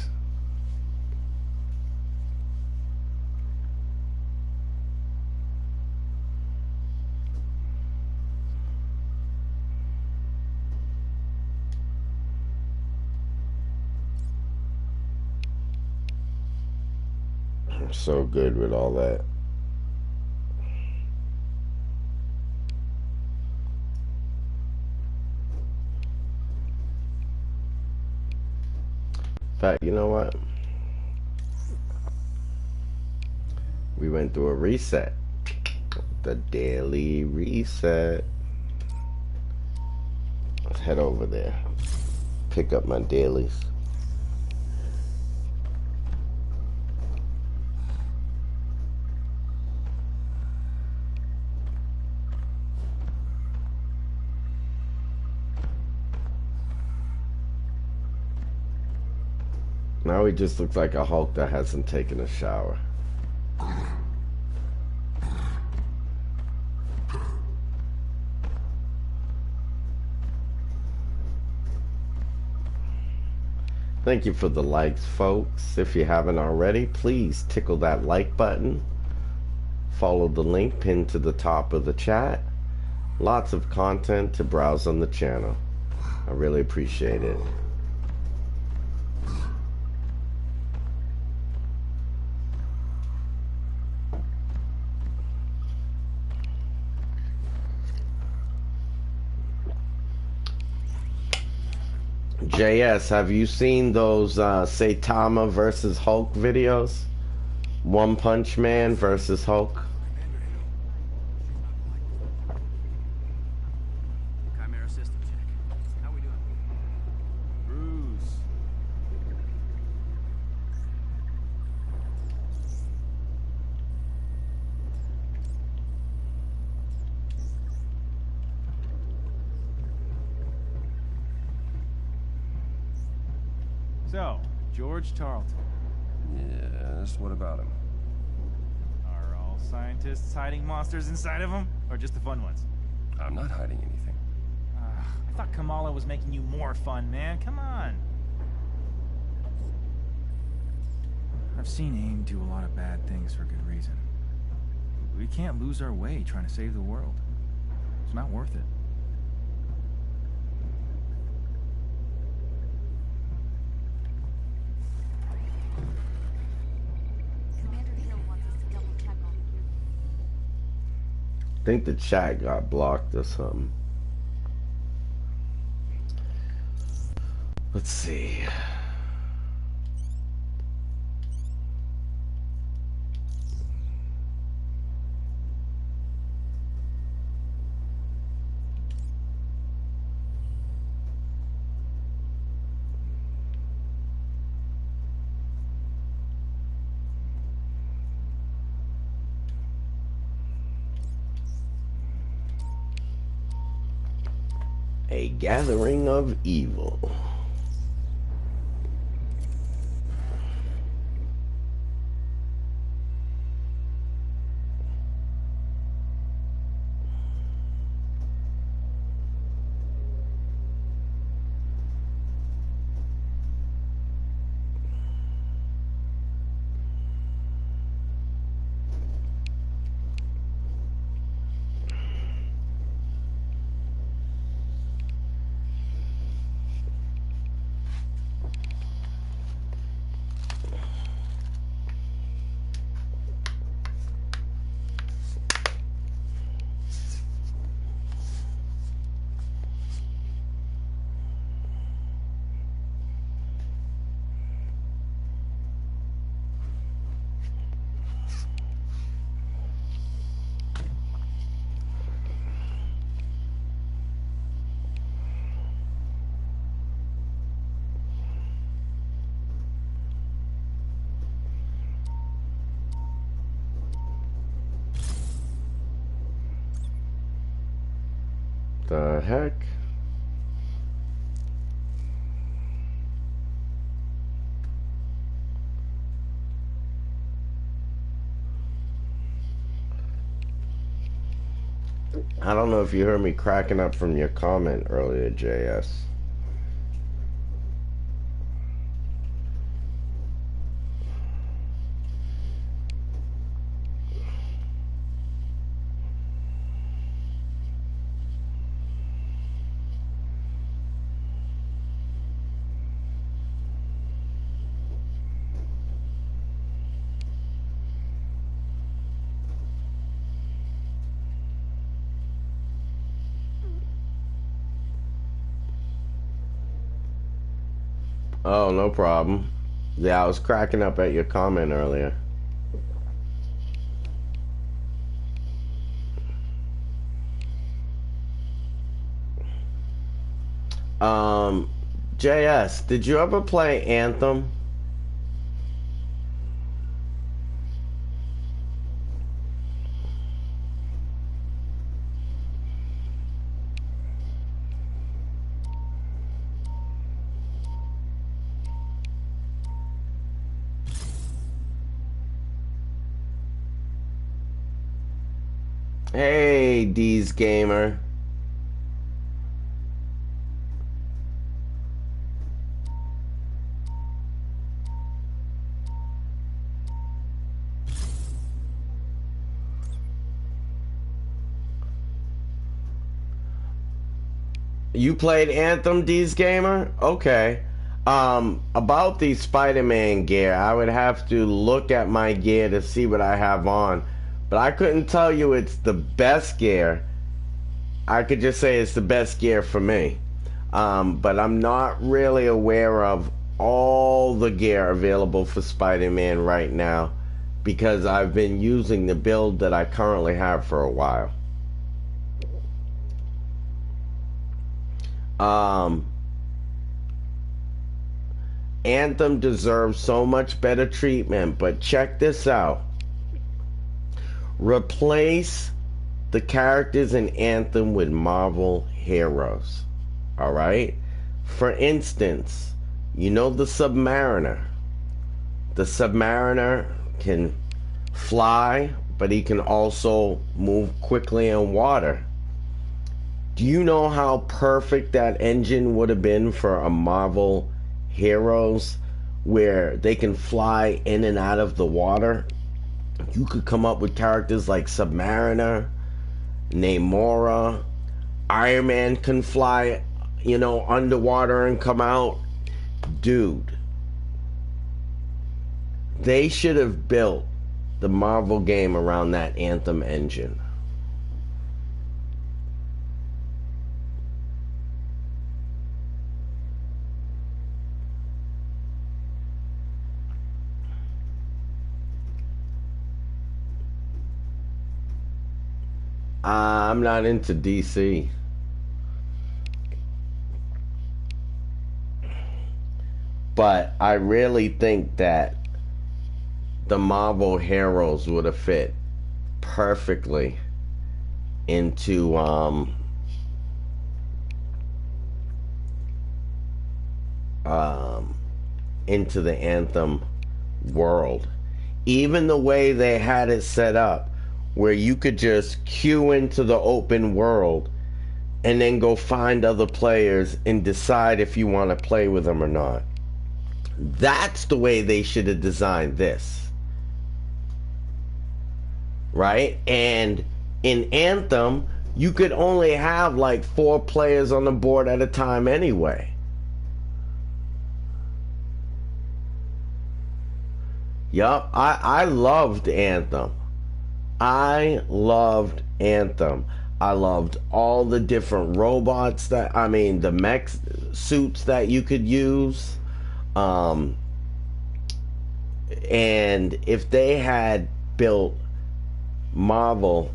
I'm so good with all that. In fact, you know what? We went through a reset. The daily reset. Let's head over there. Pick up my dailies. Now he just looks like a Hulk that hasn't taken a shower. Thank you for the likes, folks. If you haven't already, please tickle that like button. Follow the link pinned to the top of the chat. Lots of content to browse on the channel. I really appreciate it. JS, have you seen those Saitama versus Hulk videos? One Punch Man versus Hulk? Chimera system check. How we doing? Bruce. So, George Tarleton. Yes, what about him? Are all scientists hiding monsters inside of them? Or just the fun ones? I'm not hiding anything. I thought Kamala was making you more fun, man. Come on. I've seen AIM do a lot of bad things for good reason. We can't lose our way trying to save the world. It's not worth it. Commander Hill wants us to double check on you. I think the chat got blocked or something. Let's see. A gathering of evil. The heck? I don't know if you heard me cracking up from your comment earlier, JS. Oh, no problem. Yeah, I was cracking up at your comment earlier. JS, did you ever play Anthem? Hey, D's Gamer. You played Anthem, D's Gamer? Okay. About the Spider-Man gear, I would have to look at my gear to see what I have on. But I couldn't tell you it's the best gear. I could just say it's the best gear for me. But I'm not really aware of all the gear available for Spider-Man right now because I've been using the build that I currently have for a while. Anthem deserves so much better treatment, but check this out. Replace the characters in Anthem with Marvel heroes. Alright? For instance, you know the Submariner. The Submariner can fly, but he can also move quickly in water. Do you know how perfect that engine would have been for a Marvel heroes where they can fly in and out of the water? You could come up with characters like Submariner, Namora, Iron Man can fly, you know, underwater and come out. Dude, they should have built the Marvel game around that Anthem engine. I'm not into DC. But I really think that the Marvel heroes would have fit perfectly into into the Anthem world. Even the way they had it set up, where you could just queue into the open world and then go find other players and decide if you want to play with them or not. That's the way they should have designed this. Right? And in Anthem, you could only have like 4 players on the board at a time anyway. Yup, I loved Anthem. I loved Anthem. I loved all the different robots the mech suits that you could use. And if they had built Marvel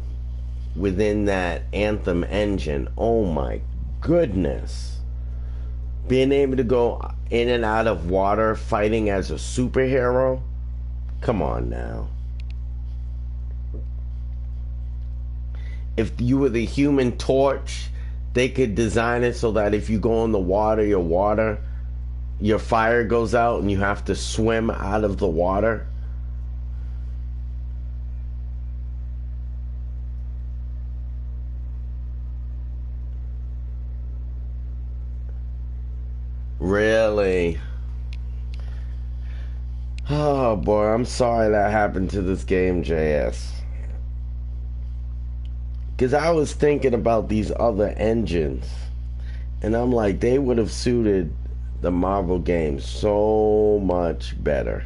within that Anthem engine, oh my goodness. Being able to go in and out of water fighting as a superhero, come on now. If you were the Human Torch, they could design it so that if you go in the water, your fire goes out and you have to swim out of the water. Really? Oh boy, I'm sorry that happened to this game, JS. Because I was thinking about these other engines, and I'm like, they would have suited the Marvel game so much better.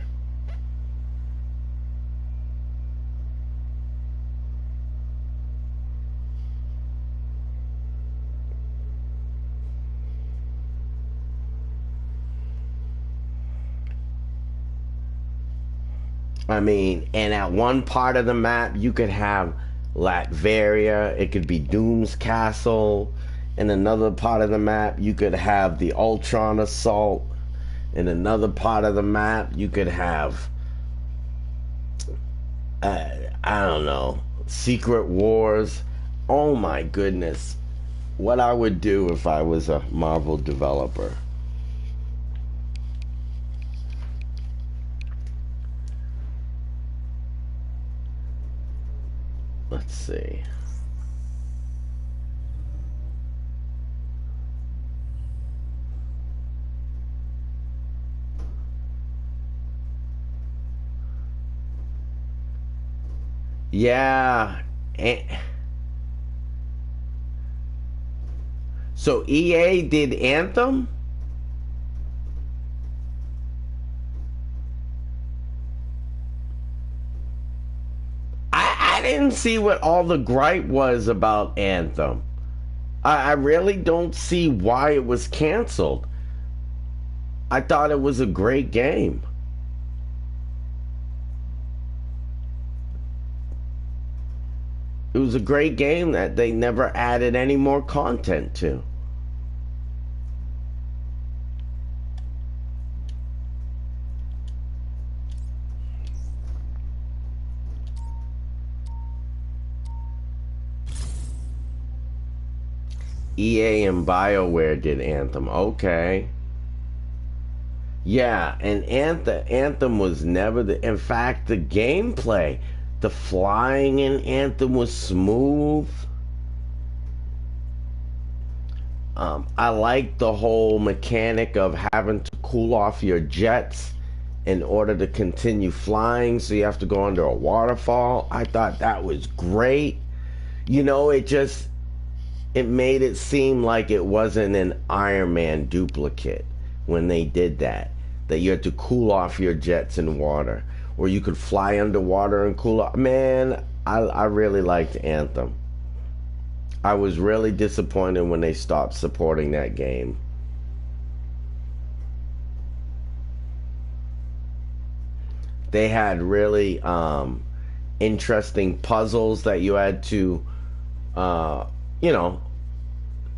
I mean, and at one part of the map, you could have Latveria, it could be Doom's Castle. In another part of the map, you could have the Ultron Assault. In another part of the map, you could have, I don't know, Secret Wars. Oh my goodness. What I would do if I was a Marvel developer. Let's see. Yeah. So EA did Anthem? I didn't see what all the gripe was about Anthem. I really don't see why it was canceled. I thought it was a great game. It was a great game that they never added any more content to. EA and BioWare did Anthem. Okay. Yeah, and Anthem was never the... In fact, the gameplay, the flying in Anthem was smooth. I like the whole mechanic of having to cool off your jets in order to continue flying, so you have to go under a waterfall. I thought that was great. You know, it made it seem like it wasn't an Iron Man duplicate when they did that you had to cool off your jets in water, or you could fly underwater and cool off. Man, I really liked Anthem. I was really disappointed when they stopped supporting that game. They had really interesting puzzles that you had to, you know,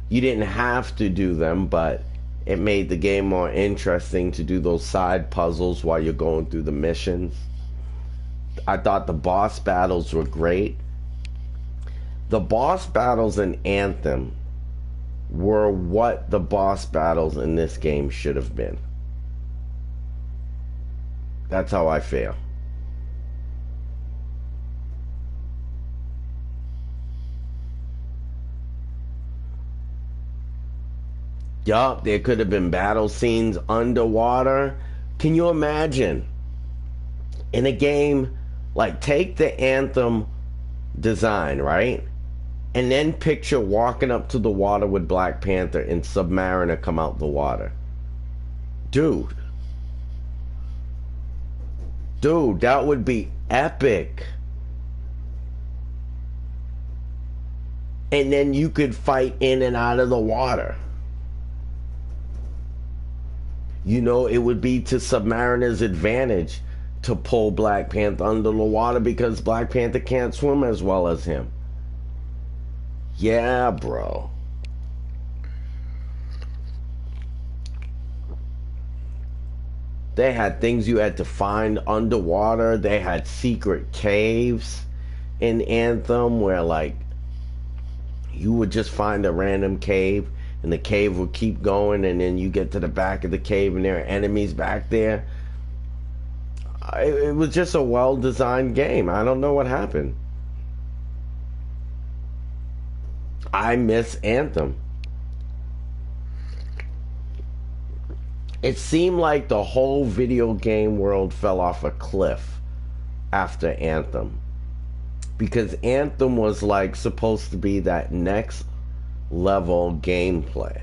you didn't have to do them, but it made the game more interesting to do those side puzzles while you're going through the missions. I thought the boss battles were great. The boss battles in Anthem were what the boss battles in this game should have been. That's how I feel. Yup, there could have been battle scenes underwater. Can you imagine? In a game, like, take the Anthem design, right? And then picture walking up to the water with Black Panther and Submariner come out the water. Dude, that would be epic. And then you could fight in and out of the water. You know, it would be to Submariner's advantage to pull Black Panther under the water because Black Panther can't swim as well as him. Yeah, bro. They had things you had to find underwater. They had secret caves in Anthem where, like, you would just find a random cave and the cave will keep going, and then you get to the back of the cave and there are enemies back there. It was just a well-designed game. I don't know what happened. I miss Anthem. It seemed like the whole video game world fell off a cliff after Anthem, because Anthem was like supposed to be that next level gameplay.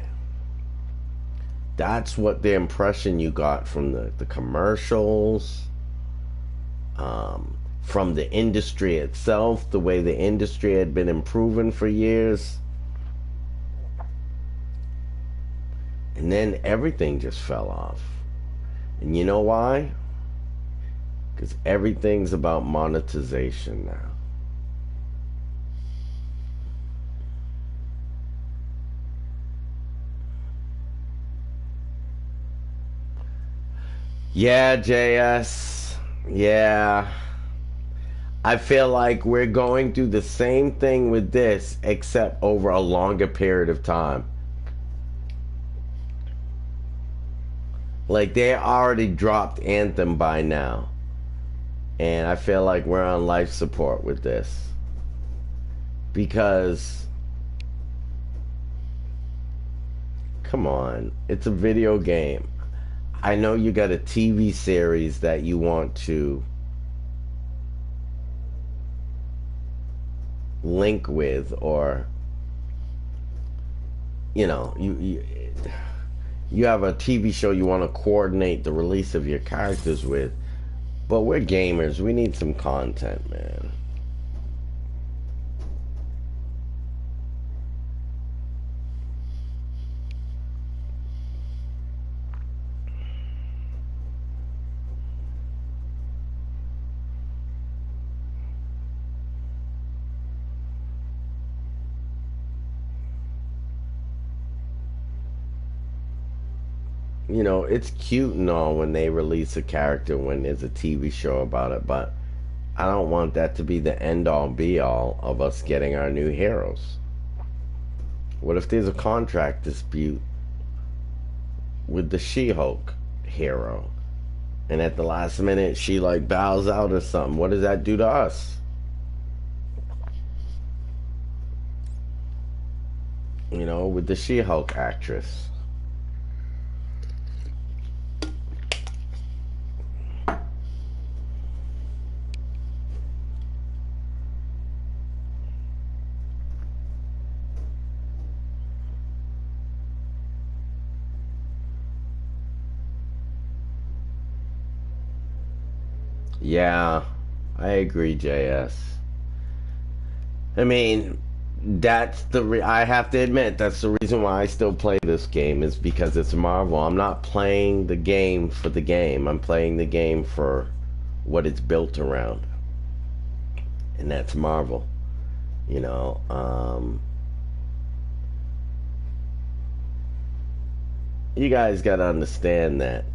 That's what the impression you got from the commercials, from the industry itself, the way the industry had been improving for years. And then everything just fell off. And you know why? Because everything's about monetization now. Yeah, JS. Yeah. I feel like we're going through the same thing with this, except over a longer period of time. Like, they already dropped Anthem by now. And I feel like we're on life support with this. Because, come on, it's a video game. I know you got a TV series that you want to link with or you know, you have a TV show you want to coordinate the release of your characters with, but we're gamers. We need some content, man. You know, it's cute and all when they release a character when there's a TV show about it, but I don't want that to be the end all be all of us getting our new heroes. What if there's a contract dispute with the She-Hulk hero, and at the last minute she like bows out or something? What does that do to us? You know, with the She-Hulk actress. Yeah, I agree, JS. I mean, I have to admit, that's the reason why I still play this game, is because it's Marvel. I'm not playing the game for the game. I'm playing the game for what it's built around. And that's Marvel. You know, you guys got to understand that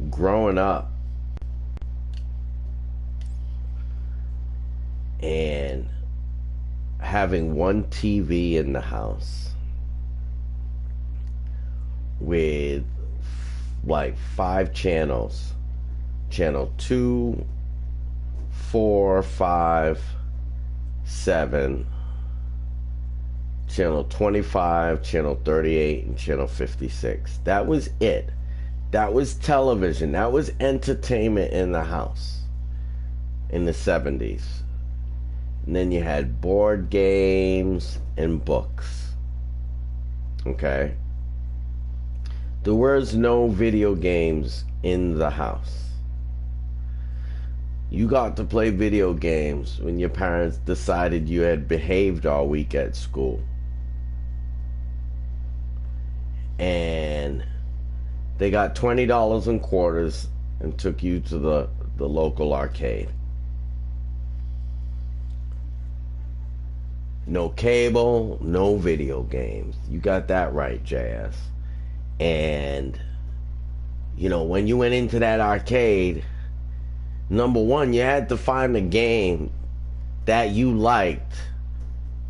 growing up and having one TV in the house with like 5 channels, channel 2, 4, 5, 7, channel 25, channel 38, and channel 56. That was it. That was television. That was entertainment in the house in the 70s. And then you had board games and books. Okay? There was no video games in the house. You got to play video games when your parents decided you had behaved all week at school. And they got $20 in quarters and took you to the local arcade. No cable, no video games. You got that right, JS. And, you know, when you went into that arcade, number one, you had to find a game that you liked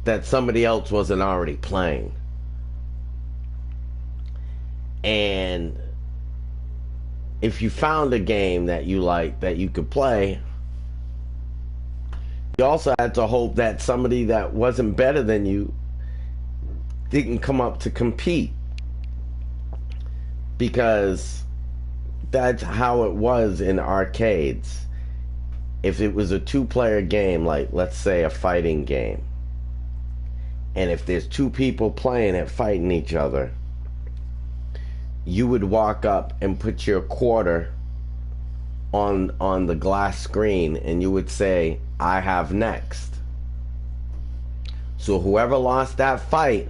that somebody else wasn't already playing. And if you found a game that you liked that you could play, you also had to hope that somebody that wasn't better than you didn't come up to compete, because that's how it was in arcades. If it was a 2-player game, like let's say a fighting game, and if there's 2 people playing it fighting each other, you would walk up and put your quarter on the glass screen and you would say, I have next. So whoever lost that fight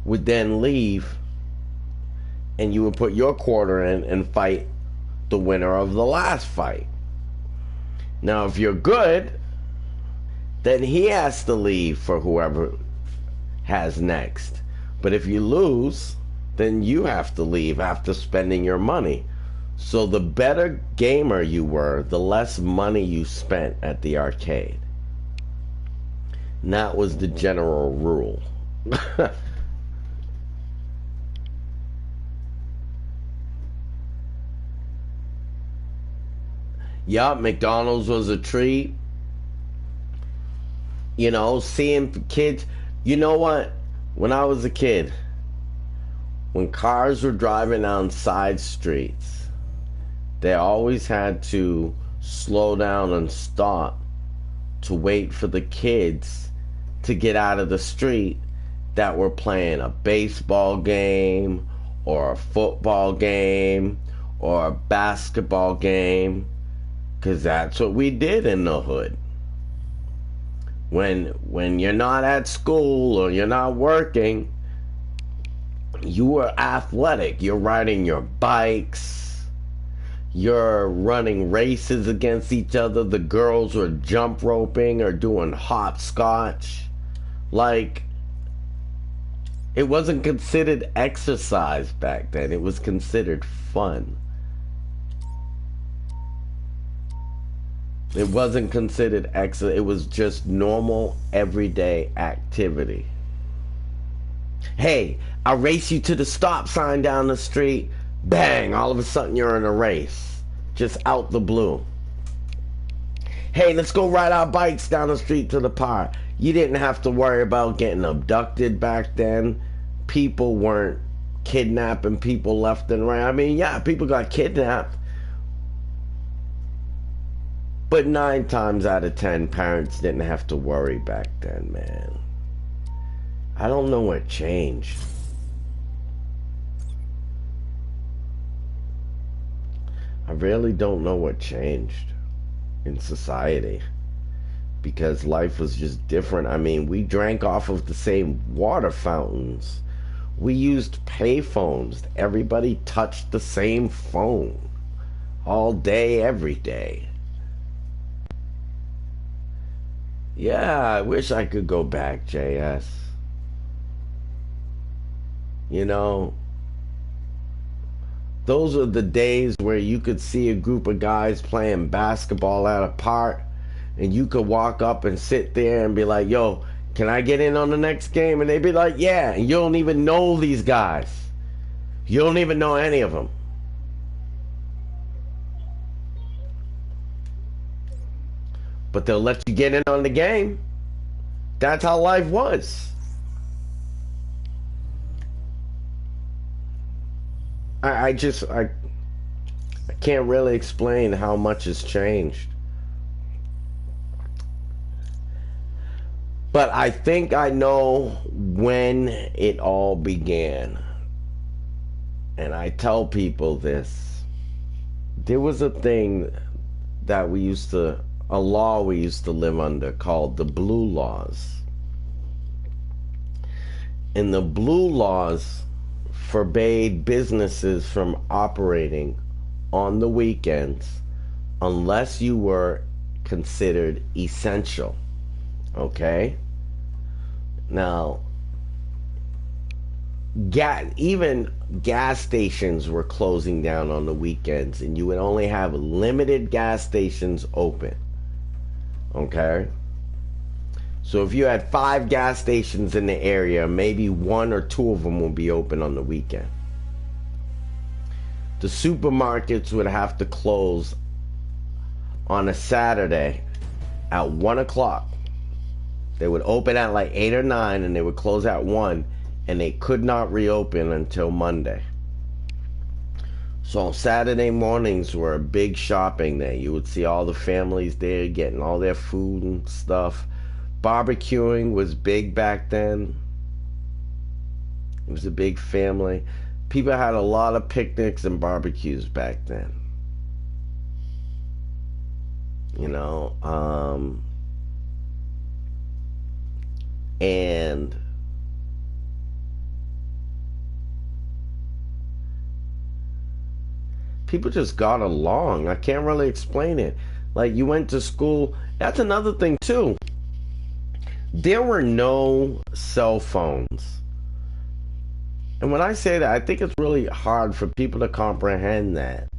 would then leave, and you would put your quarter in and fight the winner of the last fight. Now if you're good, then he has to leave for whoever has next. But if you lose, then you have to leave after spending your money. So the better gamer you were, the less money you spent at the arcade. And that was the general rule. Yup, McDonald's was a treat. You know, seeing kids. You know what? When I was a kid, when cars were driving down side streets, they always had to slow down and stop to wait for the kids to get out of the street that were playing a baseball game or a football game or a basketball game, because that's what we did in the hood. When you're not at school or you're not working, you were athletic. You're riding your bikes, you're running races against each other. The girls were jump roping or doing hopscotch. Like, it wasn't considered exercise back then. It was considered fun. It wasn't considered exercise. It was just normal, everyday activity. Hey, I'll race you to the stop sign down the street. Bang, all of a sudden you're in a race. Just out the blue. Hey, let's go ride our bikes down the street to the park. You didn't have to worry about getting abducted back then. People weren't kidnapping people left and right. I mean, yeah, people got kidnapped. But 9 times out of 10, parents didn't have to worry back then, man. I don't know what changed. I really don't know what changed in society, because life was just different. I mean, we drank off of the same water fountains. We used payphones. Everybody touched the same phone all day, every day. Yeah, I wish I could go back, JS. You know, those are the days where you could see a group of guys playing basketball at a park, and you could walk up and sit there and be like, yo, can I get in on the next game? And they'd be like, yeah. And you don't even know these guys. You don't even know any of them. But they'll let you get in on the game. That's how life was. I can't really explain how much has changed. But I think I know when it all began. And I tell people this. There was a thing that a law we used to live under called the Blue Laws. And the Blue Laws forbade businesses from operating on the weekends unless you were considered essential. Okay? Now, even gas stations were closing down on the weekends, and you would only have limited gas stations open. Okay? So if you had 5 gas stations in the area, maybe 1 or 2 of them will be open on the weekend. The supermarkets would have to close on a Saturday at 1 o'clock. They would open at like 8 or 9, and they would close at 1, and they could not reopen until Monday. So Saturday mornings were a big shopping day. You would see all the families there getting all their food and stuff. Barbecuing was big back then. It was a big family. People had a lot of picnics and barbecues back then. You know, and people just got along. I can't really explain it. Like, you went to school. That's another thing too. There were no cell phones. And when I say that, I think it's really hard for people to comprehend that.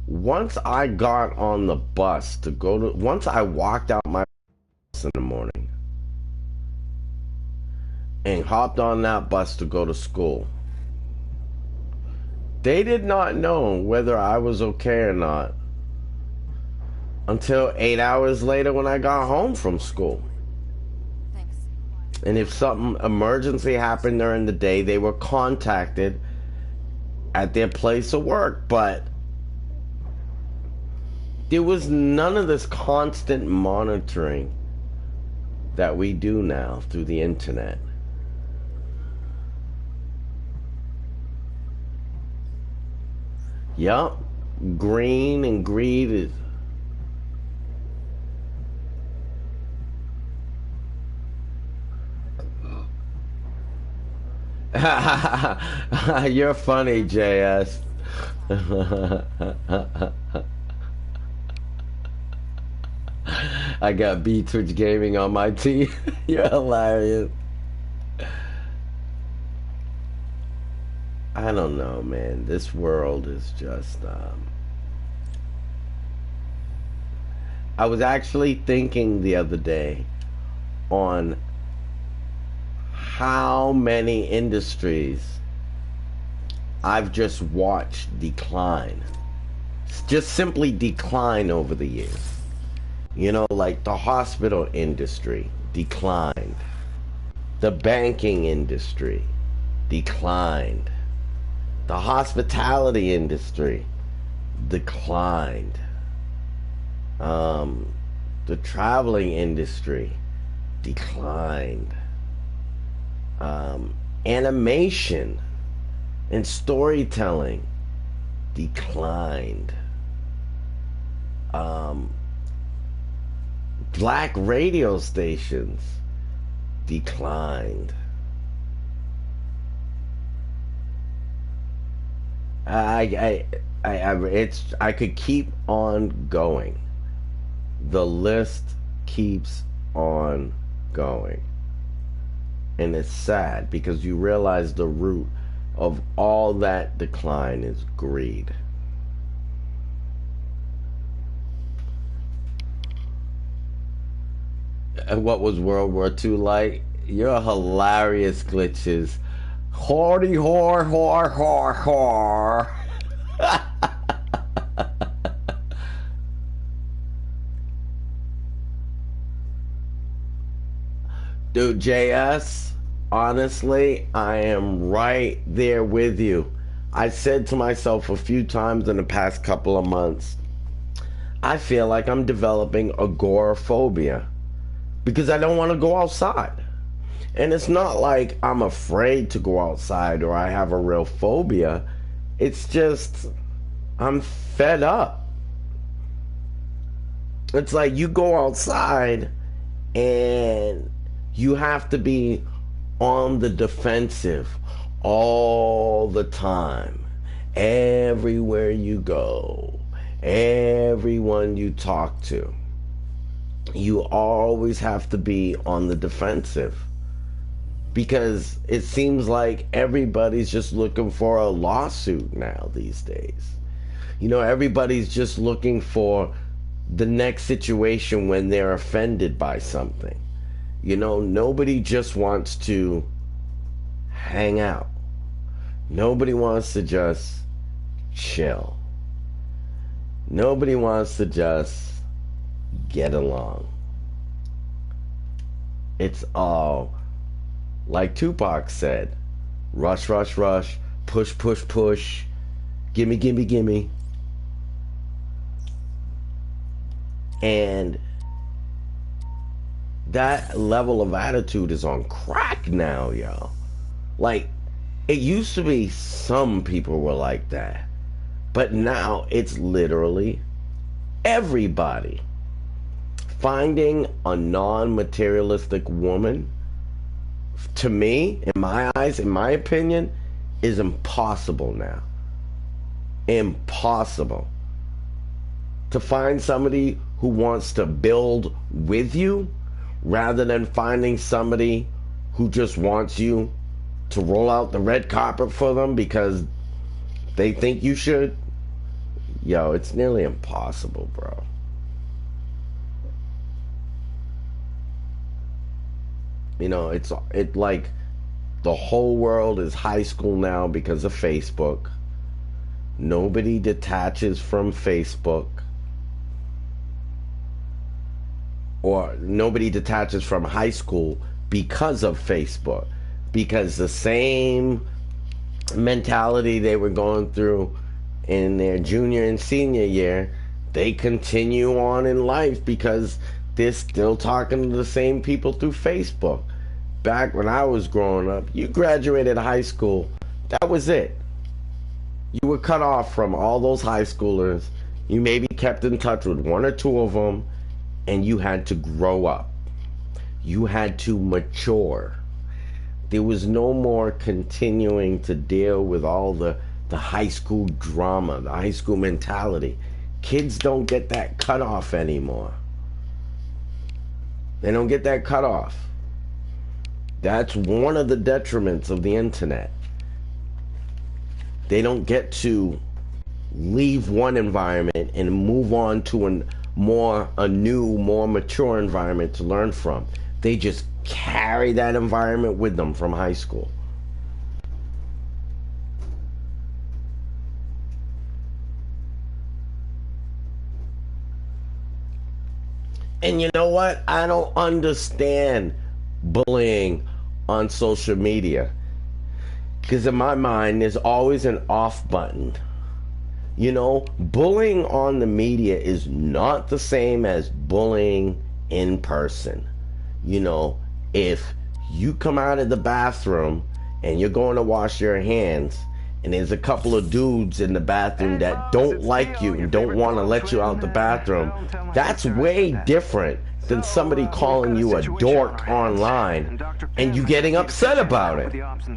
Once I got on the bus to go to, once I walked out my bus in the morning and hopped on that bus to go to school, they did not know whether I was okay or not until 8 hours later when I got home from school. And if something emergency happened during the day, they were contacted at their place of work. But there was none of this constant monitoring that we do now through the internet. Yup, green and greed is... You're funny, JS. I got B-Twitch Gaming on my team. You're hilarious. I don't know, man. This world is just... I was actually thinking the other day on how many industries I've just watched decline. Just simply decline over the years. You know, like the hospital industry declined. The banking industry declined. The hospitality industry declined. The traveling industry declined. Animation and storytelling declined. Black radio stations declined. I could keep on going. The list keeps on going. And it's sad because you realize the root of all that decline is greed. And what was World War II like? You're hilarious, Glitches. Hordy whore, whore, whore, whore. Dude, JS, honestly, I am right there with you. I said to myself a few times in the past couple of months, I feel like I'm developing agoraphobia because I don't want to go outside. And it's not like I'm afraid to go outside or I have a real phobia. It's just, I'm fed up. It's like you go outside and you have to be on the defensive all the time. Everywhere you go, everyone you talk to, you always have to be on the defensive. Because it seems like everybody's just looking for a lawsuit now these days. You know, everybody's just looking for the next situation when they're offended by something. You know, nobody just wants to hang out. Nobody wants to just chill. Nobody wants to just get along. It's all, like Tupac said, rush, rush, rush, push, push, push, gimme, gimme, gimme. And that level of attitude is on crack now, yo. Like, it used to be some people were like that, but now it's literally everybody. Finding a non-materialistic woman, to me, in my eyes, in my opinion, is impossible now. Impossible. To find somebody who wants to build with you rather than finding somebody who just wants you to roll out the red carpet for them because they think you should. Yo, it's nearly impossible, bro. You know, it's like the whole world is high school now because of Facebook. Nobody detaches from Facebook. Or nobody detaches from high school because of Facebook. Because the same mentality they were going through in their junior and senior year, they continue on in life because they're still talking to the same people through Facebook. Back when I was growing up, you graduated high school, that was it. You were cut off from all those high schoolers. You maybe kept in touch with one or two of them, and you had to grow up. You had to mature. There was no more continuing to deal with all the high school drama, the high school mentality. Kids don't get that cutoff anymore. They don't get that cutoff. That's one of the detriments of the internet. They don't get to leave one environment and move on to a new, more mature environment to learn from. They just carry that environment with them from high school. And you know what? I don't understand bullying on social media. Because in my mind, there's always an off button. You know, bullying on the media is not the same as bullying in person. You know, if you come out of the bathroom and you're going to wash your hands, and there's a couple of dudes in the bathroom that don't like you and don't want to let you out the bathroom, that's way different than somebody calling you a dork online and you getting upset about it.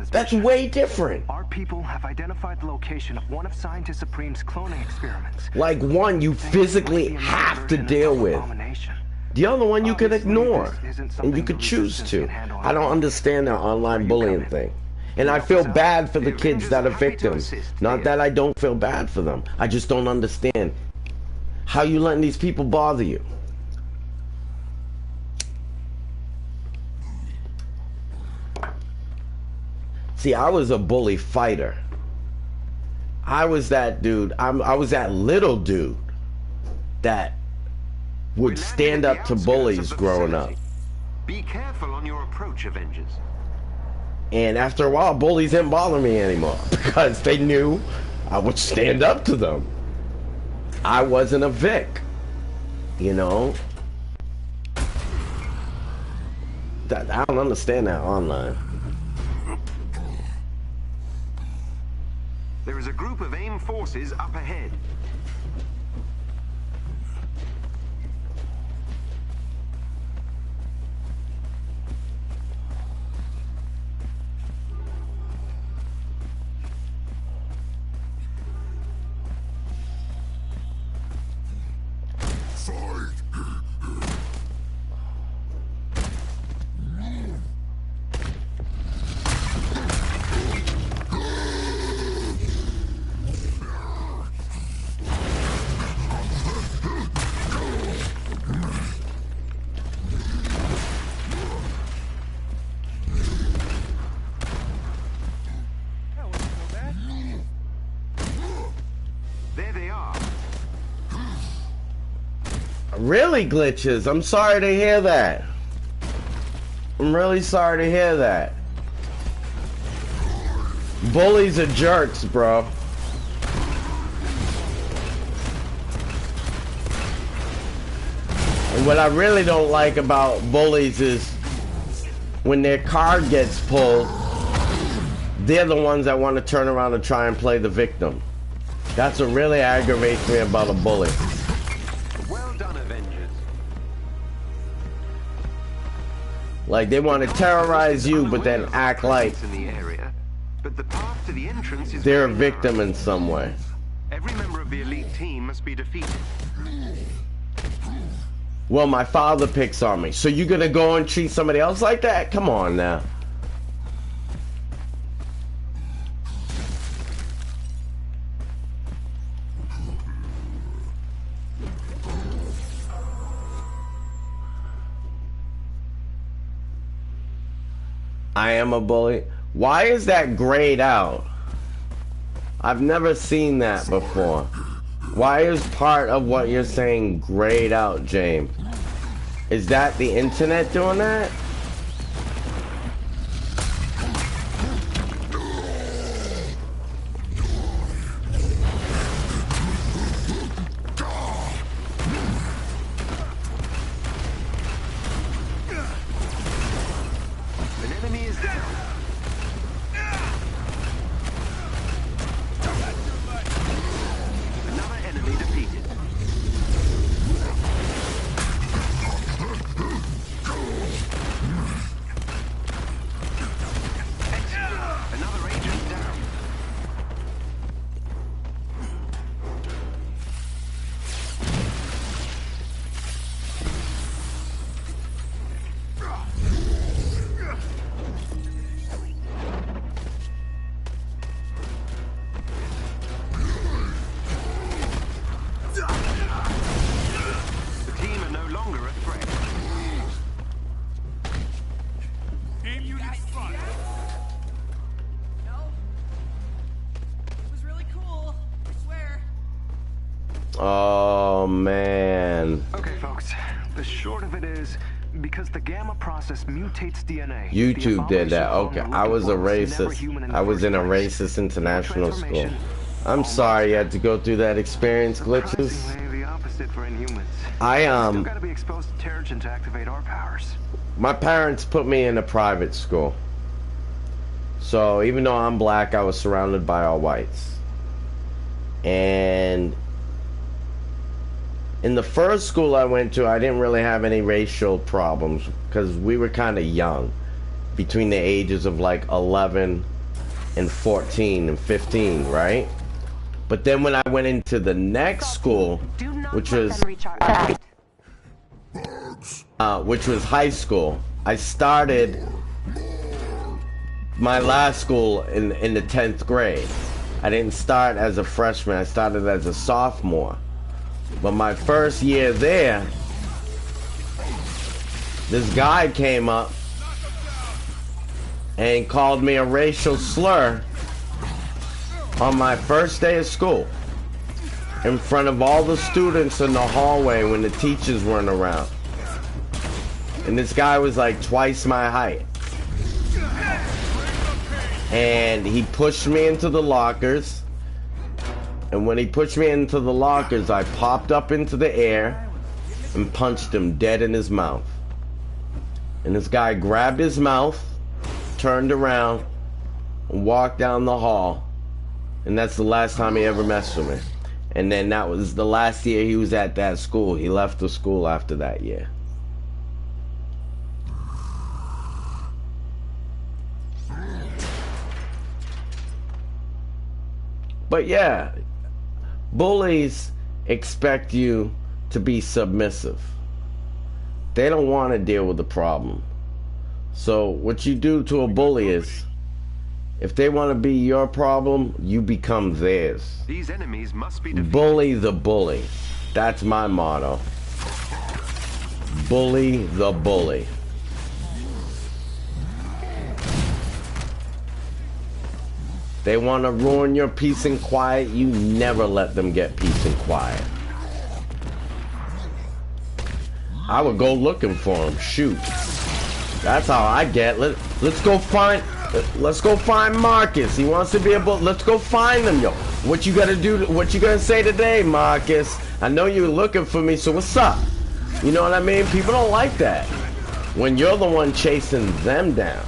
That's way different. Our people have identified the location of one of Scientist Supreme's cloning experiments. Like one you physically have to deal with. The other one you can ignore, and you could choose to. I don't understand that online bullying thing. And I feel bad for the kids that are victims. Not that I don't feel bad for them. I just don't understand how you letting these people bother you. See, I was a bully fighter. I was that dude. I was that little dude that would stand up to bullies growing up. Be careful on your approach, Avengers. And after a while, bullies didn't bother me anymore because they knew I would stand up to them. I wasn't a Vic, you know. I don't understand that online. There is a group of AIM forces up ahead. Really, glitches? I'm sorry to hear that. I'm really sorry to hear that. Bullies are jerks, bro. And what I really don't like about bullies is when their card gets pulled, they're the ones that want to turn around and try and play the victim. That's what really aggravates me about a bully. Like they want to terrorize you, but then act like they're a victim in some way. Every member of the elite team must be defeated. Well, my father picks on me, so you gonna go and treat somebody else like that? Come on now. I am a bully. Why is that grayed out? I've never seen that before. Why is part of what you're saying grayed out, James? Is that the internet doing that? Oh, man. Okay, folks. The short of it is, because the gamma process mutates DNA. YouTube did that. Okay, I was a racist. I was in a racist international school. I'm sorry you had to go through that experience, Glitches. The opposite for Inhumans. I Still gotta be exposed to Terrigen to activate our powers. My parents put me in a private school. So even though I'm black, I was surrounded by all whites. And in the first school I went to, I didn't really have any racial problems because we were kind of young, between the ages of like 11 and 14 and 15, right? But then when I went into the next school, which was high school, I started my last school in the 10th grade. I didn't start as a freshman, I started as a sophomore. But my first year there, this guy came up and called me a racial slur on my first day of school in front of all the students in the hallway when the teachers weren't around. And this guy was like twice my height. And he pushed me into the lockers. And when he pushed me into the lockers, I popped up into the air and punched him dead in his mouth. And this guy grabbed his mouth, turned around, and walked down the hall. And that's the last time he ever messed with me. And then that was the last year he was at that school. He left the school after that year. But yeah, bullies expect you to be submissive. They don't want to deal with the problem. So what you do to a bully is, if they want to be your problem, you become theirs. These enemies must be defeated. Bully the bully. That's my motto. Bully the bully. They want to ruin your peace and quiet. You never let them get peace and quiet. I would go looking for them. Shoot. That's how I get. Let's go find Marcus. He wants to be able. Let's go find him, yo. What you gotta do? What you gonna say today, Marcus? I know you're looking for me, so what's up? You know what I mean? People don't like that when you're the one chasing them down.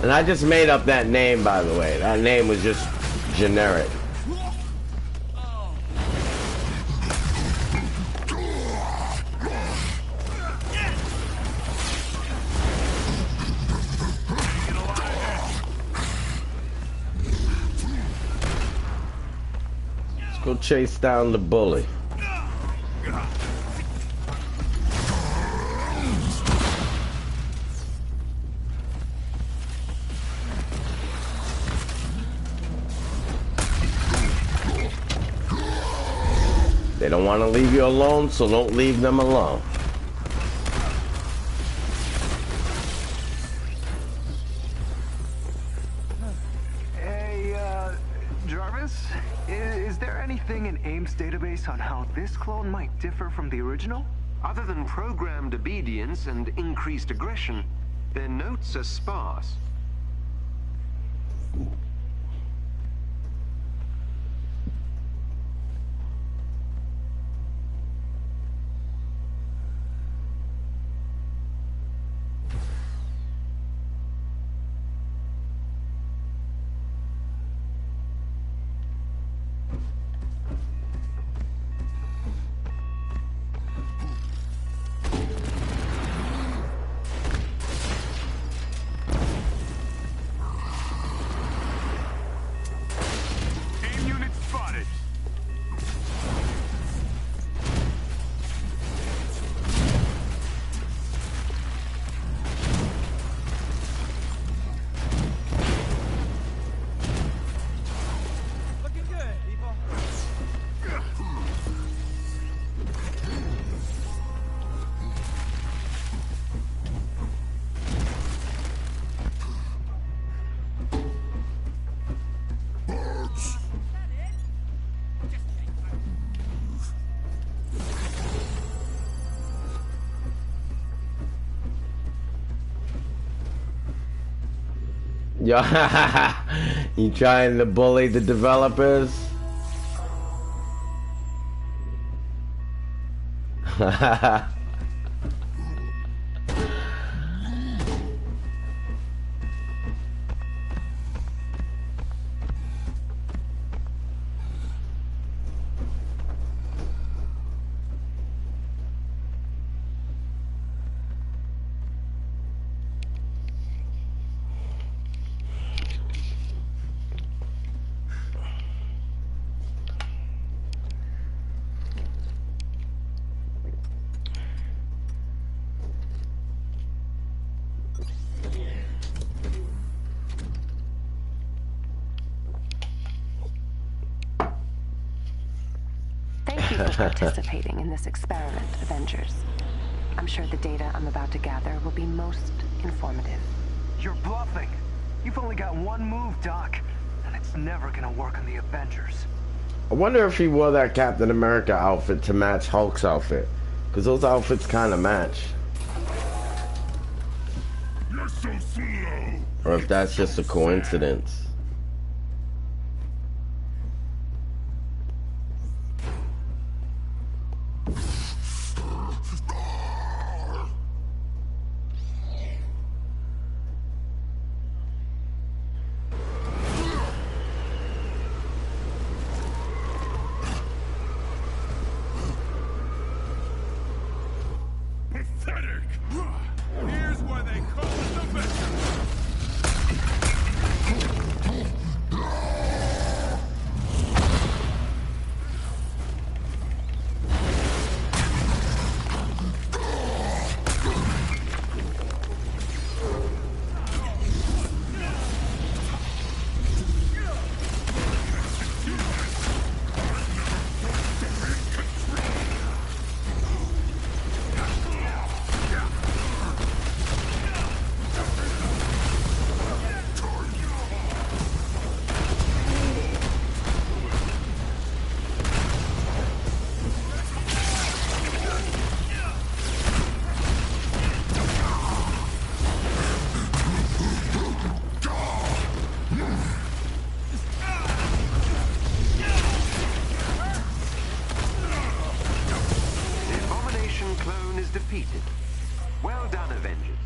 And I just made up that name, by the way. That name was just generic. Let's go chase down the bully. They don't want to leave you alone, so don't leave them alone. Hey, Jarvis, is there anything in AIM's database on how this clone might differ from the original? Other than programmed obedience and increased aggression, their notes are sparse. Yo, you trying to bully the developers? Thank you for participating in this experiment, Avengers. I'm sure the data I'm about to gather will be most informative. You're bluffing. You've only got one move, Doc. And it's never gonna work on the Avengers. I wonder if he wore that Captain America outfit to match Hulk's outfit. Because those outfits kind of match. You're so slow. Or if that's just a coincidence. Pathetic. Here's why they call it Avengers. Defeated. Well done, Avengers.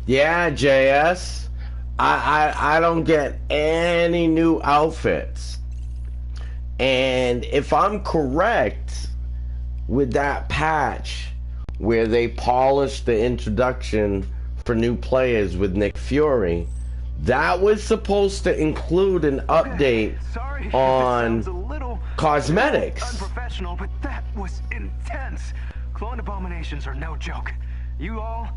Yeah, JS. I don't get any new outfits. And if I'm correct with that patch where they polished the introduction for new players with Nick Fury, that was supposed to include an update on cosmetics. Unprofessional, but that was intense. Clone abominations are no joke. You all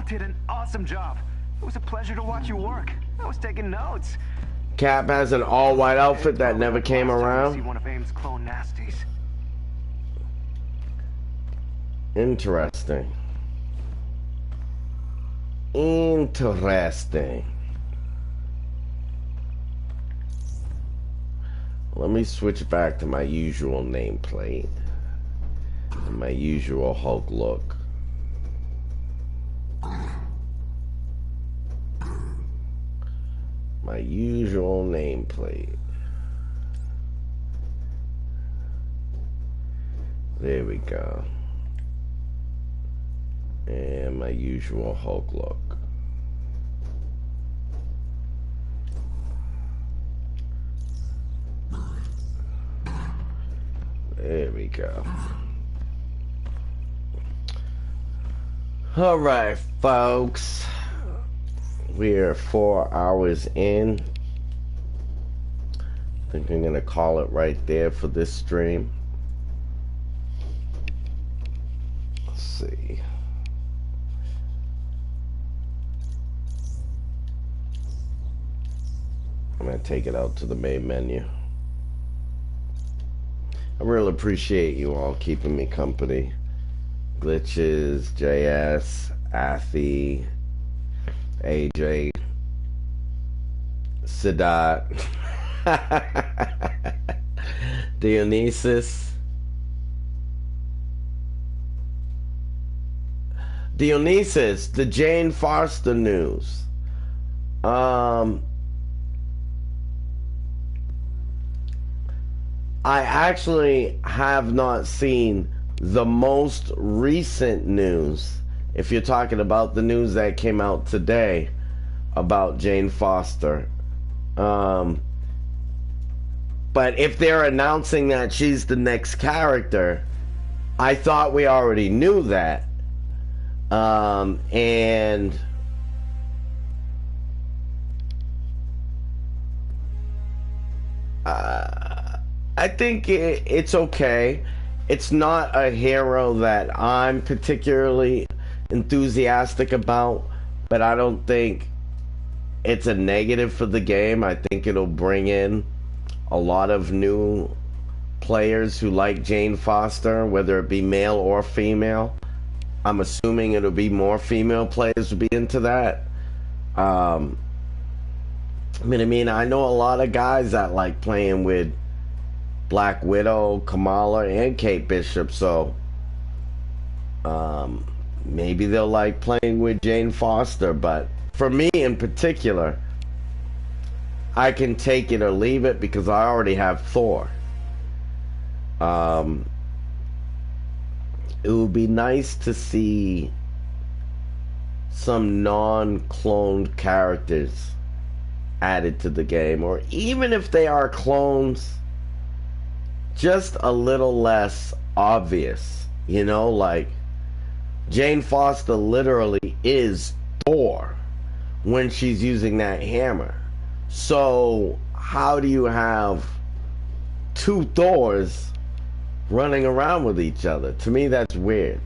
did an awesome job. It was a pleasure to watch you work. I was taking notes. Cap has an all-white outfit that never came around. See one of AIM's clone nasties. Interesting. Interesting. Let me switch back to my usual nameplate and my usual Hulk look. My usual nameplate. There we go. And my usual Hulk look. There we go. All right, folks. We're 4 hours in. I think I'm gonna call it right there for this stream. Let's see. I'm gonna take it out to the main menu. I really appreciate you all keeping me company. Glitches, JS, Afi, AJ, Sadat, Dionysus, Dionysus, the Jane Foster news. I actually have not seen the most recent news. If you're talking about the news that came out today about Jane Foster. But if they're announcing that she's the next character, I thought we already knew that. And I think it's okay. It's not a hero that I'm particularly enthusiastic about, but I don't think it's a negative for the game. I think it'll bring in a lot of new players who like Jane Foster, whether it be male or female. I'm assuming it'll be more female players will be into that. I mean, I know a lot of guys that like playing with Black Widow, Kamala, and Kate Bishop, so maybe they'll like playing with Jane Foster, but for me in particular, I can take it or leave it because I already have Thor. It would be nice to see some non-cloned characters added to the game, or even if they are clones, just a little less obvious, you know, like Jane Foster literally is Thor when she's using that hammer. So how do you have two Thors running around with each other? To me, that's weird.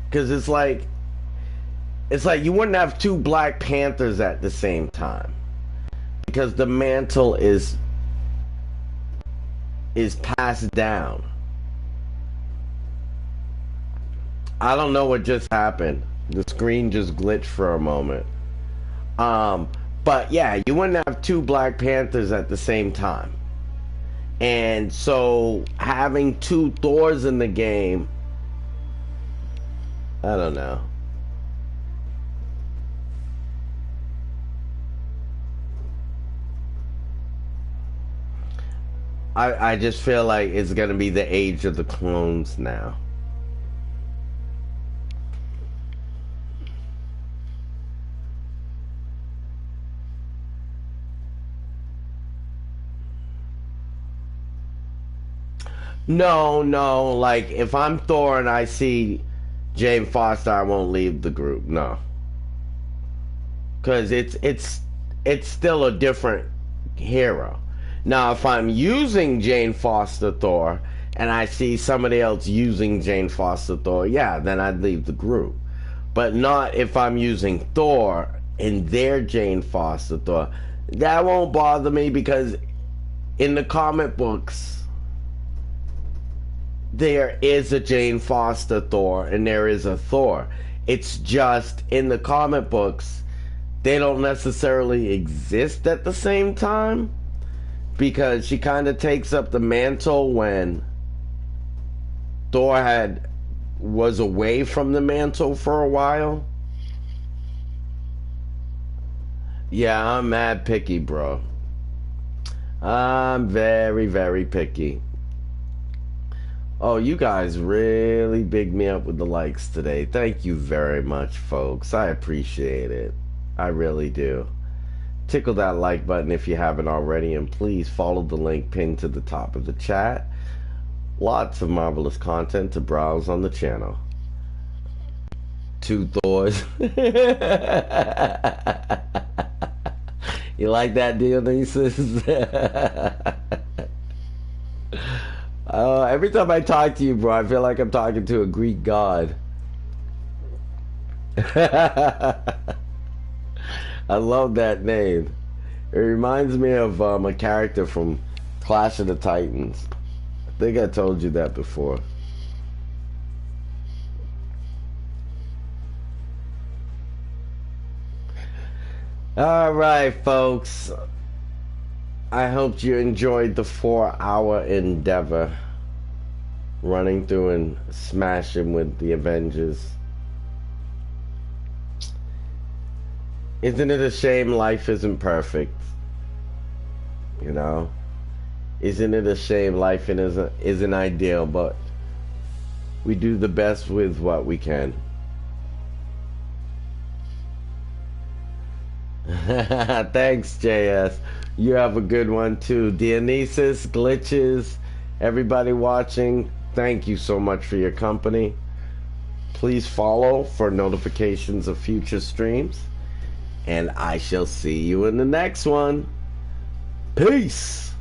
Because it's like you wouldn't have two Black Panthers at the same time, because the mantle is passed down. I don't know what just happened. The screen just glitched for a moment. But yeah, you wouldn't have two Black Panthers at the same time. And so having two Thors in the game, I don't know. I just feel like it's gonna be the age of the clones now. No, like if I'm Thor and I see Jane Foster, I won't leave the group. No, because it's still a different hero. Now, if I'm using Jane Foster Thor and I see somebody else using Jane Foster Thor, yeah, then I'd leave the group. But not if I'm using Thor and their Jane Foster Thor. That won't bother me because in the comic books, there is a Jane Foster Thor and there is a Thor. It's just in the comic books, they don't necessarily exist at the same time, because she kind of takes up the mantle when Thor was away from the mantle for a while. Yeah, I'm mad picky, bro. I'm very, very picky. Oh, you guys really big me up with the likes today. Thank you very much, folks. I appreciate it. I really do. Tickle that like button if you haven't already, and please follow the link pinned to the top of the chat. Lots of marvelous content to browse on the channel. Two Thors. You like that, Dionysus? Every time I talk to you, bro, I feel like I'm talking to a Greek god. I love that name. It reminds me of a character from Clash of the Titans. I think I told you that before. Alright, folks. I hope you enjoyed the 4-hour endeavor running through and smashing with the Avengers. Isn't it a shame life isn't perfect? You know? Isn't it a shame life isn't ideal, but we do the best with what we can. Thanks, JS. You have a good one too. Dionysus, Glitches, everybody watching, thank you so much for your company. Please follow for notifications of future streams. And I shall see you in the next one. Peace.